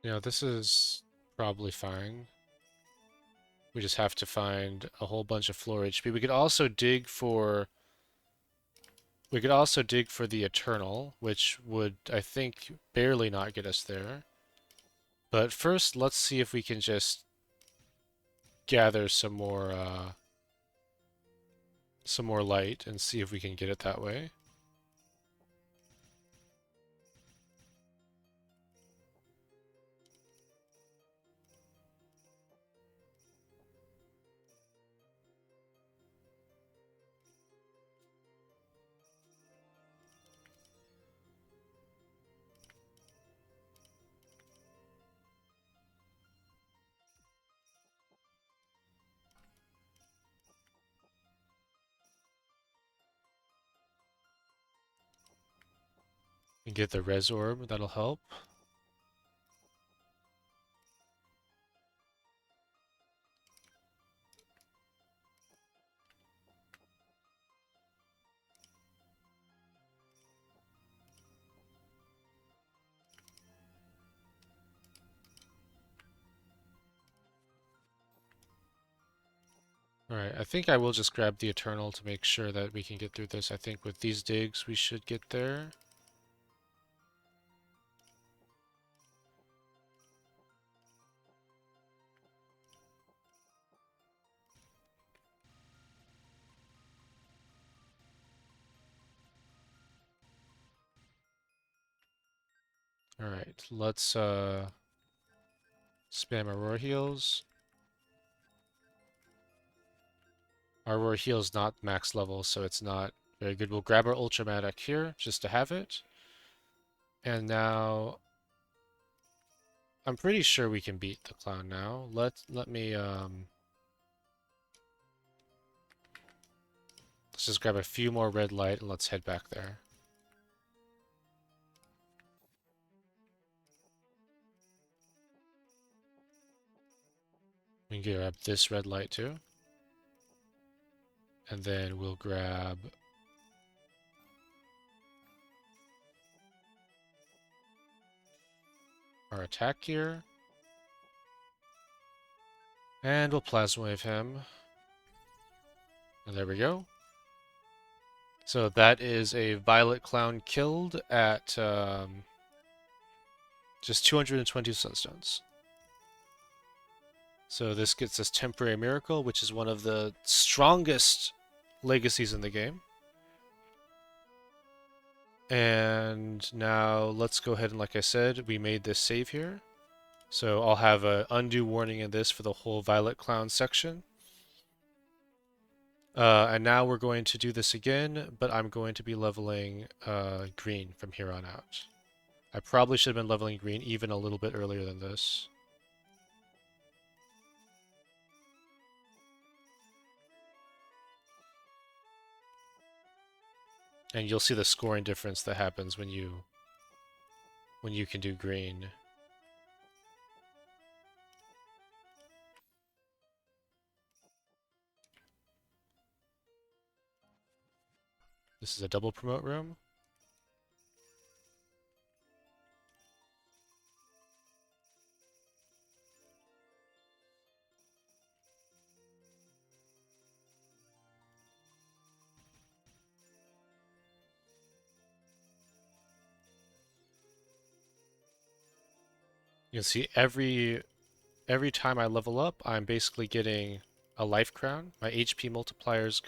Speaker 1: You know, this is probably fine. We just have to find a whole bunch of floor HP. We could also dig for the Eternal, which would, I think, barely not get us there. But first, let's see if we can just gather some more light and see if we can get it that way. And get the res orb, that'll help. Alright, I think I will just grab the Eternal to make sure that we can get through this. I think with these digs we should get there. Alright, let's spam Aurora heals. Our Aurora heal is not max level, so it's not very good. We'll grab our Ultramatic here, just to have it. And now, I'm pretty sure we can beat the clown now. Let me, let's just grab a few more red light and let's head back there. We can grab this red light too. And then we'll grab our attack gear. And we'll Plasma Wave him. And there we go. So that is a Violet Clown killed at just 220 sunstones. So this gets us Temporary Miracle, which is one of the strongest legacies in the game. And now let's go ahead and, like I said, we made this save here. So I'll have an undo warning in this for the whole Violet Clown section. And now we're going to do this again, but I'm going to be leveling green from here on out. I probably should have been leveling green even a little bit earlier than this. And you'll see the scoring difference that happens when you can do green. This is a double promote room. You can see every time I level up, I'm basically getting a life crown. My HP multiplier's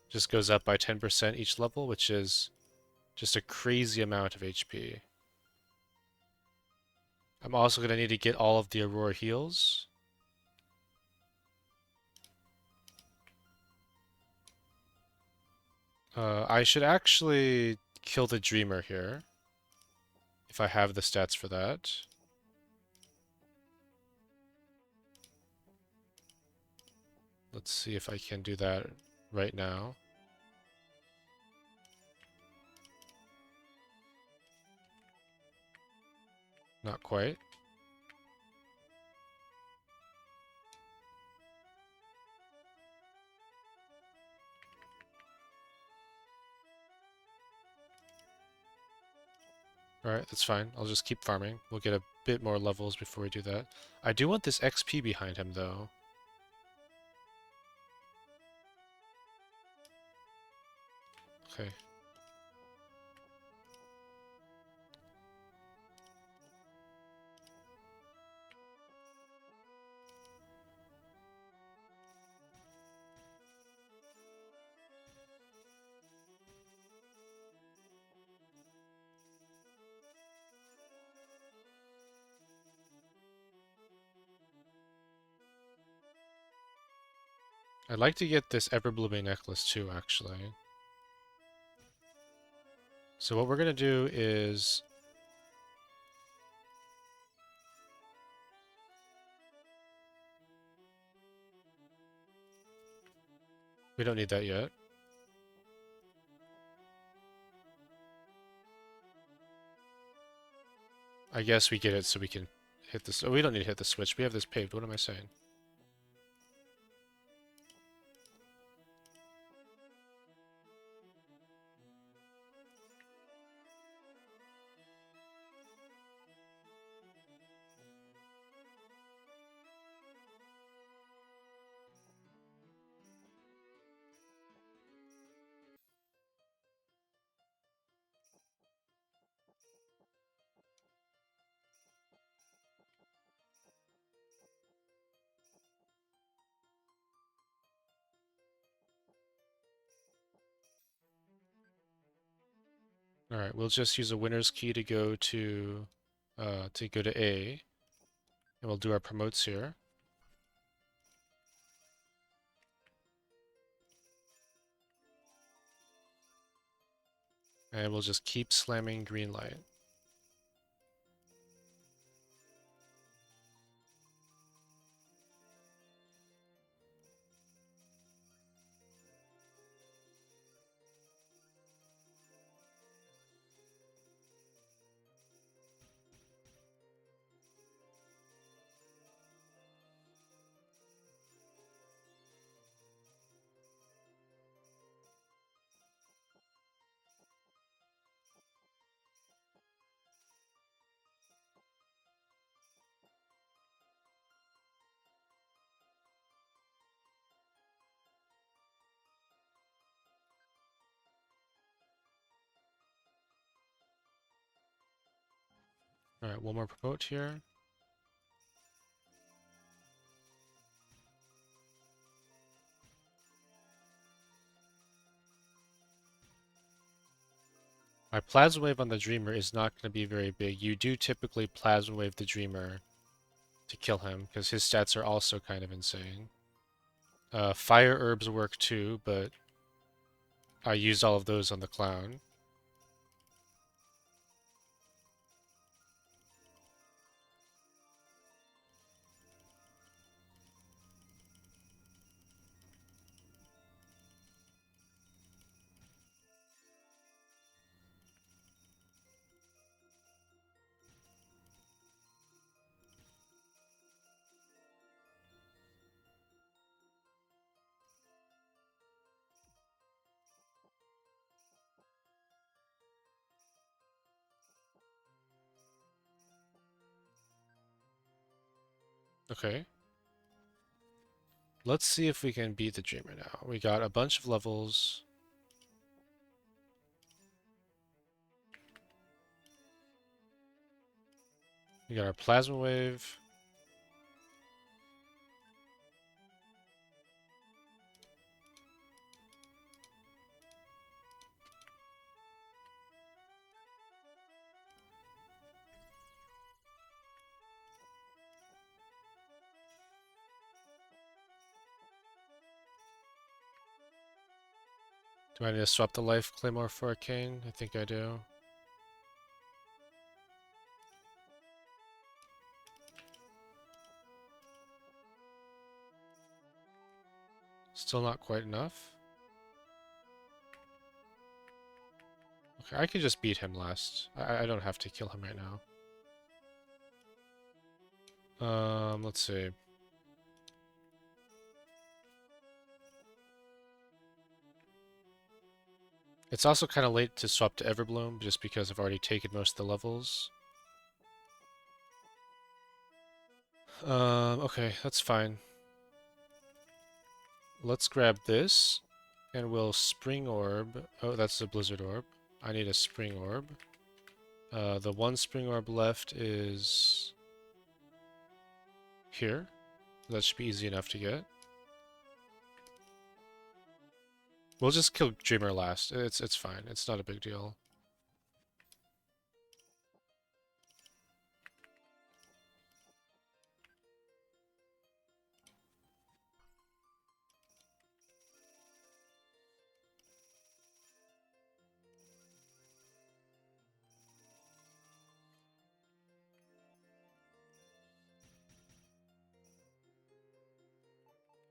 Speaker 1: just goes up by 10% each level, which is just a crazy amount of HP. I'm also going to need to get all of the Aurora heals. I should actually kill the Dreamer here, if I have the stats for that. Let's see if I can do that right now. Not quite. Alright, that's fine. I'll just keep farming. We'll get a bit more levels before we do that. I do want this XP behind him, though. Okay. I'd like to get this ever-blooming necklace too, actually. So what we're gonna do is... We don't need that yet. I guess we get it so we can hit this. Oh, we don't need to hit the switch. We have this paved. What am I saying? All right, we'll just use a winner's key to go to A, and we'll do our promotes here. And we'll just keep slamming green light. All right, one more promote here. My plasma wave on the Dreamer is not going to be very big. You do typically plasma wave the Dreamer to kill him, because his stats are also kind of insane. Fire herbs work too, but I used all of those on the clown. Okay. Let's see if we can beat the Dreamer now. We got a bunch of levels. We got our Plasma Wave. Do I need to swap the Life Claymore for Arcane? I think I do. Still not quite enough. Okay, I could just beat him last. I don't have to kill him right now. Let's see. It's also kind of late to swap to Everbloom, just because I've already taken most of the levels. Okay, that's fine. Let's grab this, and we'll Spring Orb. Oh, that's a Blizzard Orb. I need a Spring Orb. The one Spring Orb left is here. That should be easy enough to get. We'll just kill Dreamer last. It's fine. It's not a big deal.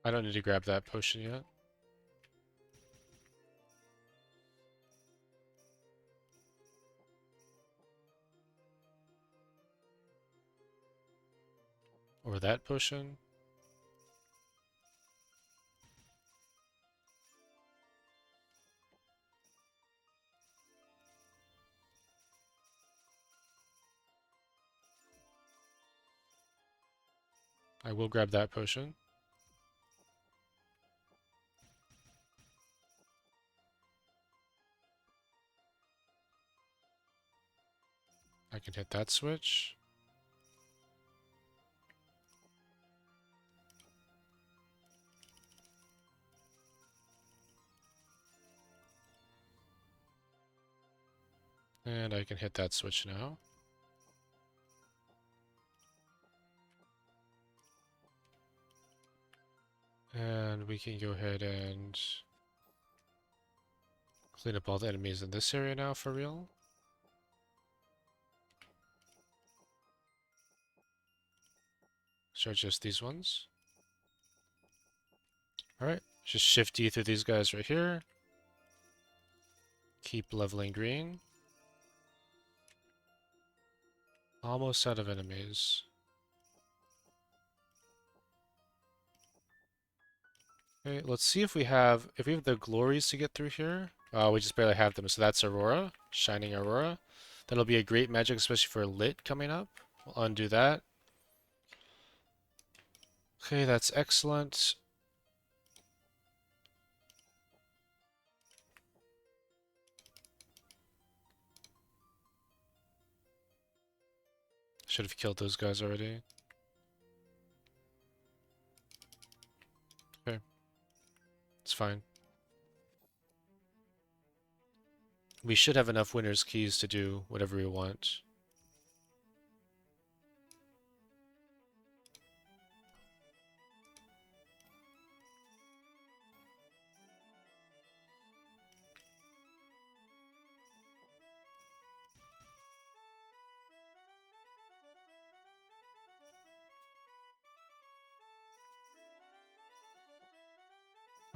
Speaker 1: I don't need to grab that potion yet. Or that potion. I will grab that potion. I can hit that switch. And I can hit that switch now. And we can go ahead and clean up all the enemies in this area now for real. So just these ones. Alright, just shift D through these guys right here. Keep leveling green. Almost out of enemies. Okay, let's see if we have the glories to get through here. We just barely have them, so that's Aurora, Shining Aurora. That'll be a great magic, especially for Lit coming up. We'll undo that. Okay, that's excellent. Should have killed those guys already. Okay, it's fine. We should have enough winner's keys to do whatever we want.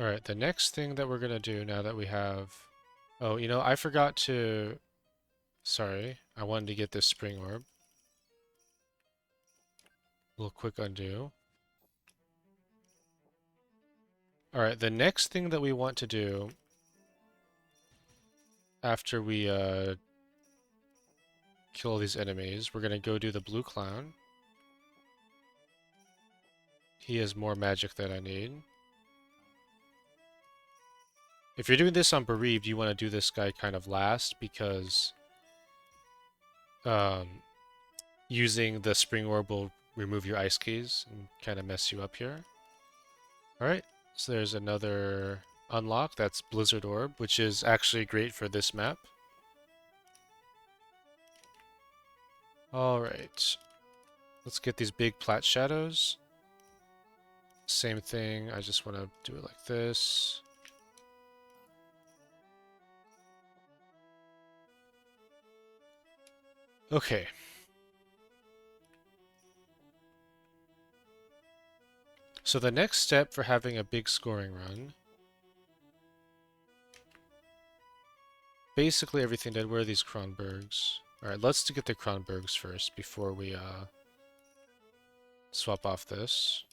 Speaker 1: Alright, the next thing that we're going to do now that we have... Oh, you know, I forgot to... Sorry, I wanted to get this spring orb. A little quick undo. Alright, the next thing that we want to do after we kill all these enemies, we're going to go do the blue clown. He has more magic than I need. If you're doing this on Bereaved, you want to do this guy kind of last because using the spring orb will remove your ice keys and kind of mess you up here. Alright, so there's another unlock. That's Blizzard Orb, which is actually great for this map. Alright, let's get these big plat shadows. Same thing, I just want to do it like this. Okay. So the next step for having a big scoring run, basically everything did. Where are these Kronbergs? Alright, let's get the Kronbergs first before we swap off this.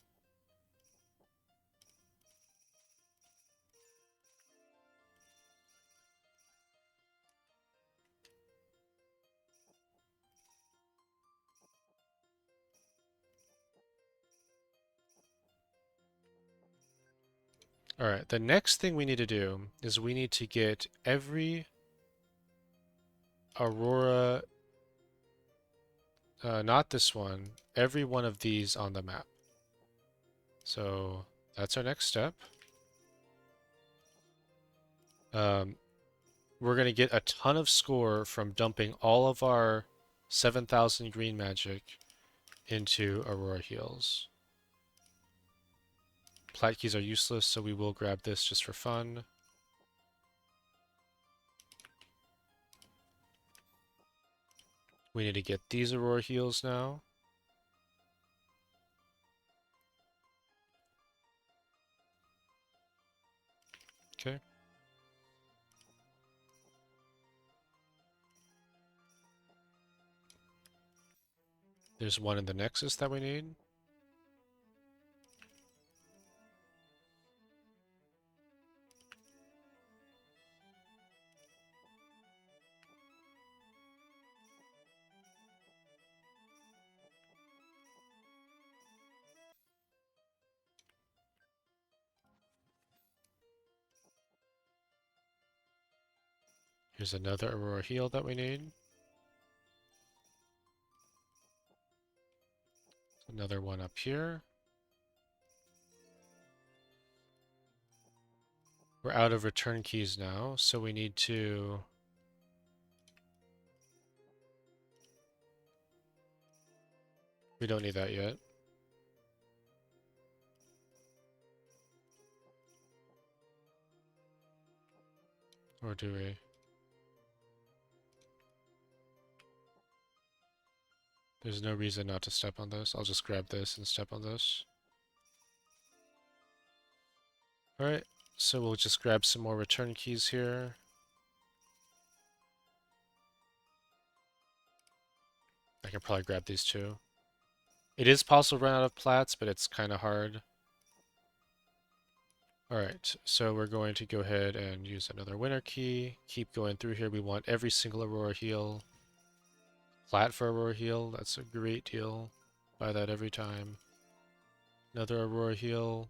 Speaker 1: Alright, the next thing we need to do is we need to get every Aurora, not this one, every one of these on the map. So that's our next step. We're going to get a ton of score from dumping all of our 7,000 green magic into Aurora heals. Plat keys are useless, so we will grab this just for fun. We need to get these Aurora heals now. Okay. There's one in the Nexus that we need. Here's another Aurora heal that we need. Another one up here. We're out of return keys now, so we need to... We don't need that yet. Or do we? There's no reason not to step on this. I'll just grab this and step on this. Alright, so we'll just grab some more return keys here. I can probably grab these too. It is possible to run out of plats, but it's kind of hard. Alright, so we're going to go ahead and use another winner key. Keep going through here. We want every single Aurora heal. Plat for Aurora heal, that's a great deal. Buy that every time. Another Aurora heal.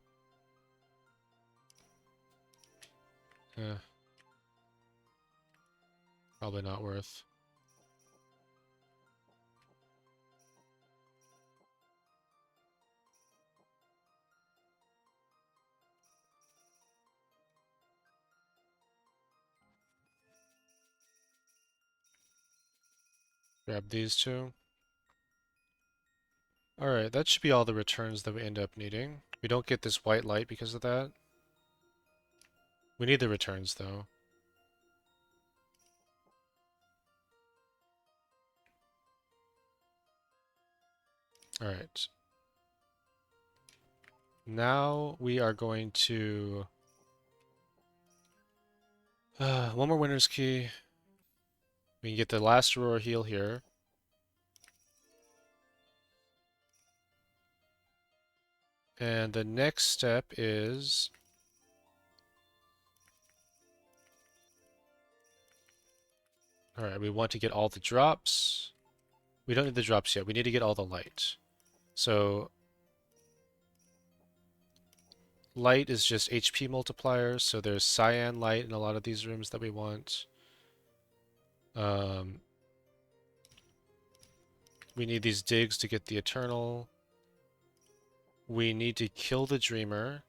Speaker 1: Probably not worth. Grab these two. Alright, that should be all the returns that we end up needing. We don't get this white light because of that. We need the returns though. Alright. Now we are going to... one more winner's key. We can get the last Aurora heal here. And the next step is... Alright, we want to get all the drops. We don't need the drops yet. We need to get all the light. So... Light is just HP multipliers, so there's cyan light in a lot of these rooms that we want. We need these digs to get the Eternal. We need to kill the Dreamer.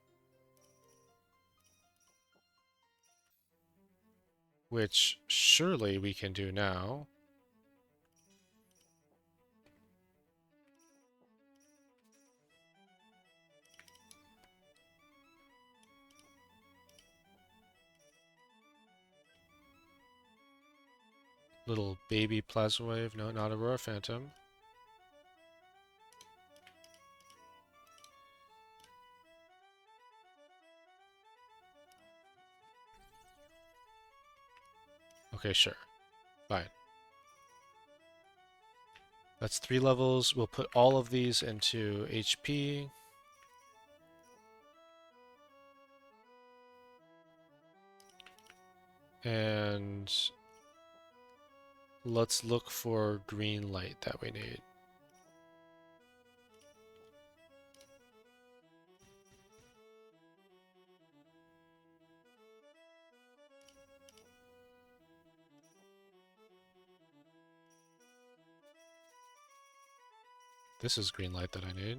Speaker 1: Which surely we can do now. Little baby plasma wave. No, not Aurora Phantom. Okay, sure. Fine. That's 3 levels. We'll put all of these into HP. And let's look for green light that we need. This is green light that I need.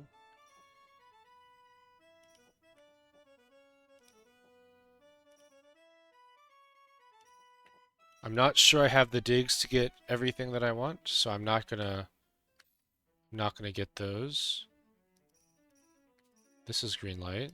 Speaker 1: I'm not sure I have the digs to get everything that I want, so I'm not gonna get those. This is green light.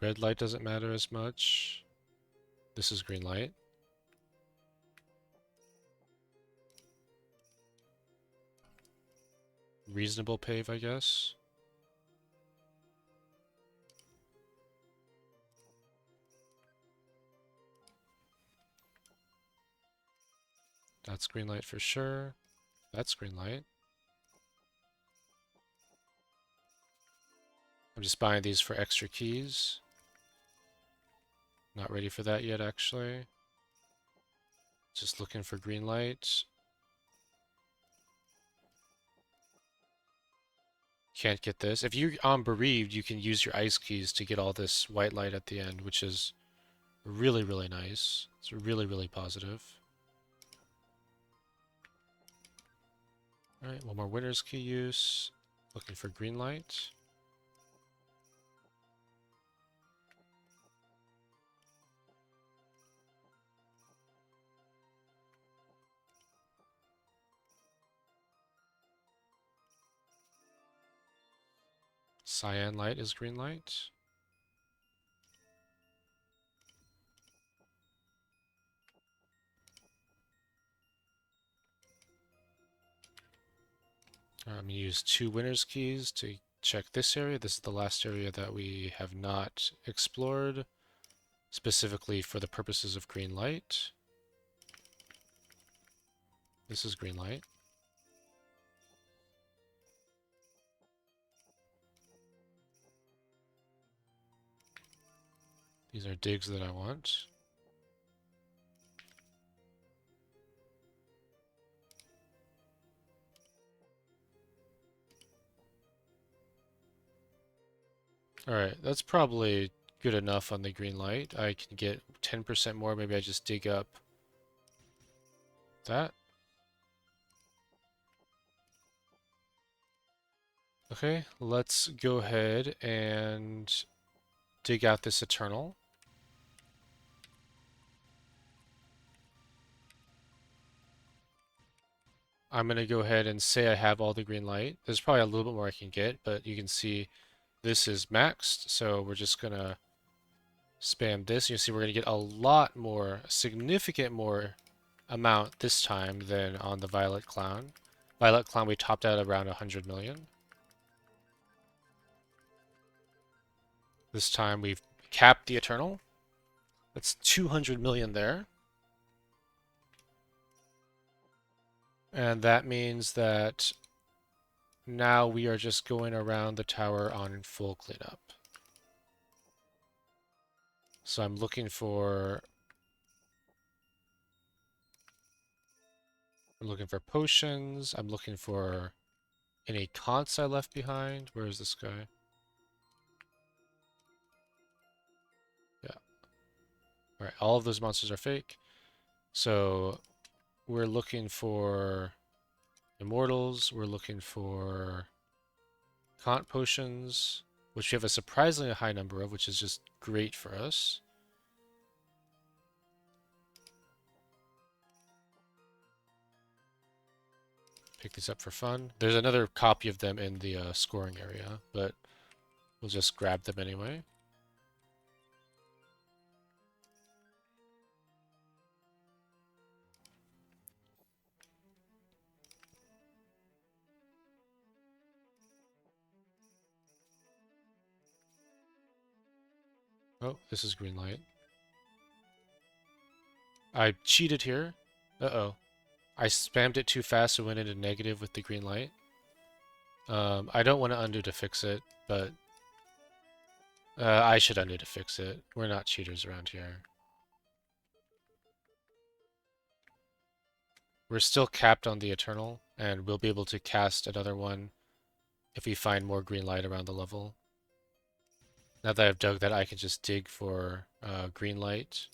Speaker 1: red light doesn't matter as much. This is green light. Reasonable pave, I guess. That's green light for sure. That's green light. I'm just buying these for extra keys. Not ready for that yet, actually. Just looking for green light. Can't get this. If you're on Bereaved, you can use your ice keys to get all this white light at the end, which is really, really nice. It's really, really positive. Alright, one more winner's key use. Looking for green light. Cyan light is green light. I'm going to use 2 winner's keys to check this area. This is the last area that we have not explored, specifically for the purposes of green light. This is green light. These are digs that I want. Alright, that's probably good enough on the green light. I can get 10% more. Maybe I just dig up that. Okay, let's go ahead and dig out this Eternal. I'm going to go ahead and say I have all the green light. There's probably a little bit more I can get, but you can see this is maxed, so we're just going to spam this. You see we're going to get a lot more, a significant more amount this time than on the Violet Clown. Violet Clown we topped out around 100 million. This time we've capped the Eternal. That's 200 million there. And that means that now we are just going around the tower on full cleanup. So I'm looking for potions. I'm looking for any conts I left behind. Where is this guy? Yeah. Alright, all of those monsters are fake. So we're looking for immortals. We're looking for cont potions, which we have a surprisingly high number of, which is just great for us. Pick these up for fun. There's another copy of them in the scoring area, but we'll just grab them anyway. Oh, this is green light. I cheated here. Uh-oh. I spammed it too fast and went into negative with the green light. I don't want to undo to fix it, but I should undo to fix it. We're not cheaters around here. We're still capped on the Eternal, and we'll be able to cast another one if we find more green light around the level. Now that I've dug that, I can just dig for green light.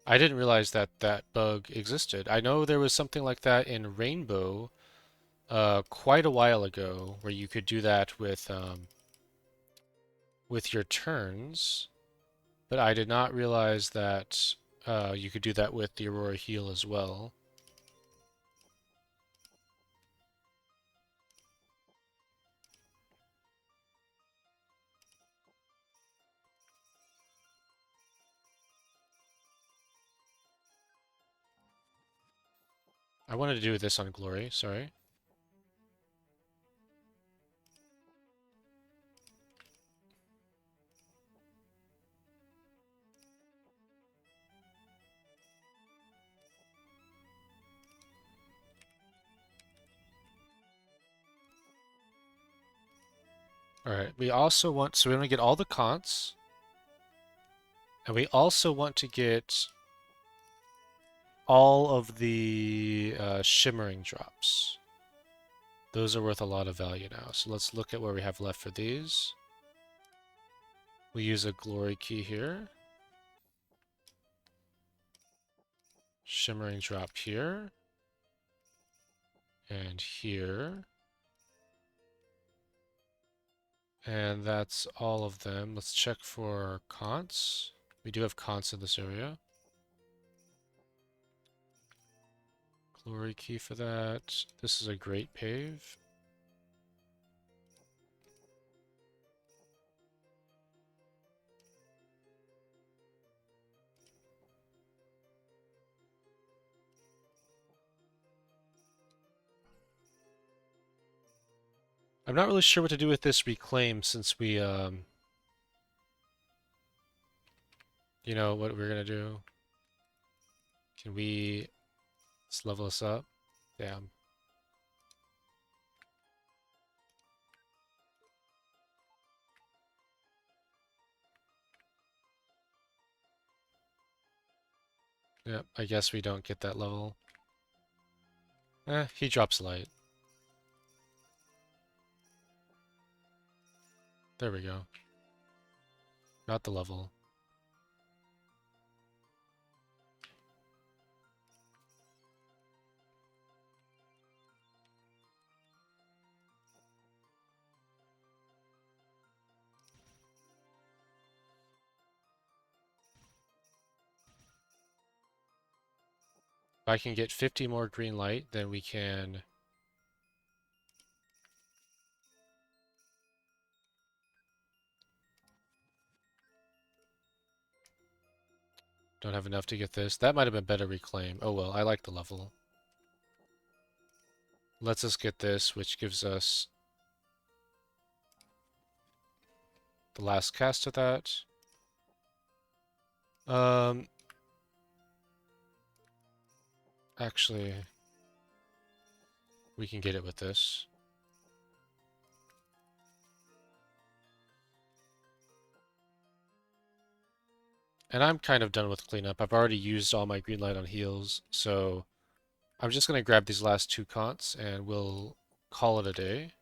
Speaker 1: I didn't realize that that bug existed. I know there was something like that in Rainbow quite a while ago, where you could do that with your turns, but I did not realize that you could do that with the Aurora Heal as well. I wanted to do this on Glory, sorry. Alright, we also want, so we want to get all the cons, and we also want to get all of the shimmering drops. Those are worth a lot of value now. So let's look at what we have left for these. We use a glory key here. Shimmering drop here. And here. And that's all of them. Let's check for conts. We do have conts in this area. Glory key for that. This is a great pave. I'm not really sure what to do with this reclaim since we, you know what we're gonna do? Can we just level this up? Damn. Yep, I guess we don't get that level. He drops light. There we go. Got the level. If I can get 50 more green light, then we can... Don't have enough to get this. That might have been better reclaim. Oh well, I like the level. Lets us get this, which gives us the last cast of that. Actually, we can get it with this. And I'm kind of done with cleanup. I've already used all my green light on heals, so I'm just going to grab these last two conts and we'll call it a day.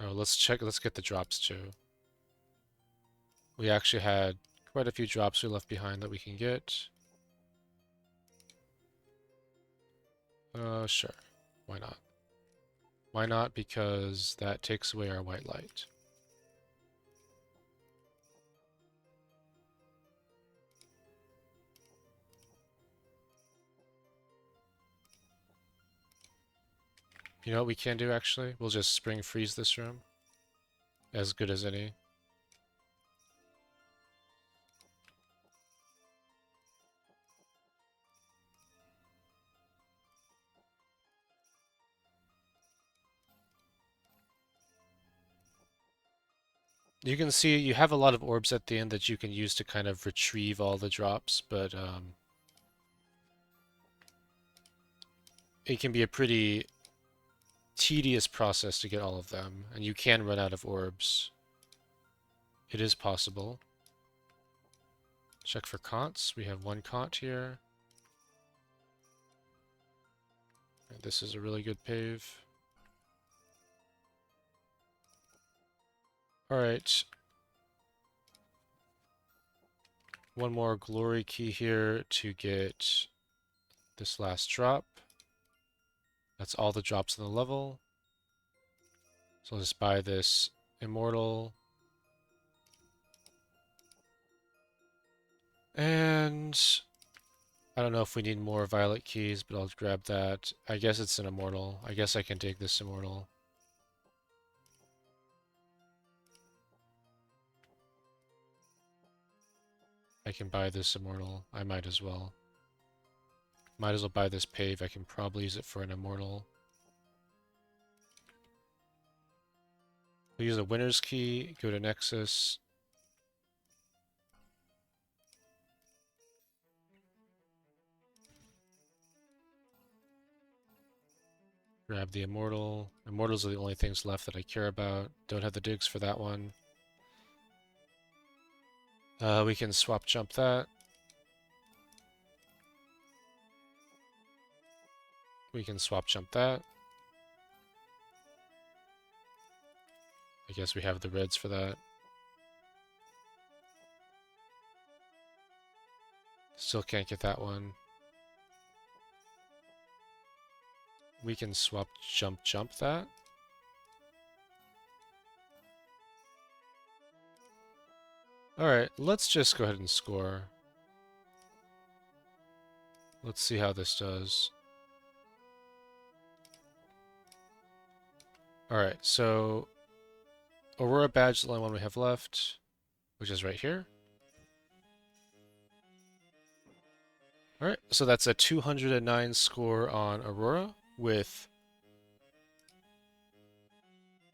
Speaker 1: Oh, let's check, let's get the drops too. We actually had quite a few drops we left behind that we can get. Sure. Why not? Why not? Because that takes away our white light. You know what we can do, actually? We'll just spring freeze this room. As good as any. You can see you have a lot of orbs at the end that you can use to kind of retrieve all the drops, but it can be a pretty tedious process to get all of them, and you can run out of orbs. It is possible. Check for conts. We have one cont here. And this is a really good pave. Alright. One more glory key here to get this last drop. That's all the drops in the level. So I'll just buy this immortal. And I don't know if we need more violet keys, but I'll grab that. I guess it's an immortal. I guess I can take this immortal. I can buy this immortal. I might as well. Might as well buy this pave. I can probably use it for an immortal. We'll use a winner's key, go to Nexus. Grab the immortal. Immortals are the only things left that I care about. Don't have the digs for that one. We can swap jump that. We can swap jump that. I guess we have the reds for that. Still can't get that one. We can swap jump that. Alright, let's just go ahead and score. Let's see how this does. Alright, so Aurora badge is the only one we have left, which is right here. Alright, so that's a 209 score on Aurora with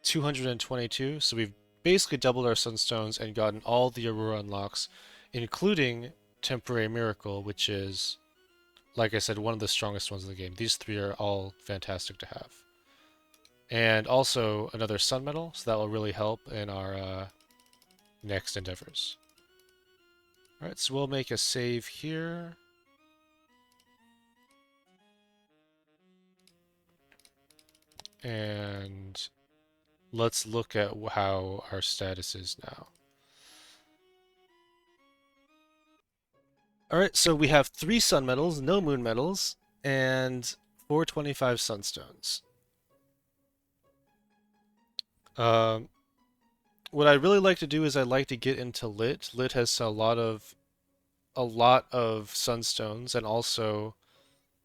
Speaker 1: 222. So we've basically doubled our sunstones and gotten all the Aurora unlocks, including Temporary Miracle, which is, like I said, one of the strongest ones in the game. These three are all fantastic to have. And also another sun medal, so that will really help in our next endeavors. Alright, so we'll make a save here. And let's look at how our status is now. Alright, so we have 3 sun medals, no moon medals, and 425 sunstones. What I really like to do is I like to get into Lit. Lit has a lot of sunstones, and also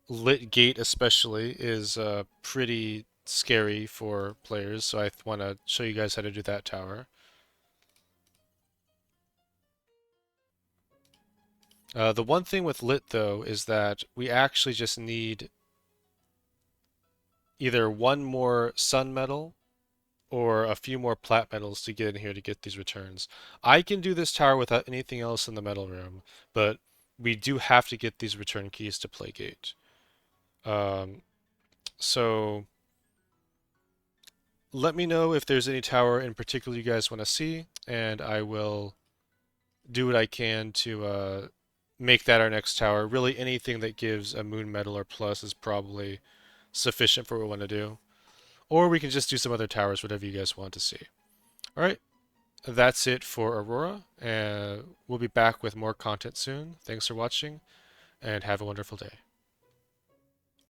Speaker 1: Lit Gate especially is pretty scary for players, so I want to show you guys how to do that tower. The one thing with Lit, though, is that we actually just need either one more sun medal or a few more plat medals to get in here to get these returns. I can do this tower without anything else in the medal room, but we do have to get these return keys to play Gate. So let me know if there's any tower in particular you guys want to see, and I will do what I can to make that our next tower. Really, anything that gives a moon medal or plus is probably sufficient for what we want to do. Or we can just do some other towers, whatever you guys want to see. Alright, that's it for Aurora. We'll be back with more content soon. Thanks for watching, and have a wonderful day.